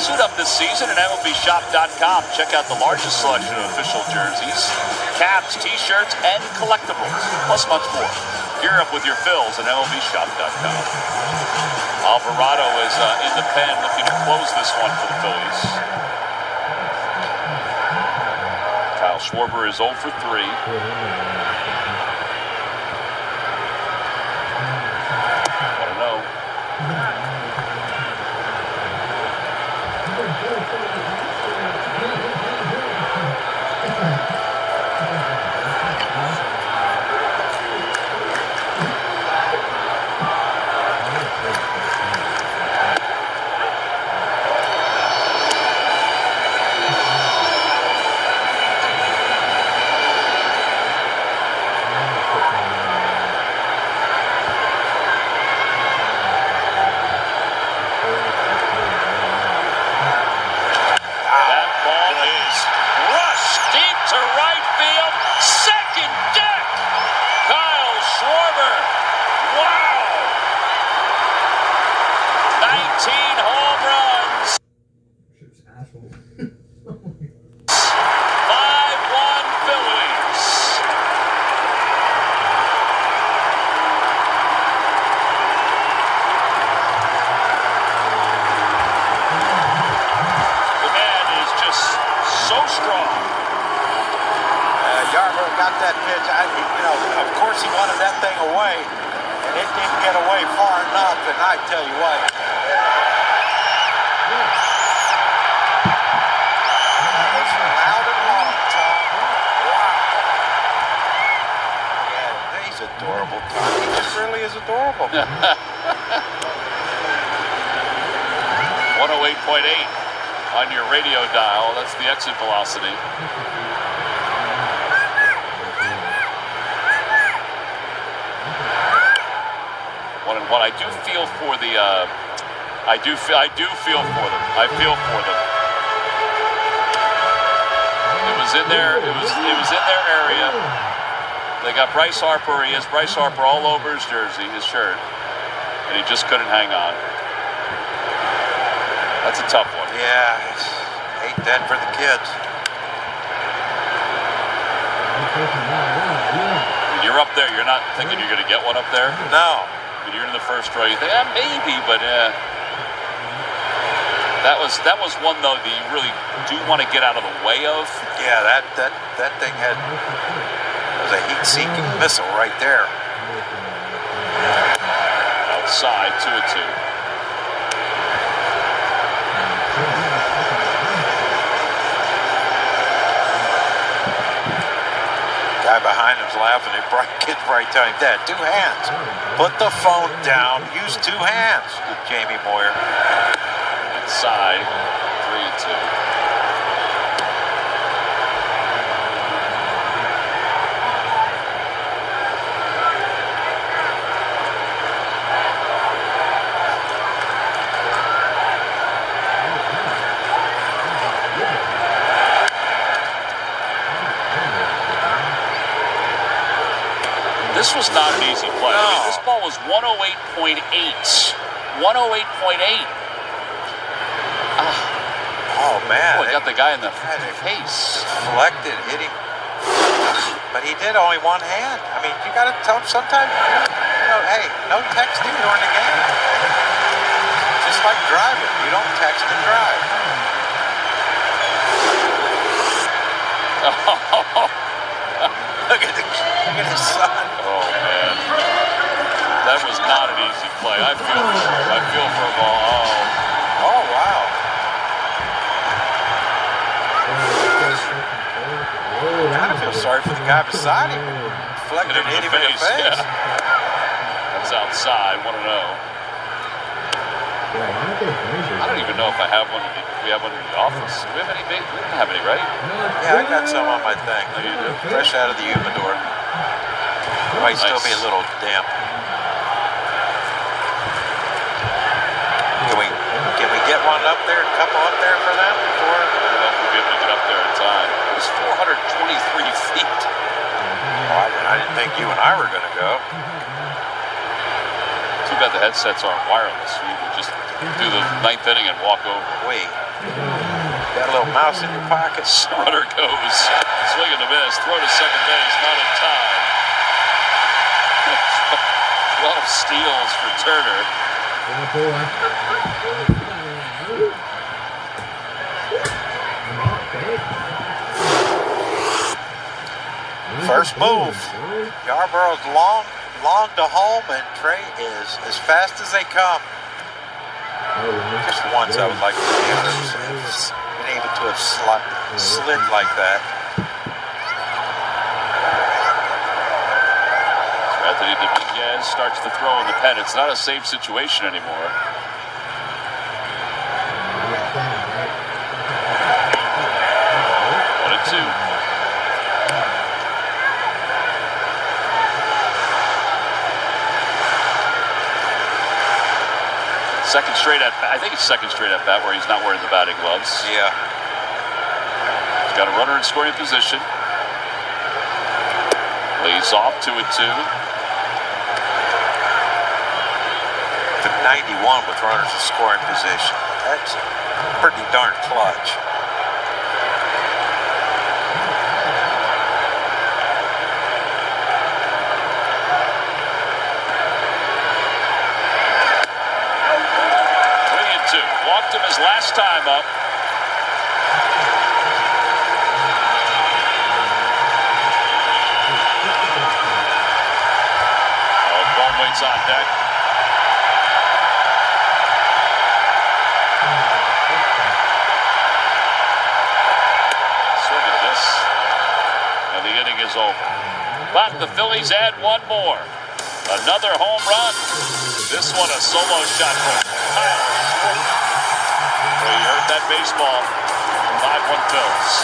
Suit up this season at MLBshop.com. Check out the largest selection of official jerseys, caps, t-shirts, and collectibles, plus much more. Gear up with your Phillies at MLBshop.com. Alvarado is in the pen looking to close this one for the Phillies. Kyle Schwarber is 0 for 3. I don't know. That pitch, you know, of course he wanted that thing away, and it didn't get away far enough, and I tell you what. That was loud and long, Tom. Wow. Yeah, he's adorable, Tom. He just really is adorable. 108.8 on your radio dial. That's the exit velocity. What I do feel for the, I do feel for them. I feel for them. It was in there. It was in their area. They got Bryce Harper. He has Bryce Harper all over his jersey, his shirt, and he just couldn't hang on. That's a tough one. Yeah, hate that for the kids. When you're up there, you're not thinking you're going to get one up there. No. When you're in the first row, you think, maybe, but that was one though that you really do want to get out of the way of. Yeah, that thing was a heat-seeking missile right there. Outside, 2-2. Guy behind him's laughing. The kid's right telling him, Dad, 2 hands. Put the phone down. Use 2 hands. Jamie Moyer. Inside, 3-2. This was not an easy play. No. I mean, this ball was 108.8. 108.8. Oh, man. Boy, got the guy in the face. Deflected, hit him. But he did only 1 hand. I mean, you got to tell him sometimes. hey, no texting during the game. Just like driving. You don't text and drive. Look at his son. Oh, man. That was not an easy play. I feel for him all. Oh, wow. I feel sorry for the guy beside him. Deflected him in the face. Yeah. That's outside. 1-0. I don't even know if I have one. We have one in the office. Do we have any? We don't have any, right? Yeah, I got some on my thing. Oh, you do? Fresh out of the humidor. Might still be a little damp. Can we get one up there, a couple up there for them before? I don't know if we'll be able to get up there in time. It was 423 feet. Oh, I didn't think you and I were going to go. Too bad the headsets aren't wireless. You can just do the ninth inning and walk over. Wait. Got a little mouse in your pocket. Runner goes. Swing and a miss. Throw to second base. Not in time. 12 steals for Turner. First move. Yarborough's long to home, and Trey is as fast as they come. Just once I would like to be able to have slid like that. Anthony Dominguez starts to throw in the pen. It's not a safe situation anymore. One and two. Second straight at bat. I think it's second straight at bat where he's not wearing the batting gloves. Yeah. He's got a runner in scoring position. Leads off 2-2. Took 91 with runners in scoring position. That's pretty darn clutch. Walked him his last time up. Ballwait's on deck. Swing at this. And the inning is over. But the Phillies add one more. Another home run. This one a solo shot from Kyle. Well, you heard that baseball. 5-1 Phillies.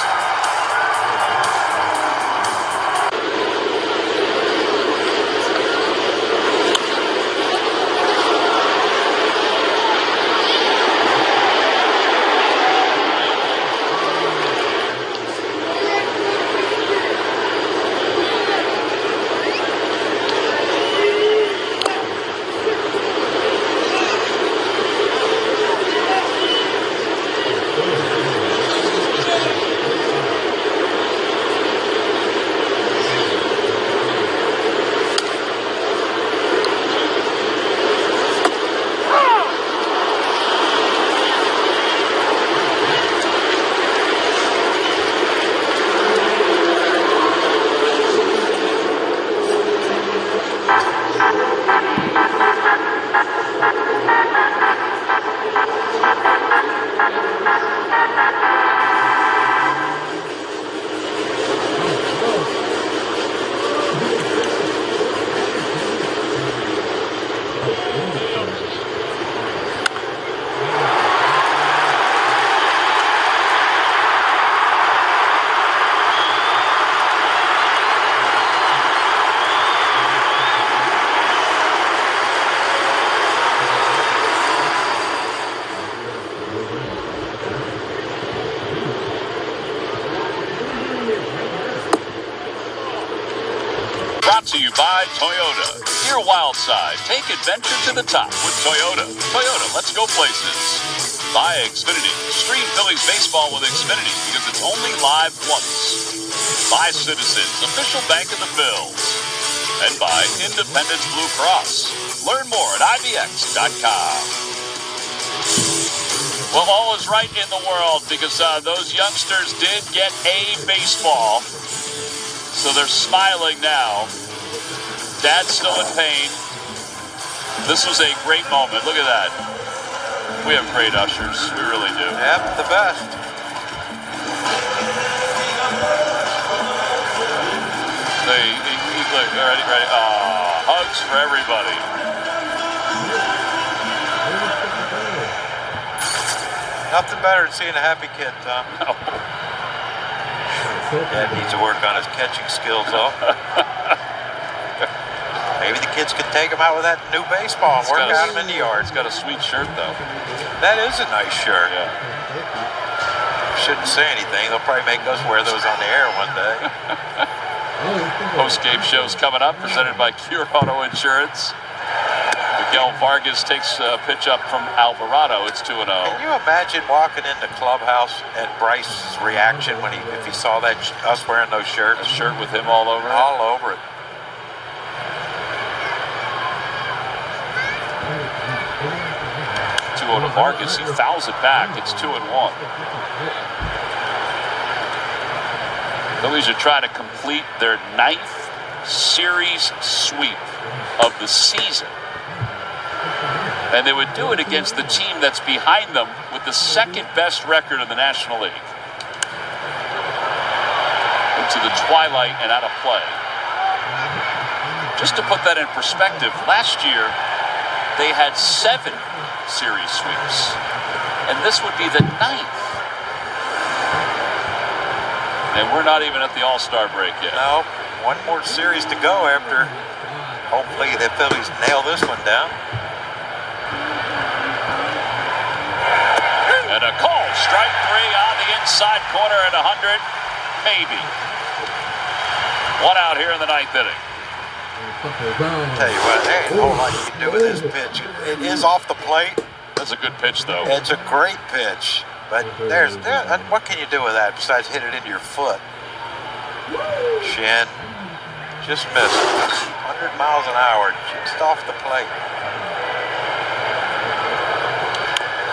Brought to you by Toyota. Dear Wildside, take adventure to the top with Toyota. Toyota, let's go places. By Xfinity. Stream Phillies baseball with Xfinity because it's only live once. By Citizens, official bank of the Phils. and by Independence Blue Cross. Learn more at IBX.com. Well, all is right in the world because those youngsters did get a baseball. So they're smiling now. Dad's still in pain. This was a great moment. Look at that. We have great ushers. We really do. Yep, the best. Ready. Hugs for everybody. Nothing better than seeing a happy kid, Tom. No. Dad needs to work on his catching skills, though. Maybe the kids could take him out with that new baseball and work out him in the yard. It's got a sweet shirt, though. That is a nice shirt. Yeah. Shouldn't say anything. They'll probably make us wear those on the air one day. Post-game shows coming up, presented by Cure Auto Insurance. Miguel Vargas takes a pitch up from Alvarado. It's 2-0. Can you imagine walking in the clubhouse and Bryce's reaction when if he saw that us wearing those shirts? A shirt with him all over it? All over it. To Vargas, he fouls it back. It's 2-1. Phillies are trying to complete their 9th series sweep of the season. And they would do it against the team that's behind them with the 2nd best record in the National League. Into the twilight and out of play. Just to put that in perspective, last year they had 7 series sweeps. And this would be the 9th. And we're not even at the All-Star break yet. No, one more series to go after. Hopefully the Phillies nail this one down. And a call, strike 3 on the inside corner at 100, maybe. 1 out here in the 9th inning. Tell you what, there ain't a whole lot you can do with this pitch. It is off the plate. That's a good pitch, though. It's a great pitch. But what can you do with that besides hit it into your foot? Shin just missed. 100 miles an hour, just off the plate.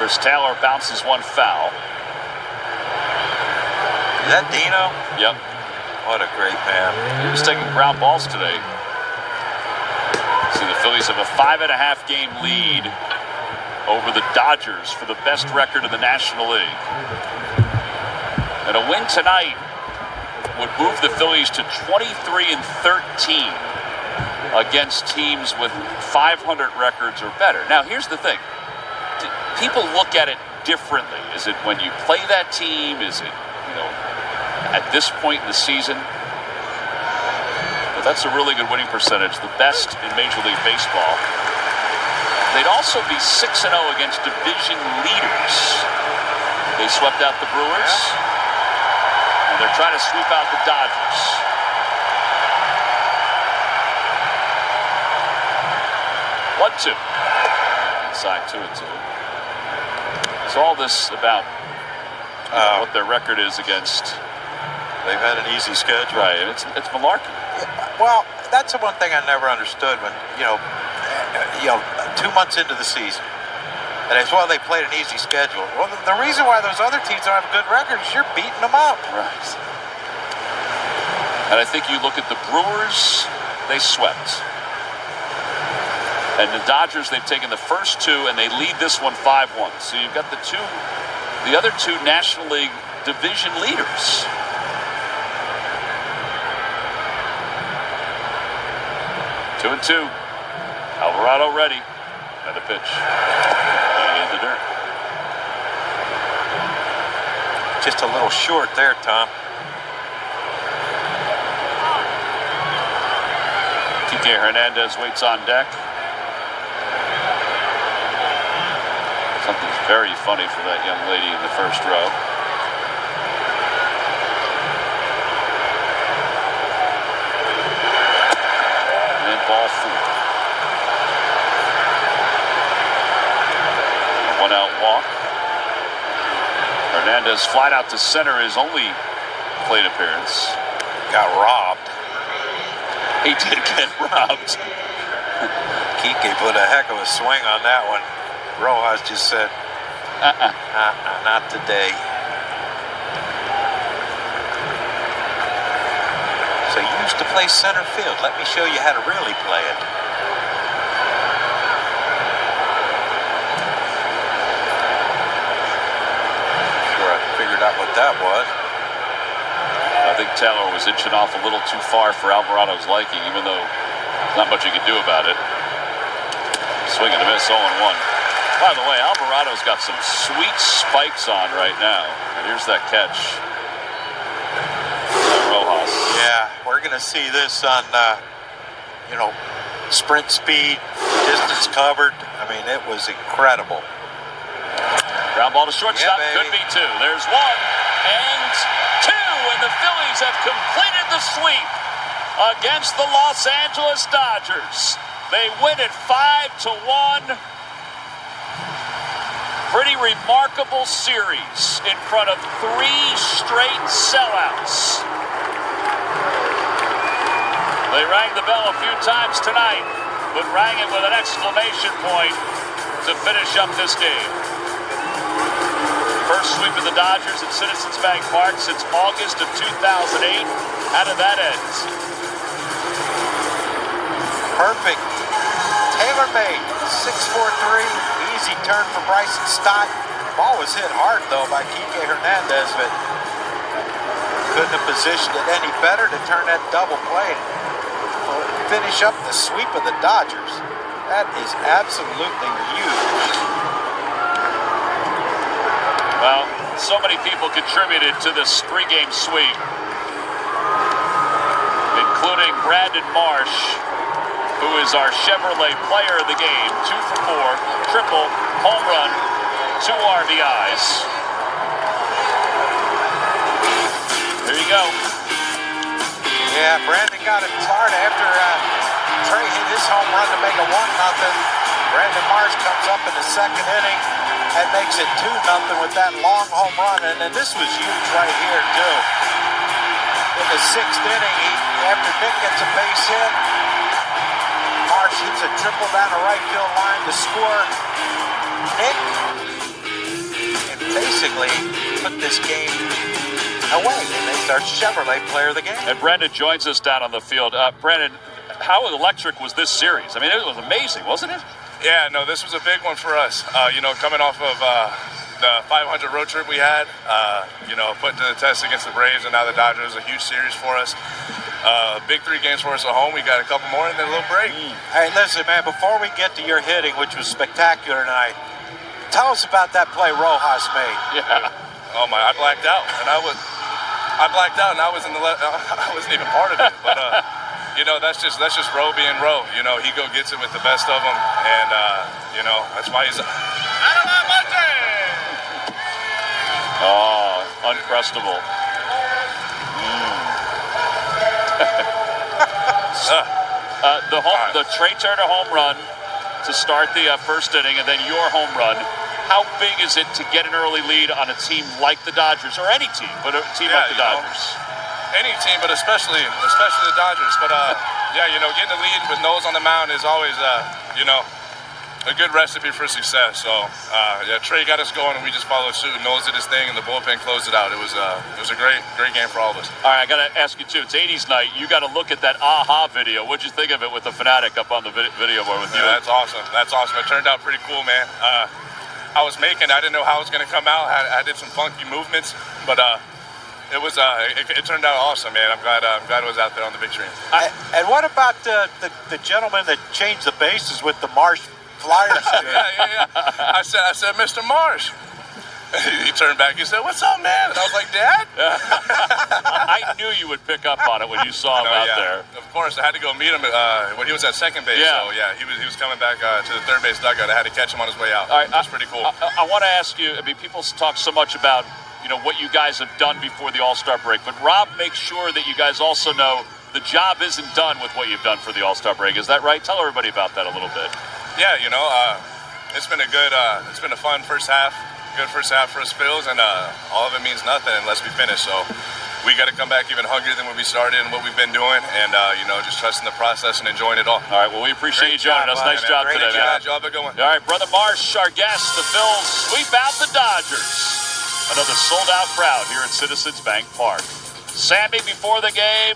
Chris Taylor bounces one foul. Is that Dino? Yep. What a great man. He was taking ground balls today. See, the Phillies have a 5.5-game lead over the Dodgers for the best record in the National League. And a win tonight would move the Phillies to 23-13 against teams with 500 records or better. Now, here's the thing. People look at it differently. Is it when you play that team? Is it, at this point in the season? But that's a really good winning percentage, the best in Major League Baseball. They'd also be 6-0 against division leaders. They swept out the Brewers, and they're trying to sweep out the Dodgers. One-two. Inside 2-2. So all this about what their record is against. They've had an easy schedule. Right, it's malarkey. Yeah, well, that's the one thing I never understood when 2 months into the season. And as well, they played an easy schedule. Well, the reason why those other teams don't have good records is you're beating them up. Right. And I think you look at the Brewers, they swept. And the Dodgers, they've taken the first 2, and they lead this one 5-1. So you've got the other 2 National League division leaders. Two and 2. Alvarado ready. Another pitch. In the dirt. Just a little short there, Tom. Kike Hernandez waits on deck. Something's very funny for that young lady in the first row. And ball 4. 1 out walk. Hernandez flied out to center, his only plate appearance. Got robbed. He did get robbed. Kike put a heck of a swing on that one. Rojas just said, not today. So you used to play center field. Let me show you how to really play it. Sure, I figured out what that was. I think Taylor was inching off a little too far for Alvarado's liking, even though not much you could do about it. Swing and a miss, 0-1. By the way, Alvarado's got some sweet spikes on right now. And here's that catch. Rojas. Yeah, we're going to see this on, sprint speed, distance covered. I mean, it was incredible. Ground ball to shortstop, Yeah, could be two. There's one and two, and the Phillies have completed the sweep against the Los Angeles Dodgers. They win it 5-1. Pretty remarkable series in front of 3 straight sellouts. They rang the bell a few times tonight, but rang it with an exclamation point to finish up this game. First sweep of the Dodgers at Citizens Bank Park since August of 2008. How did that end? Perfect. Tailor-made. 6-4-3. Easy turn for Bryson Stott. Ball was hit hard, though, by Kike Hernandez, but couldn't have positioned it any better to turn that double play and finish up the sweep of the Dodgers. That is absolutely huge. Well, so many people contributed to this 3-game sweep, including Brandon Marsh, who is our Chevrolet player of the game. 2 for 4, triple, home run, 2 RBIs. There you go. Yeah, Brandon got it started after Trey hit his home run to make it 1-0. Brandon Marsh comes up in the second inning and makes it 2-0 with that long home run. And then this was huge right here, too. In the 6th inning, after Nick gets a base hit, Marsh hits a triple down the right field line to score. Nick, and basically put this game away, and they start Chevrolet player of the game. And Brandon joins us down on the field. Brandon, how electric was this series? I mean, it was amazing, wasn't it? Yeah, no, this was a big one for us. Coming off of the 500 road trip we had, put to the test against the Braves and now the Dodgers, a huge series for us. Big 3 games for us at home. We got a couple more and then a little break. Hey, listen, man, before we get to your hitting, which was spectacular tonight, tell us about that play Rojas made. Yeah. Oh my, I blacked out, and I was in the I wasn't even part of it, but that's just Roe being Roe. He gets it with the best of them, and that's why he's uncrustable. The Trey Turner home run to start the first inning, and then your home run. How big is it to get an early lead on a team like the Dodgers, or any team, but a team like the Dodgers? Any team, but especially the Dodgers. But getting a lead with nose on the mound is always a good recipe for success. So Trey got us going, and we just followed suit. Nose did his thing, and the bullpen closed it out. It was a great game for all of us. All right, I got to ask you too. It's 80s night. You got to look at that aha video. What'd you think of it with the Fanatic up on the video board with you? That's awesome. It turned out pretty cool, man. I didn't know how it was going to come out. I did some funky movements, but it turned out awesome, man. I'm glad it was out there on the big screen. And what about the gentleman that changed the bases with the Marsh Flyers? Yeah. I said, Mr. Marsh. He turned back. He said, "What's up, man?" And I was like, "Dad." I knew you would pick up on it when you saw him out there. Of course, I had to go meet him when he was at second base. Yeah. So he was coming back to the third base dugout. I had to catch him on his way out. All right, That's pretty cool. I want to ask you. I mean, people talk so much about what you guys have done before the All-Star break, but Rob makes sure that you guys also know the job isn't done with what you've done for the All-Star break. Is that right? Tell everybody about that a little bit. Yeah, it's been a fun first half. Good first half for us Phils, and all of it means nothing unless we finish. So, we got to come back even hungrier than when we started and what we've been doing, and just trusting the process and enjoying it all. All right, well, we appreciate you joining us. Nice job today, man. Great job, going. All right, Brother Marsh, our guest. The Phils sweep out the Dodgers. Another sold-out crowd here at Citizens Bank Park. Sammy before the game,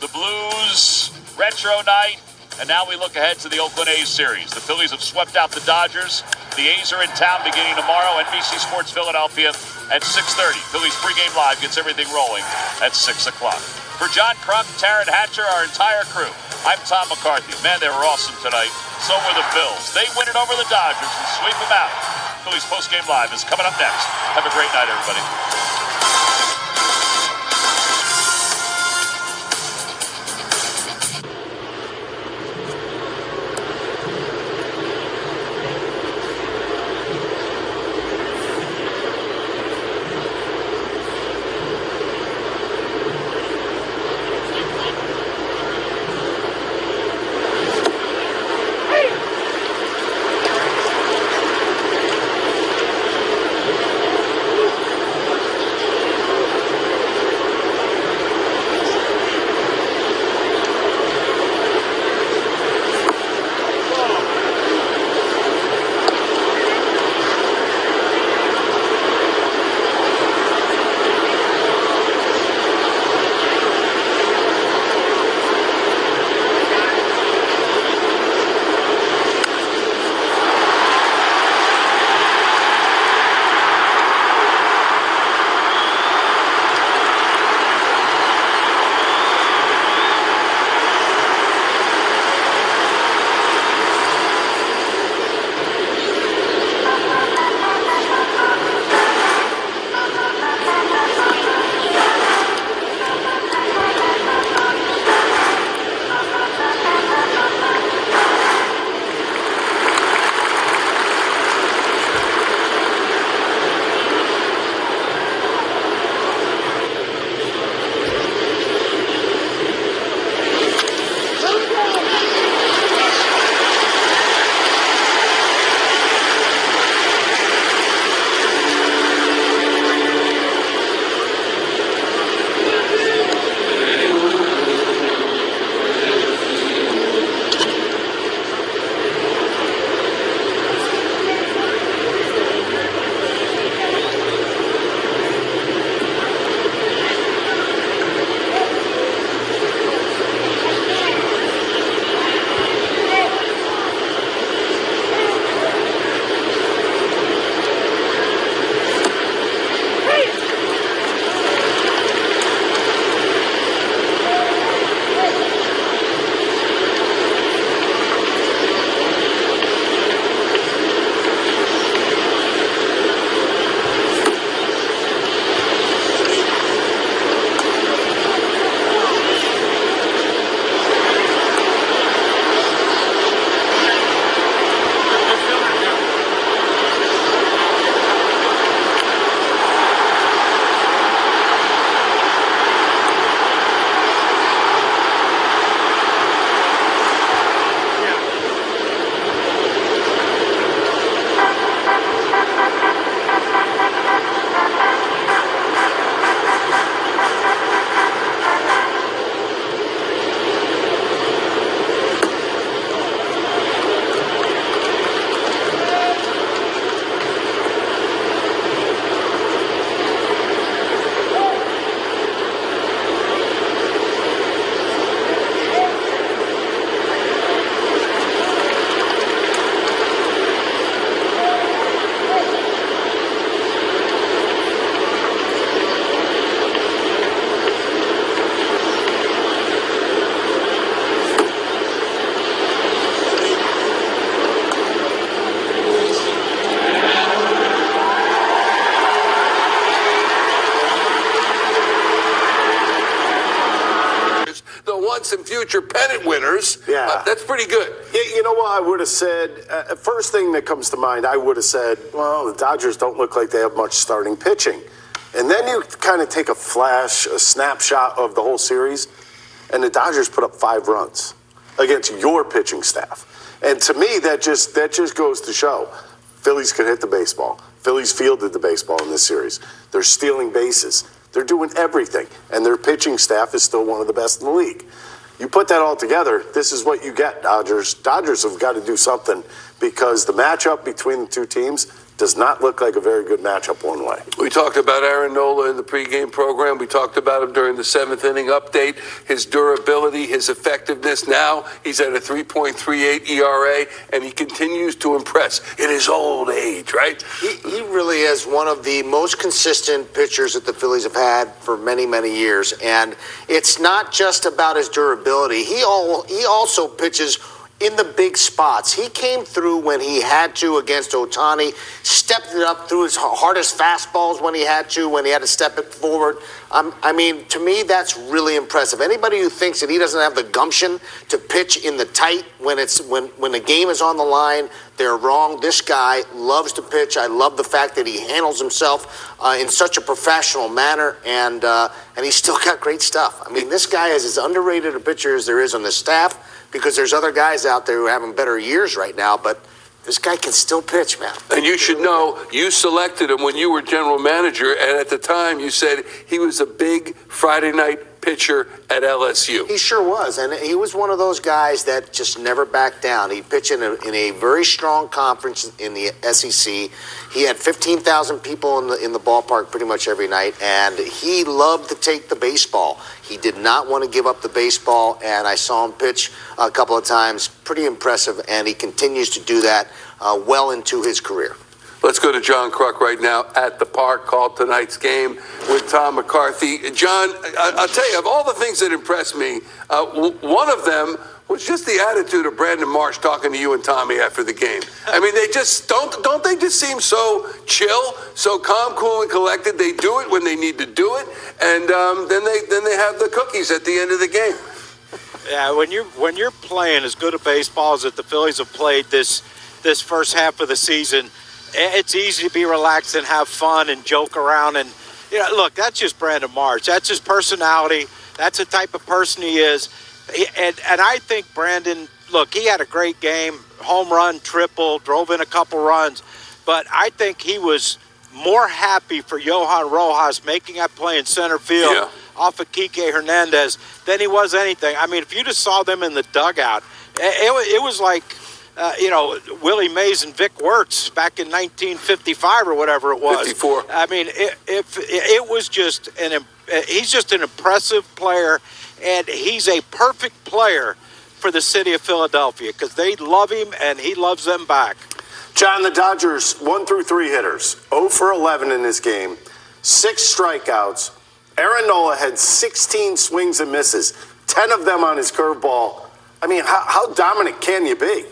the Blues, retro night, and now we look ahead to the Oakland A's series. The Phillies have swept out the Dodgers. The A's are in town beginning tomorrow. NBC Sports Philadelphia at 6:30. Phillies pregame live gets everything rolling at 6 o'clock. For John Crump, Taryn Hatcher, our entire crew, I'm Tom McCarthy. Man, they were awesome tonight. So were the Phils. They win it over the Dodgers and sweep them out. Phillies postgame live is coming up next. Have a great night, everybody. once and future pennant winners. Yeah. That's pretty good. You know what I would have said? First thing that comes to mind, I would have said, well, the Dodgers don't look like they have much starting pitching. And then you kind of take a snapshot of the whole series, and the Dodgers put up 5 runs against your pitching staff. And to me, that just goes to show Phillies could hit the baseball. Phillies fielded the baseball in this series. They're stealing bases. They're doing everything, and their pitching staff is still one of the best in the league. You put that all together, this is what you get, Dodgers. Dodgers have got to do something because the matchup between the two teams does not look like a very good matchup one way. We talked about Aaron Nola in the pregame program. We talked about him during the 7th inning update, his durability, his effectiveness. Now he's at a 3.38 ERA, and he continues to impress in his old age, right? He really is one of the most consistent pitchers that the Phillies have had for many, many years. And it's not just about his durability. He also pitches in the big spots. He came through when he had to against Ohtani, stepped it up through his hardest fastballs when he had to step it forward. I mean, to me, that's really impressive. Anybody who thinks that he doesn't have the gumption to pitch in the tight when the game is on the line, they're wrong. This guy loves to pitch. I love the fact that he handles himself in such a professional manner, and he's still got great stuff. I mean, this guy is as underrated a pitcher as there is on the staff, because there's other guys out there who are having better years right now, but this guy can still pitch, man. And you should know, you selected him when you were general manager, and at the time you said he was a big Friday night pitcher at LSU. He sure was, and he was one of those guys that just never backed down. He'd pitch in a very strong conference in the SEC. He had 15,000 people in the ballpark pretty much every night, and he loved to take the baseball. He did not want to give up the baseball, and I saw him pitch a couple of times. Pretty impressive, and he continues to do that well into his career. Let's go to John Kruk right now at the park, called tonight's game with Tom McCarthy. John, I'll tell you, of all the things that impressed me, one of them was just the attitude of Brandon Marsh talking to you and Tommy after the game. I mean, they just don't they just seem so chill, so calm, cool, and collected? They do it when they need to do it, and then they have the cookies at the end of the game. Yeah, when you're playing as good a baseball as that the Phillies have played this first half of the season, it's easy to be relaxed and have fun and joke around. And look, that's just Brandon Marsh. That's his personality. That's the type of person he is. And I think Brandon, look, he had a great game, home run, triple, drove in a couple runs. But I think he was more happy for Johan Rojas making that play in center field off of Kike Hernandez than he was anything. I mean, if you just saw them in the dugout, it was like, Willie Mays and Vic Wirtz back in 1955 or whatever it was. 54. I mean, it was just he's just an impressive player, and he's a perfect player for the city of Philadelphia because they love him and he loves them back. John, the Dodgers 1 through 3 hitters, 0 for 11 in this game, 6 strikeouts. Aaron Nola had 16 swings and misses, 10 of them on his curveball. I mean, how dominant can you be?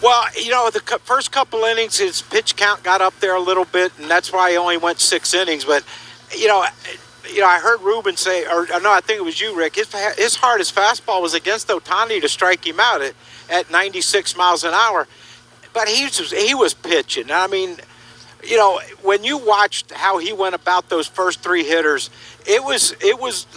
Well, the first couple innings, his pitch count got up there a little bit, and that's why he only went 6 innings. But, I heard Ruben say, or no, I think it was you, Rick, his hardest fastball was against Ohtani to strike him out at 96 miles an hour. But he was pitching. I mean, when you watched how he went about those first 3 hitters, it was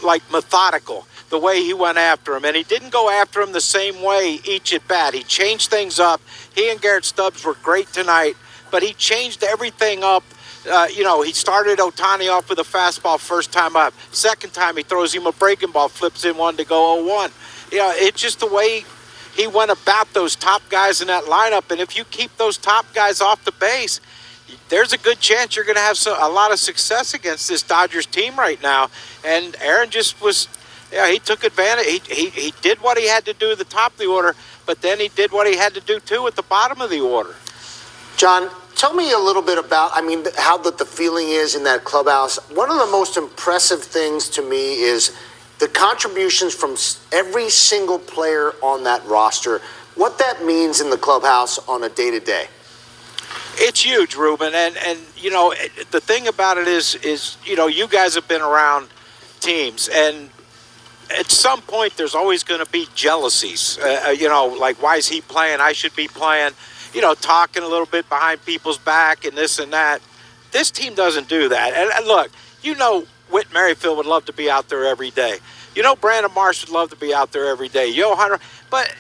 like methodical the way he went after him, and he didn't go after him the same way each at bat. He changed things up. He and Garrett Stubbs were great tonight, but he changed everything up. He started Ohtani off with a fastball first time up. Second time he throws him a breaking ball, flips in one to go 0-1. It's just the way he went about those top guys in that lineup, and if you keep those top guys off the base, there's a good chance you're going to have a lot of success against this Dodgers team right now. And Aaron just was, he took advantage. He did what he had to do at the top of the order, but then he did what he had to do, too, at the bottom of the order. John, tell me a little bit about, how the feeling is in that clubhouse. One of the most impressive things to me is the contributions from every single player on that roster, what that means in the clubhouse on a day-to-day. It's huge, Ruben, and the thing about it is you guys have been around teams, and at some point there's always going to be jealousies. Like, why is he playing? I should be playing. Talking a little bit behind people's back and this and that. This team doesn't do that. And look, Whit Merrifield would love to be out there every day. Brandon Marsh would love to be out there every day. Johan, but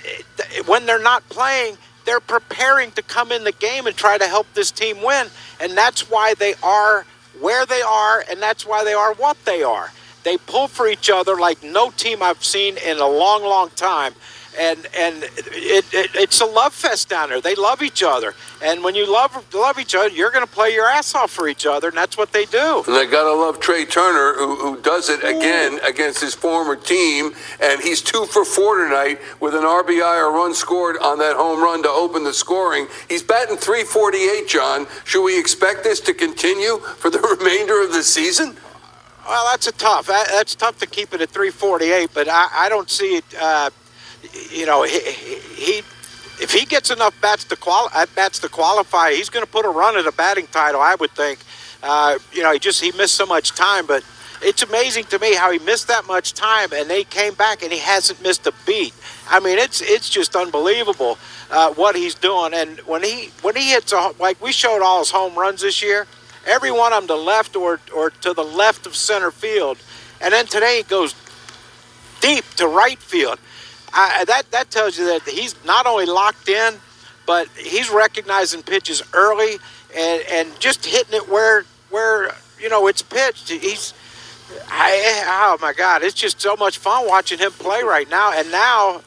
when they're not playing, they're preparing to come in the game and try to help this team win. And that's why they are where they are, and that's why they are what they are. They pull for each other like no team I've seen in a long, long time. And it's a love fest down there. They love each other. And when you love each other, you're going to play your ass off for each other, and that's what they do. And they got to love Trey Turner, who does it again against his former team, and he's 2 for 4 tonight with an RBI or run scored on that home run to open the scoring. He's batting .348, John. Should we expect this to continue for the remainder of the season? Well, that's tough to keep it at .348, but I don't see it. If he gets enough bats to qualify, he's going to put a run at a batting title, I would think. He missed so much time, but it's amazing to me how he missed that much time, and they came back, and he hasn't missed a beat. I mean, it's just unbelievable what he's doing. And when he hits like we showed all his home runs this year, every one of them to left or to the left of center field, and then today he goes deep to right field. That tells you that he's not only locked in, but he's recognizing pitches early and just hitting it where it's pitched. Oh my God, it's just so much fun watching him play right now. And now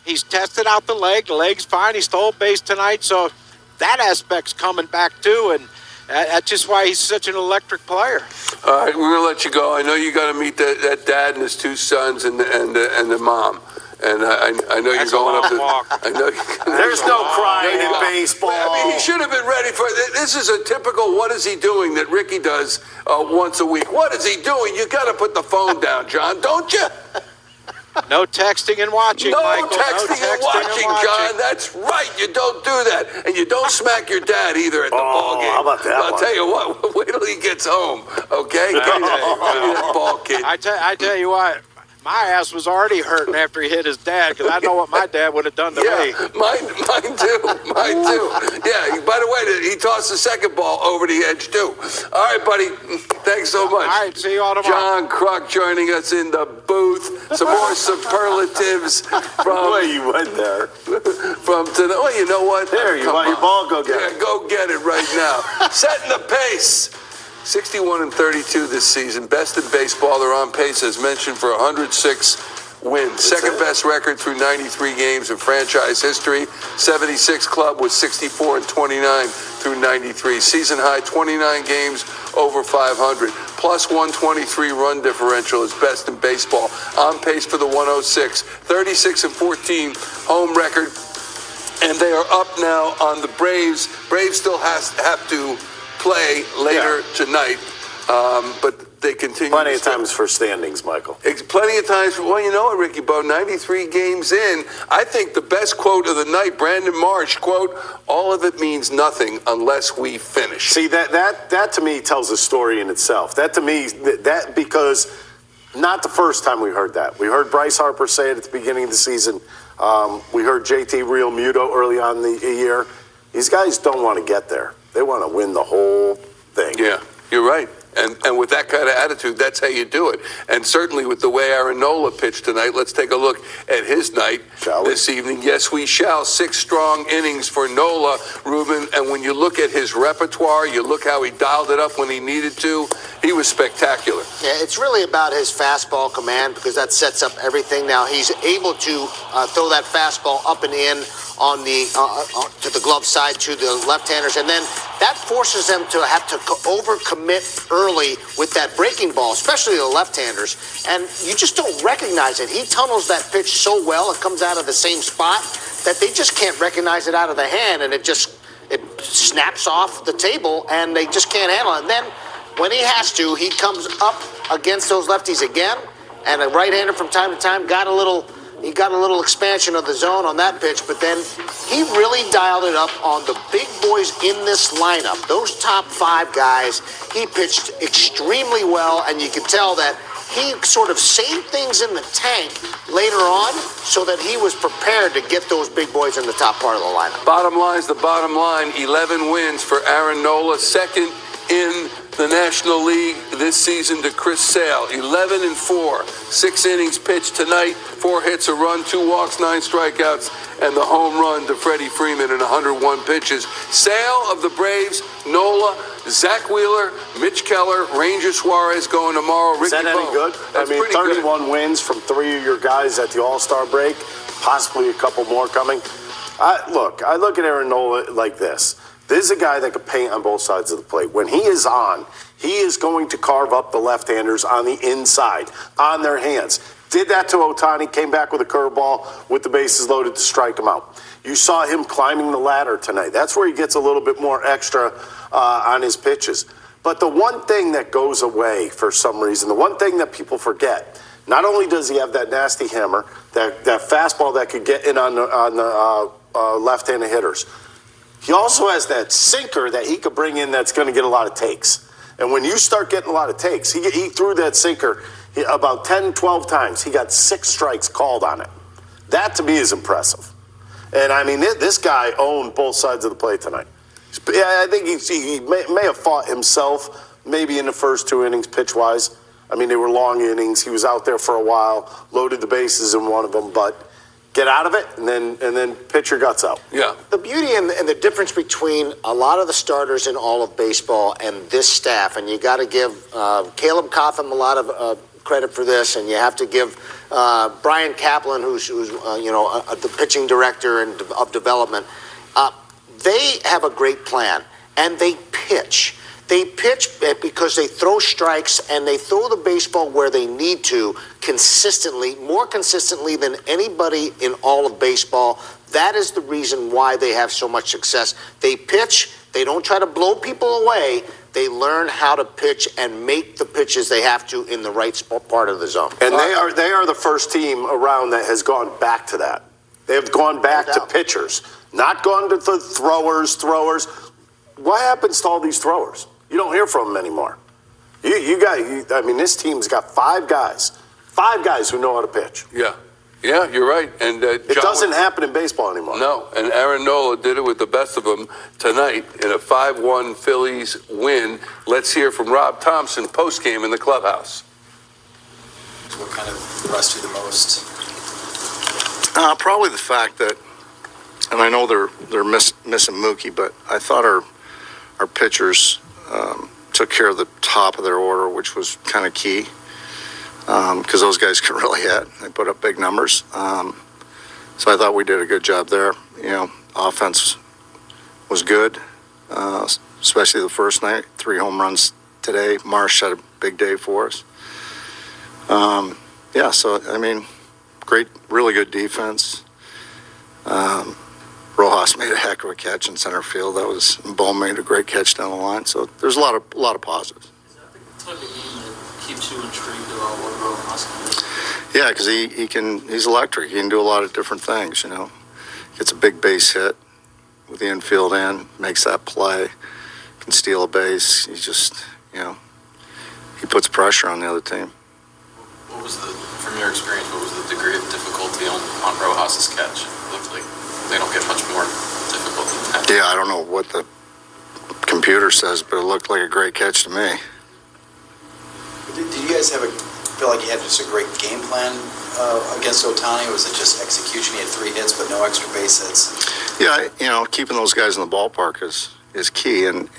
he's tested out the leg. The leg's fine. He stole base tonight, so that aspect's coming back too. And that's just why he's such an electric player. All right, we're gonna let you go. I know you got to meet that dad and his 2 sons and the mom. And I know you're going up to. I know there's no crying in baseball. I mean, he should have been ready for this. Is a typical what is he doing that Ricky does once a week. What is he doing? You got to put the phone down, John, don't you? No texting and watching, Michael. Texting and watching, John. That's right. You don't do that. And you don't smack your dad either at the ball game. How about that? I'll tell you what, wait till he gets home, okay? Give me that ball, kid. I tell you what. My ass was already hurting after he hit his dad because I know what my dad would have done to me. Mine too. Yeah, by the way, he tossed the second ball over the edge too. All right, buddy. Thanks so much. All right, see you all tomorrow. John Kruk joining us in the booth. Some more superlatives from... Boy, you went there. From tonight. Oh, you know what? There, you want your ball, go get it. Yeah, go get it right now. Setting the pace. 61-32 this season, best in baseball. They're on pace, as mentioned, for 106 wins. Second best record through 93 games in franchise history. 76 club was 64-29 through 93. Season high 29 games over 500. Plus 123 run differential is best in baseball. On pace for the 106. 36-14 home record. And they are up now on the Braves. Braves still have to play later tonight, but they continue. Plenty of times for standings, Michael. Plenty of times for, well, you know what, Ricky Bo, 93 games in, I think the best quote of the night, Brandon Marsh, quote, all of it means nothing unless we finish. See, that to me tells a story in itself. That to me, that because not the first time we heard that. We heard Bryce Harper say it at the beginning of the season. We heard JT Real Muto early on in the year. These guys don't want to get there. They want to win the whole thing. Yeah, you're right. And with that kind of attitude, that's how you do it. And certainly with the way Aaron Nola pitched tonight, let's take a look at his night this evening. Yes, we shall. 6 strong innings for Nola, Ruben. And when you look at his repertoire, you look how he dialed it up when he needed to, he was spectacular. Yeah, it's really about his fastball command because that sets up everything. Now he's able to throw that fastball up and in on the to the glove side to the left-handers, and then that forces them to have to overcommit early with that breaking ball, especially the left-handers, and you just don't recognize it. He tunnels that pitch so well, it comes out of the same spot that they just can't recognize it out of the hand, and it snaps off the table, and they just can't handle it. And then when he has to, he comes up against those lefties again, and a right-hander from time to time got a little expansion of the zone on that pitch, but then he really dialed it up on the big boys in this lineup. Those top 5 guys, he pitched extremely well, and you can tell that he sort of saved things in the tank later on so that he was prepared to get those big boys in the top part of the lineup. Bottom line's the bottom line. 11 wins for Aaron Nola, second in the National League this season to Chris Sale. 11-4, 6 innings pitched tonight, 4 hits, a run, 2 walks, 9 strikeouts, and the home run to Freddie Freeman in 101 pitches. Sale of the Braves, Nola Zach Wheeler, Mitch Keller, Ranger Suarez going tomorrow. Is that any good? That's I mean, pretty 31 good. wins from 3 of your guys at the All-Star break, possibly a couple more coming. I look at Aaron Nola like this. This is a guy that could paint on both sides of the plate. When he is on, he is going to carve up the left-handers on the inside, on their hands. Did that to Ohtani, came back with a curveball with the bases loaded to strike him out. You saw him climbing the ladder tonight. That's where he gets a little bit more extra on his pitches. But the one thing that goes away for some reason, the one thing that people forget, not only does he have that nasty hammer, that fastball that could get in on the left-handed hitters, he also has that sinker that he could bring in that's going to get a lot of takes. And when you start getting a lot of takes, he threw that sinker about 10, 12 times. He got 6 strikes called on it. That, to me, is impressive. And, I mean, this guy owned both sides of the plate tonight. I think he may have fought himself maybe in the first 2 innings pitch-wise. I mean, they were long innings. He was out there for a while, loaded the bases in one of them, but get out of it, and then pitch your guts out. Yeah. The beauty and the difference between a lot of the starters in all of baseball and this staff, and you got to give Caleb Cotham a lot of credit for this, and you have to give Brian Kaplan, who's the pitching director of development. They have a great plan, and they pitch. They pitch because they throw strikes and they throw the baseball where they need to consistently, more consistently than anybody in all of baseball. That is the reason why they have so much success. They pitch. They don't try to blow people away. They learn how to pitch and make the pitches they have to in the right part of the zone. And they are the first team around that has gone back to that. They have gone back to pitchers, not gone to the throwers. What happens to all these throwers? You don't hear from them anymore. I mean, this team's got 5 guys who know how to pitch. Yeah, you're right. And it doesn't happen in baseball anymore. No, and Aaron Nola did it with the best of them tonight in a 5-1 Phillies win. Let's hear from Rob Thompson postgame in the clubhouse. What kind of impressed you the most? Probably the fact that, and I know they're missing Mookie, but I thought our pitchers took care of the top of their order, which was kind of key because those guys can really hit. They put up big numbers. So I thought we did a good job there. Offense was good, especially the first night. 3 home runs today. Marsh had a big day for us. So, I mean, great, really good defense. Rojas made a heck of a catch in center field. Bohm made a great catch down the line. So there's a lot of positives. Is that the type of game that keeps you intrigued about what Rojas can do? Yeah, because he's electric. He can do a lot of different things. Gets a big base hit with the infield in, makes that play, can steal a base. He just, he puts pressure on the other team. What was from your experience, what was the degree of difficulty on Rojas' catch? It looked like they don't get much more difficult than that. Yeah, I don't know what the computer says, but it looked like a great catch to me. Did you guys feel like you had just a great game plan against Ohtani? Or was it just execution? He had 3 hits, but no extra base hits. Yeah, keeping those guys in the ballpark is key, and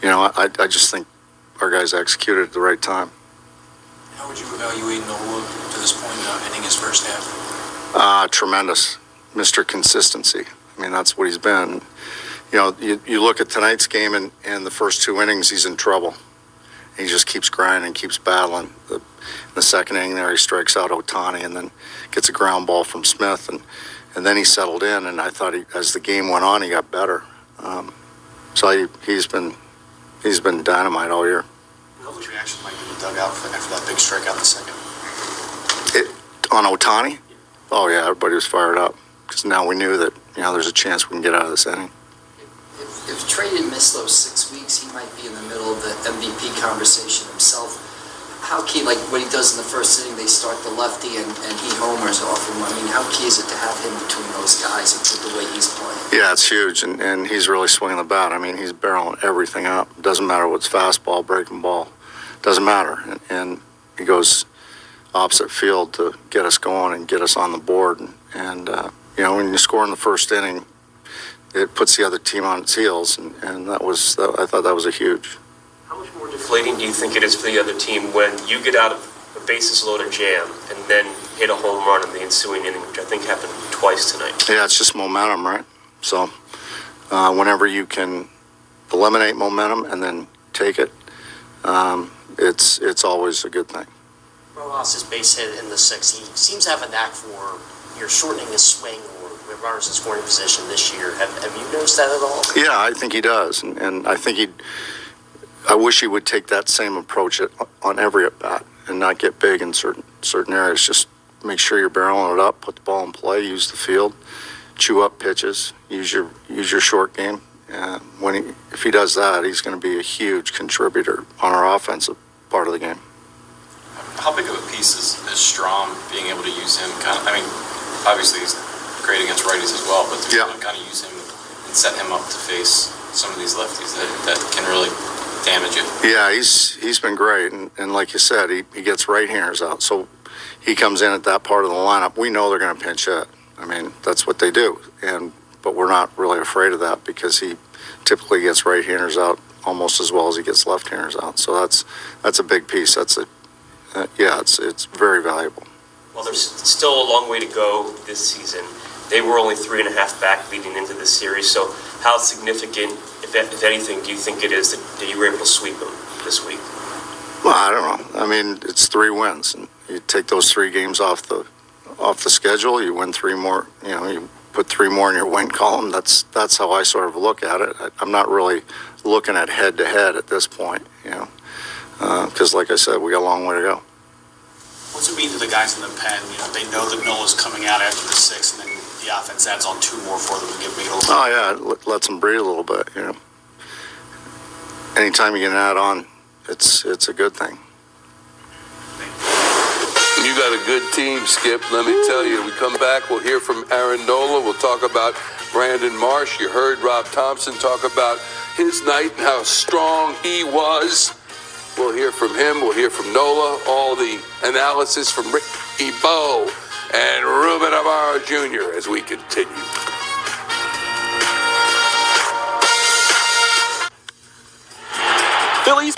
I just think our guys executed at the right time. How would you evaluate Nola to this point, ending his first half? Tremendous. Mr. Consistency. I mean, that's what he's been. You look at tonight's game, and the first 2 innings, he's in trouble. He just keeps grinding, keeps battling. In the second inning there, he strikes out Ohtani and then gets a ground ball from Smith, and then he settled in, and I thought as the game went on, he got better. So he's been dynamite all year. What was your reaction like in the dugout after that big strikeout in the second? On Ohtani? Oh, yeah, everybody was fired up because now we knew that, there's a chance we can get out of this inning. If Trey didn't miss those 6 weeks, he might be in the middle of the MVP conversation himself. How key, like what he does in the first inning, they start the lefty and he homers off him. I mean, how key is it to have him between those guys and with the way he's playing? Yeah, it's huge, and he's really swinging the bat. I mean, he's barreling everything up. It doesn't matter what's fastball, breaking ball. Doesn't matter. And he goes opposite field to get us going and get us on the board. And when you score in the first inning, it puts the other team on its heels, and I thought that was a huge. How much more deflating do you think it is for the other team when you get out of a bases loaded jam and then hit a home run in the ensuing inning, which I think happened twice tonight? Yeah, it's just momentum, right? So whenever you can eliminate momentum and then take it, it's always a good thing. Rojas' base hit in the sixth. He seems to have a knack for shortening his swing or runners in scoring position this year. Have you noticed that at all? Yeah, I think he does, and I think I wish he would take that same approach on every at bat and not get big in certain areas. Just make sure you're barreling it up, put the ball in play, use the field, chew up pitches, use your short game. If he does that, he's going to be a huge contributor on our offensive part of the game. How big of a piece is Strom being able to use him? Obviously he's great against righties as well, but to be able to kind of use him and set him up to face some of these lefties that can really damage it. Yeah, he's been great, and like you said, he gets right-handers out, so he comes in at that part of the lineup. We know they're going to pinch hit. I mean, that's what they do, but we're not really afraid of that because he typically gets right-handers out almost as well as he gets left-handers out. So that's a big piece. It's very valuable. Well, there's still a long way to go this season. They were only 3.5 back leading into this series. So how significant, if anything, do you think it is that you were able to sweep them this week? Well, I don't know. I mean, it's 3 wins, and you take those 3 games off the schedule. You win 3 more. You put 3 more in your win column. That's how I sort of look at it. I'm not really looking at head-to-head at this point, because like I said, we got a long way to go. What's it mean to the guys in the pen? They know that Nola's coming out after the 6th, and then the offense adds on 2 more for them to get made over. Oh yeah, it lets them breathe a little bit. Anytime you get an add on, it's a good thing. You got a good team, Skip. Let me tell you. We come back, we'll hear from Aaron Nola. We'll talk about Brandon Marsh. You heard Rob Thompson talk about his night and how strong he was. We'll hear from him. We'll hear from Nola. All the analysis from Rick Ebo and Ruben Amaro Jr. as we continue. Phillies.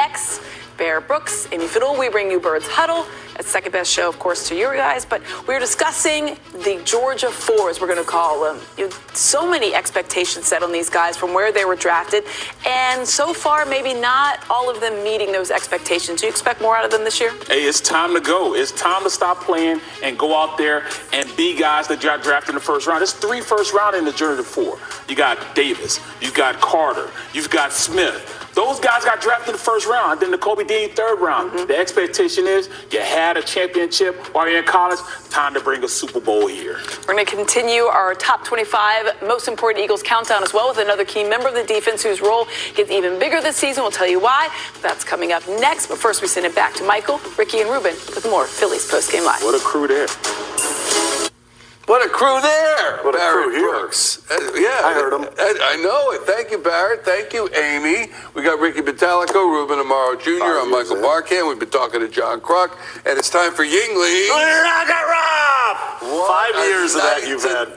next. Bear Brooks, Amy Fiddle, we bring you Birds Huddle. It's second best show, of course, to you guys, but we're discussing the Georgia Fours, we're going to call them. So many expectations set on these guys from where they were drafted, and so far, maybe not all of them meeting those expectations. Do you expect more out of them this year? Hey, it's time to go. It's time to stop playing and go out there and be guys that got drafted in the first round. There's 3 first round in the Georgia Four. You got Davis, you got Carter, you've got Smith. Those guys got drafted in the first round, then the Kobe Dean third round. The expectation is you had a championship while you're in college, time to bring a Super Bowl here. We're going to continue our top 25 most important Eagles countdown as well with another key member of the defense whose role gets even bigger this season. We'll tell you why. That's coming up next. But first, we send it back to Michael, Ricky, and Ruben with more Phillies postgame live. What a crew there. What a crew there. What a Barrett crew here. Brooks. Yeah. I heard him. I know it. Thank you, Barrett. Thank you, Amy. We got Ricky Batalico, Ruben Amaro Jr. I'm Michael Barkan. We've been talking to John Kruk, and it's time for Yingling. 5 years of that you've had.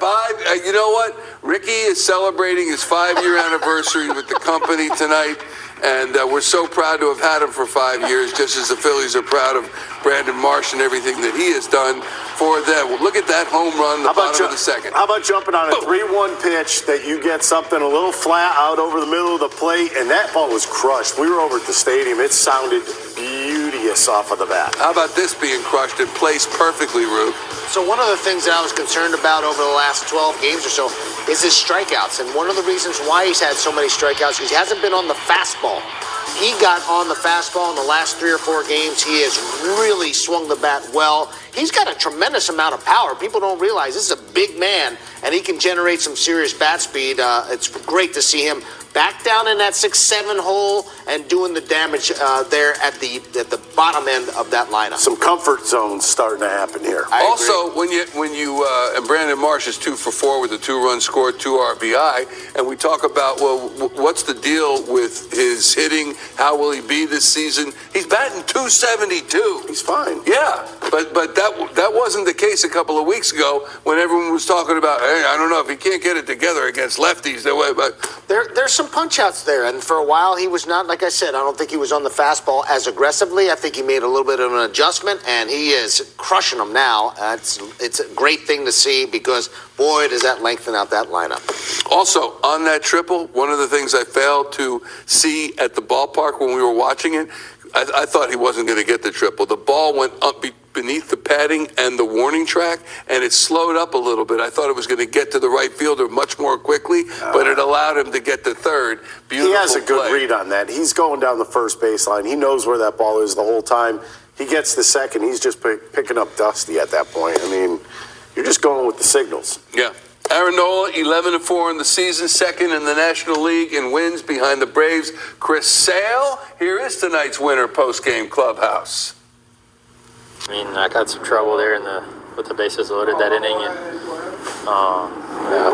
You know what? Ricky is celebrating his 5-year anniversary with the company tonight. And we're so proud to have had him for 5 years, just as the Phillies are proud of Brandon Marsh and everything that he has done for them. Well, look at that home run in the bottom of the second. How about jumping on a 3-1 pitch that you get something a little flat out over the middle of the plate, and that ball was crushed. We were over at the stadium. It sounded beauteous off of the bat. How about this being crushed and placed perfectly, Rube? So one of the things that I was concerned about over the last 12 games or so is his strikeouts. And one of the reasons why he's had so many strikeouts is he hasn't been on the fastball. He got on the fastball in the last 3 or 4 games. He has really swung the bat well. He's got a tremendous amount of power. People don't realize this is a big man, and he can generate some serious bat speed. It's great to see him back down in that 6-7 hole and doing the damage there at the bottom end of that lineup. Some comfort zones starting to happen here. Also, when you and Brandon Marsh is 2 for 4 with a 2-run score, 2 RBI, and we talk about, well, what's the deal with his hitting? How will he be this season? He's batting .272. He's fine. Yeah, but that wasn't the case a couple of weeks ago when everyone was talking about, hey, I don't know if he can't get it together against lefties. But there's some punch outs there, and for a while he was not, like I said, I don't think he was on the fastball as aggressively. I think he made a little bit of an adjustment, and he is crushing them now. It's a great thing to see because, boy, does that lengthen out that lineup. Also, on that triple, one of the things I failed to see at the ballpark when we were watching it, I thought he wasn't going to get the triple. The ball went up beneath the padding and the warning track, and it slowed up a little bit. I thought it was going to get to the right fielder much more quickly, but it allowed him to get to third. Beautiful He has a good play. read on that. He's going down the first baseline. He knows where that ball is the whole time. He gets the second. He's just picking up Dusty at that point. I mean, you're just going with the signals. Yeah. Aaron Nola, 11-4 in the season, second in the National League in wins behind the Braves. Chris Sale, here is tonight's winner post-game clubhouse. I mean, I got some trouble there with the bases loaded that inning, and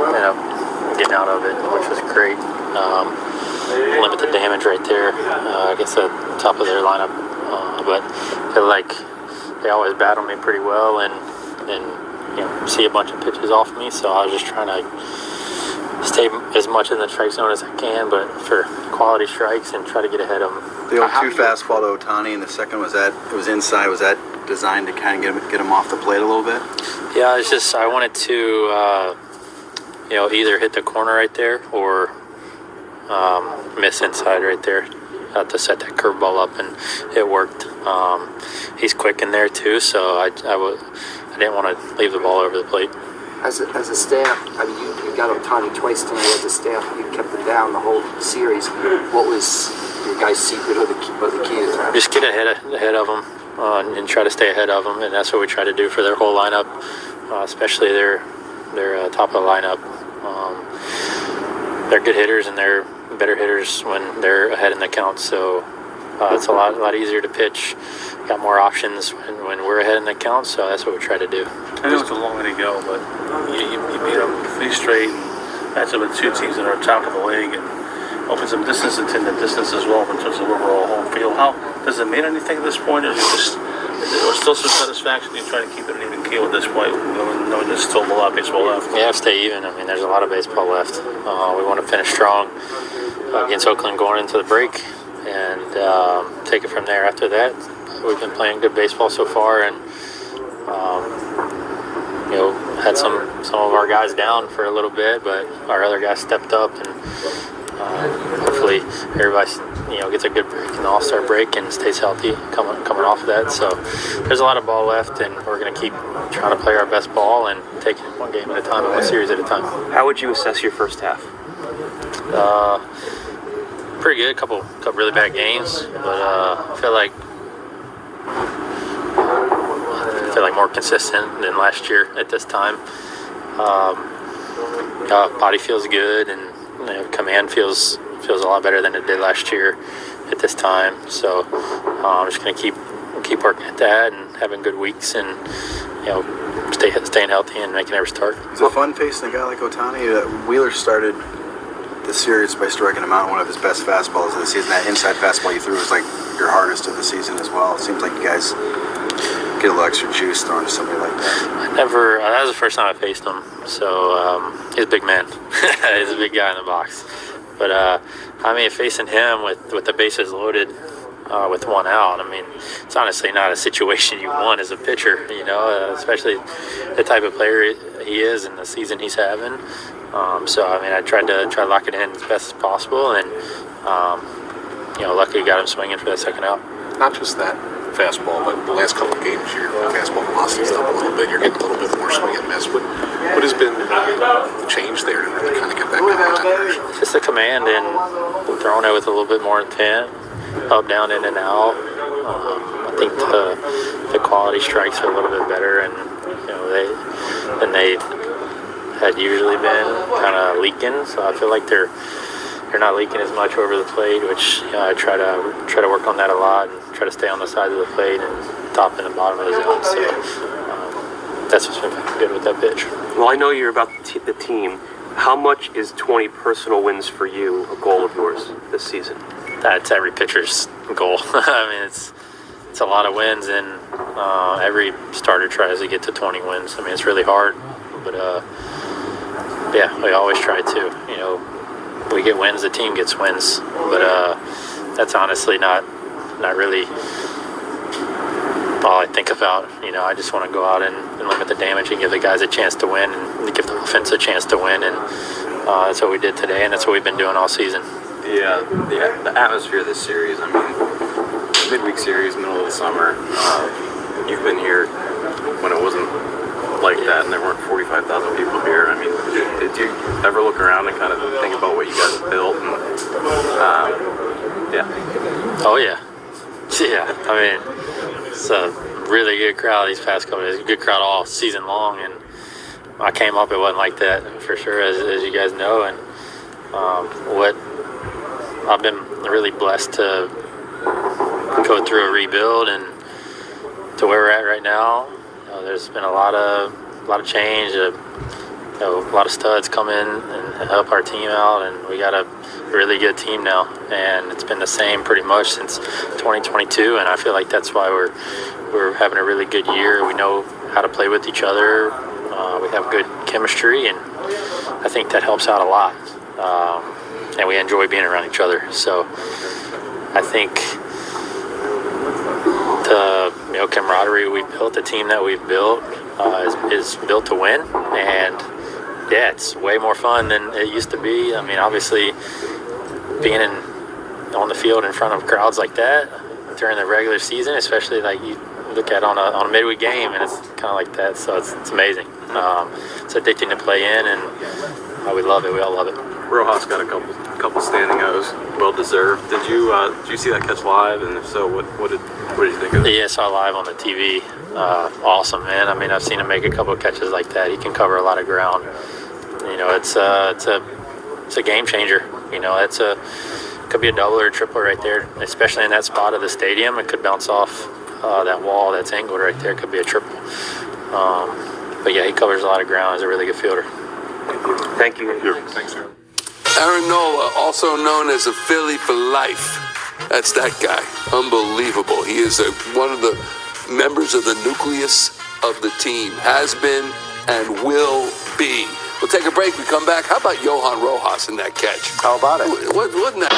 ended up getting out of it, which was great. Limit the damage right there against the top of their lineup, but I feel like they always battle me pretty well, and see a bunch of pitches off me, so I was just trying to stay as much in the strike zone as I can, but for quality strikes and try to get ahead of them. The 0-2 fastball to Ohtani, and the second was inside. Was that designed to kind of get him off the plate a little bit? Yeah, it's just I wanted to, either hit the corner right there or miss inside right there to set that curveball up, and it worked. He's quick in there too, so I didn't want to leave the ball over the plate. As a staff, I mean, you got Ohtani twice tonight. As a staff, you kept it down the whole series. What was your guys' secret or the key to that? Just get ahead of them and try to stay ahead of them, and that's what we try to do for their whole lineup, especially their top of the lineup. They're good hitters, and they're better hitters when they're ahead in the count. So it's a lot easier to pitch. Got more options when we're ahead in the count, so that's what we try to do. I know it's a long way to go, but you beat them 3 straight, and match up with 2 teams that are top of the league, and open some distance and the distance as well in terms of overall home field. How does it mean anything at this point, or is there still some satisfaction in trying to keep it an even keel at this point, knowing there's still a lot of baseball left? Yeah, stay even. I mean, there's a lot of baseball left. We want to finish strong against Oakland going into the break. and take it from there. After that, we've been playing good baseball so far, and had some of our guys down for a little bit, but our other guys stepped up, and hopefully everybody gets a good break in the All-Star break and stays healthy coming off of that. So there's a lot of ball left, and we're going to keep trying to play our best ball and taking it one game at a time and one series at a time. How would you assess your first half? Pretty good. Couple really bad games, but I feel like more consistent than last year at this time. Body feels good, and command feels a lot better than it did last year at this time. So I'm just going to keep working at that and having good weeks, and staying healthy and making every start. Is it fun facing a guy like Ohtani? Wheeler started the series by striking him out one of his best fastballs of the season. That inside fastball you threw was like your hardest of the season as well. It seems like you guys get a little extra juice thrown to somebody like that. That was the first time I faced him. So he's a big man. He's a big guy in the box. But facing him with the bases loaded with one out, it's honestly not a situation you want as a pitcher, especially the type of player he is and the season he's having. I tried to lock it in as best as possible, and luckily got him swinging for that second out. Not just that fastball, but the last couple of games, your fastball velocity's up a little bit. You're getting a little bit more swing and miss. What has been the change there to really kind of get back in that direction? Just the command and throwing it with a little bit more intent, up, down, in, and out. I think the quality strikes are a little bit better, and they had usually been kind of leaking. So I feel like they're not leaking as much over the plate, which I try to work on that a lot and try to stay on the side of the plate and top and the bottom of the zone. So that's what's been good with that pitch. Well, I know you're about the team. How much is 20 personal wins for you a goal of yours this season? That's every pitcher's goal. It's a lot of wins, and every starter tries to get to 20 wins. It's really hard, but we always try to. We get wins, the team gets wins, but that's honestly not really all I think about. I just want to go out and limit the damage and give the guys a chance to win and give the offense a chance to win, and that's what we did today, and that's what we've been doing all season. The atmosphere of this series, midweek series, middle of the summer, you've been here when it wasn't like that and there weren't 45,000 people here. Did you ever look around and kind of think about what you guys have built? Oh yeah. It's a really good crowd these past couple days. A good crowd all season long, and I came up, it wasn't like that for sure, as you guys know. And what I've been really blessed to go through a rebuild and to where we're at right now. There's been a lot of change. A lot of studs come in and help our team out, and we got a really good team now. And it's been the same pretty much since 2022, and I feel like that's why we're having a really good year. We know how to play with each other. We have good chemistry, and I think that helps out a lot. And we enjoy being around each other. So I think the camaraderie we've built, the team that we've built, is built to win. And it's way more fun than it used to be. Obviously, being on the field in front of crowds like that during the regular season, especially like you look at on a midweek game, and it's kind of like that. So it's amazing. It's addicting to play in, and we love it. We all love it. Rojas got a couple standing O's, well deserved. Did you see that catch live? And if so, what did you think of it? Yeah, I saw it live on the TV. Awesome, man. I've seen him make a couple of catches like that. He can cover a lot of ground. It's a game changer. Could be a double or a triple right there, especially in that spot of the stadium. It could bounce off that wall that's angled right there. It could be a triple. But yeah, he covers a lot of ground. He's a really good fielder. Thank you. Thanks, sir. Aaron Nola, also known as a Philly for life. That's that guy. Unbelievable. He is one of the members of the nucleus of the team. Has been and will be. We'll take a break. We come back. How about Johan Rojas in that catch? How about it? Wasn't that?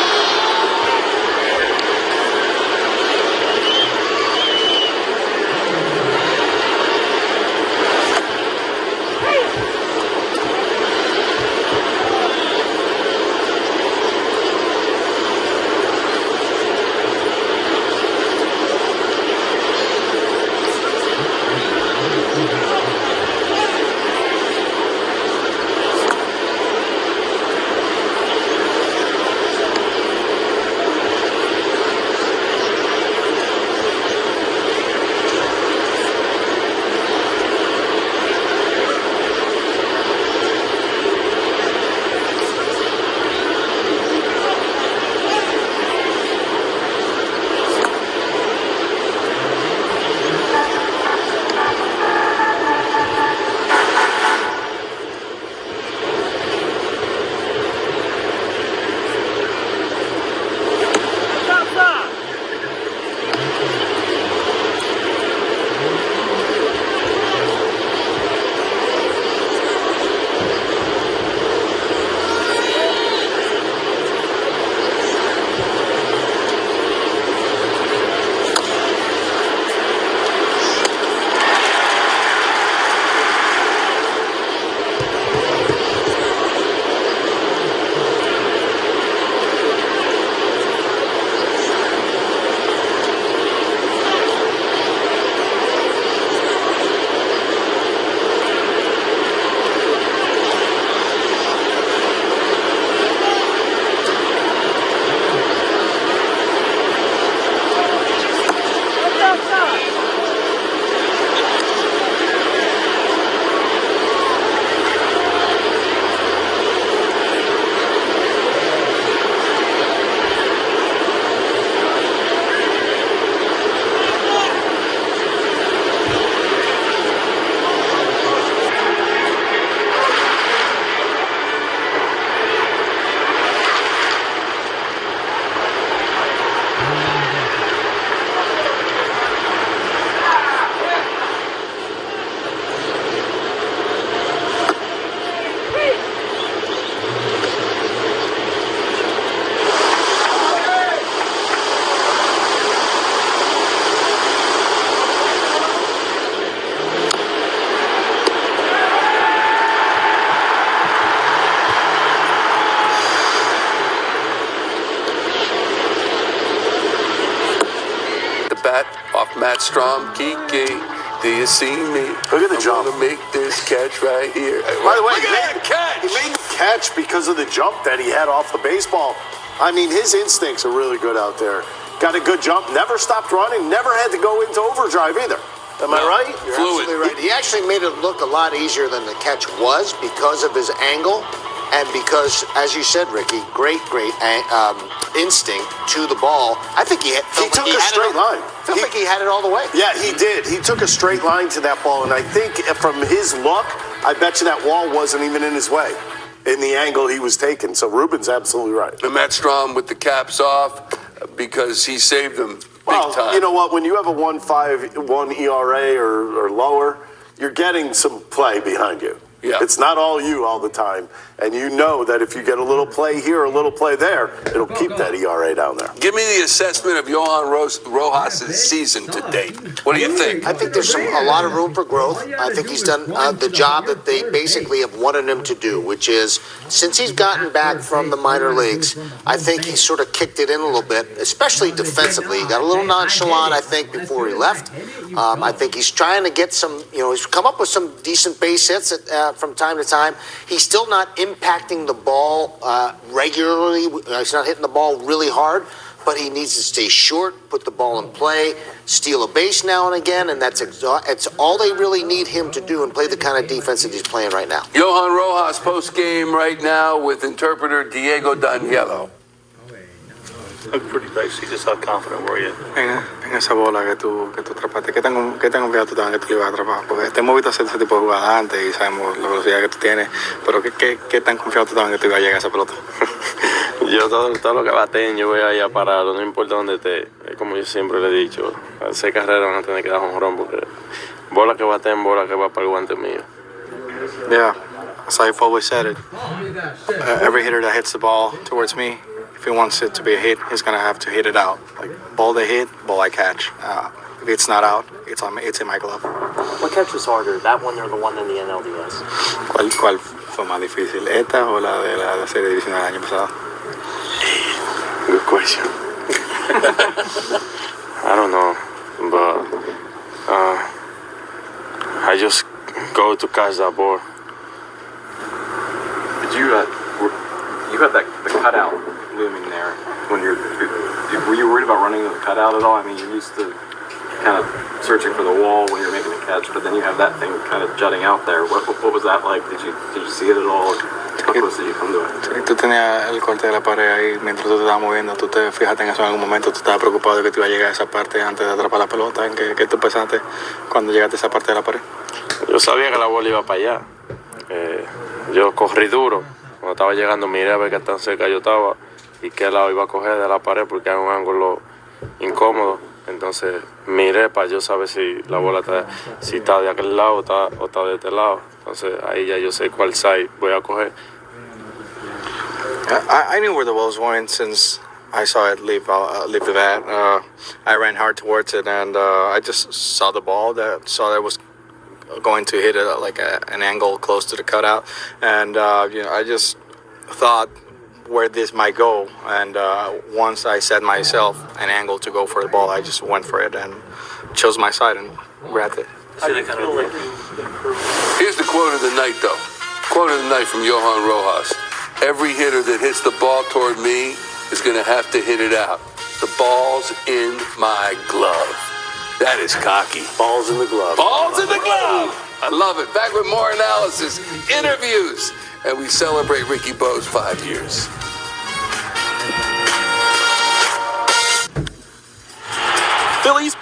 Matt Strom, Kiki, do you see me? Look at the jump. I'm gonna make this catch right here. By the way, look at that catch. He made the catch because of the jump that he had off the baseball. I mean, his instincts are really good out there. Got a good jump, never stopped running, never had to go into overdrive either. Am I right? You're absolutely right. He actually made it look a lot easier than the catch was because of his angle and because, as you said, Ricky, great instinct to the ball. I think he took a straight line. Felt like he had it all the way. Yeah, he did. He took a straight line to that ball, and I think from his look, I bet you that wall wasn't even in his way in the angle he was taking. So Ruben's absolutely right. And Matt Strom with the caps off because he saved them big time. You know what? When you have a 1.51 ERA or lower, you're getting some play behind you. Yeah. It's not all you all the time. And you know that if you get a little play here, a little play there, it'll keep that ERA down there. Give me the assessment of Johan Rojas' season to date. What do you think? I think there's a lot of room for growth. I think he's done the job that they basically have wanted him to do, which is since he's gotten back from the minor leagues, I think he's sort of kicked it in a little bit, especially defensively. He got a little nonchalant, I think, before he left. I think he's trying to get some, he's come up with some decent base hits from time to time. He's still not impacting the ball regularly. He's not hitting the ball really hard, but he needs to stay short, put the ball in play, steal a base now and again, and it's all they really need him to do and play the kind of defense that he's playing right now. Johan Rojas post-game right now with interpreter Diego Danielo. Look pretty basic. Just how confident were you? En esa bola que tú atrapaste, ¿qué tan confiado tú estabas que tú le ibas a atrapar? Porque te hemos visto hacer ese tipo de jugadas antes y sabemos la velocidad que tú tienes, pero ¿qué tan confiado tú estabas que tú ibas a llegar a esa pelota? Yo todo lo que baten, yo voy a ir a pararlo, no importa dónde esté. Como yo siempre le he dicho, al hacer carrera van a tener que dar un jonrón porque bola que baten, bola que va para el guante mío. Yeah, as I've always said it, every hitter that hits the ball towards me, if he wants it to be a hit, he's going to have to hit it out. Like, ball they hit, ball I catch. If it's not out, it's in my glove. What catch was harder, that one or the one in the NLDS? ¿Cuál fue más difícil, esta o la de la serie divisional del año pasado? Good question. I don't know, but I just go to catch that ball. Did you had the cutout looming there when were you worried about running the cutout at all? I mean, you're used to kind of searching for the wall when you're making a catch, but then you have that thing kind of jutting out there. What was that like? Did you see it at all? How close did you come to it? Tú tenías el corte de la pared ahí mientras tú te estabas moviendo. ¿Tú te fijaste en eso en algún momento? ¿Tú estabas preocupado de que te iba a llegar a esa parte antes de atrapar la pelota? ¿En qué tú pensaste cuando llegaste a esa parte de la pared? Yo sabía que la bola iba para allá. Yo corrí duro. Cuando estaba llegando miré a ver qué tan cerca yo estaba y qué lado iba a coger de la pared porque hay un ángulo incómodo. Entonces miré para yo saber si la bola está de aquel lado o está de este lado. Entonces ahí ya yo sé cuál side voy a coger. I knew where the ball was going since I saw it leave the bat. I ran hard towards it and I just saw the ball saw that it was going to hit it like an angle close to the cutout, and I just thought where this might go, and once I set myself an angle to go for the ball, I just went for it and chose my side and grabbed it. Here's the quote of the night, though. Quote of the night from Johan Rojas. Every hitter that hits the ball toward me is going to have to hit it out. The ball's in my glove. That is cocky. Balls in the glove. Balls in the glove. I love it. Back with more analysis, interviews, and we celebrate Ricky Bo's 5 years. Phillies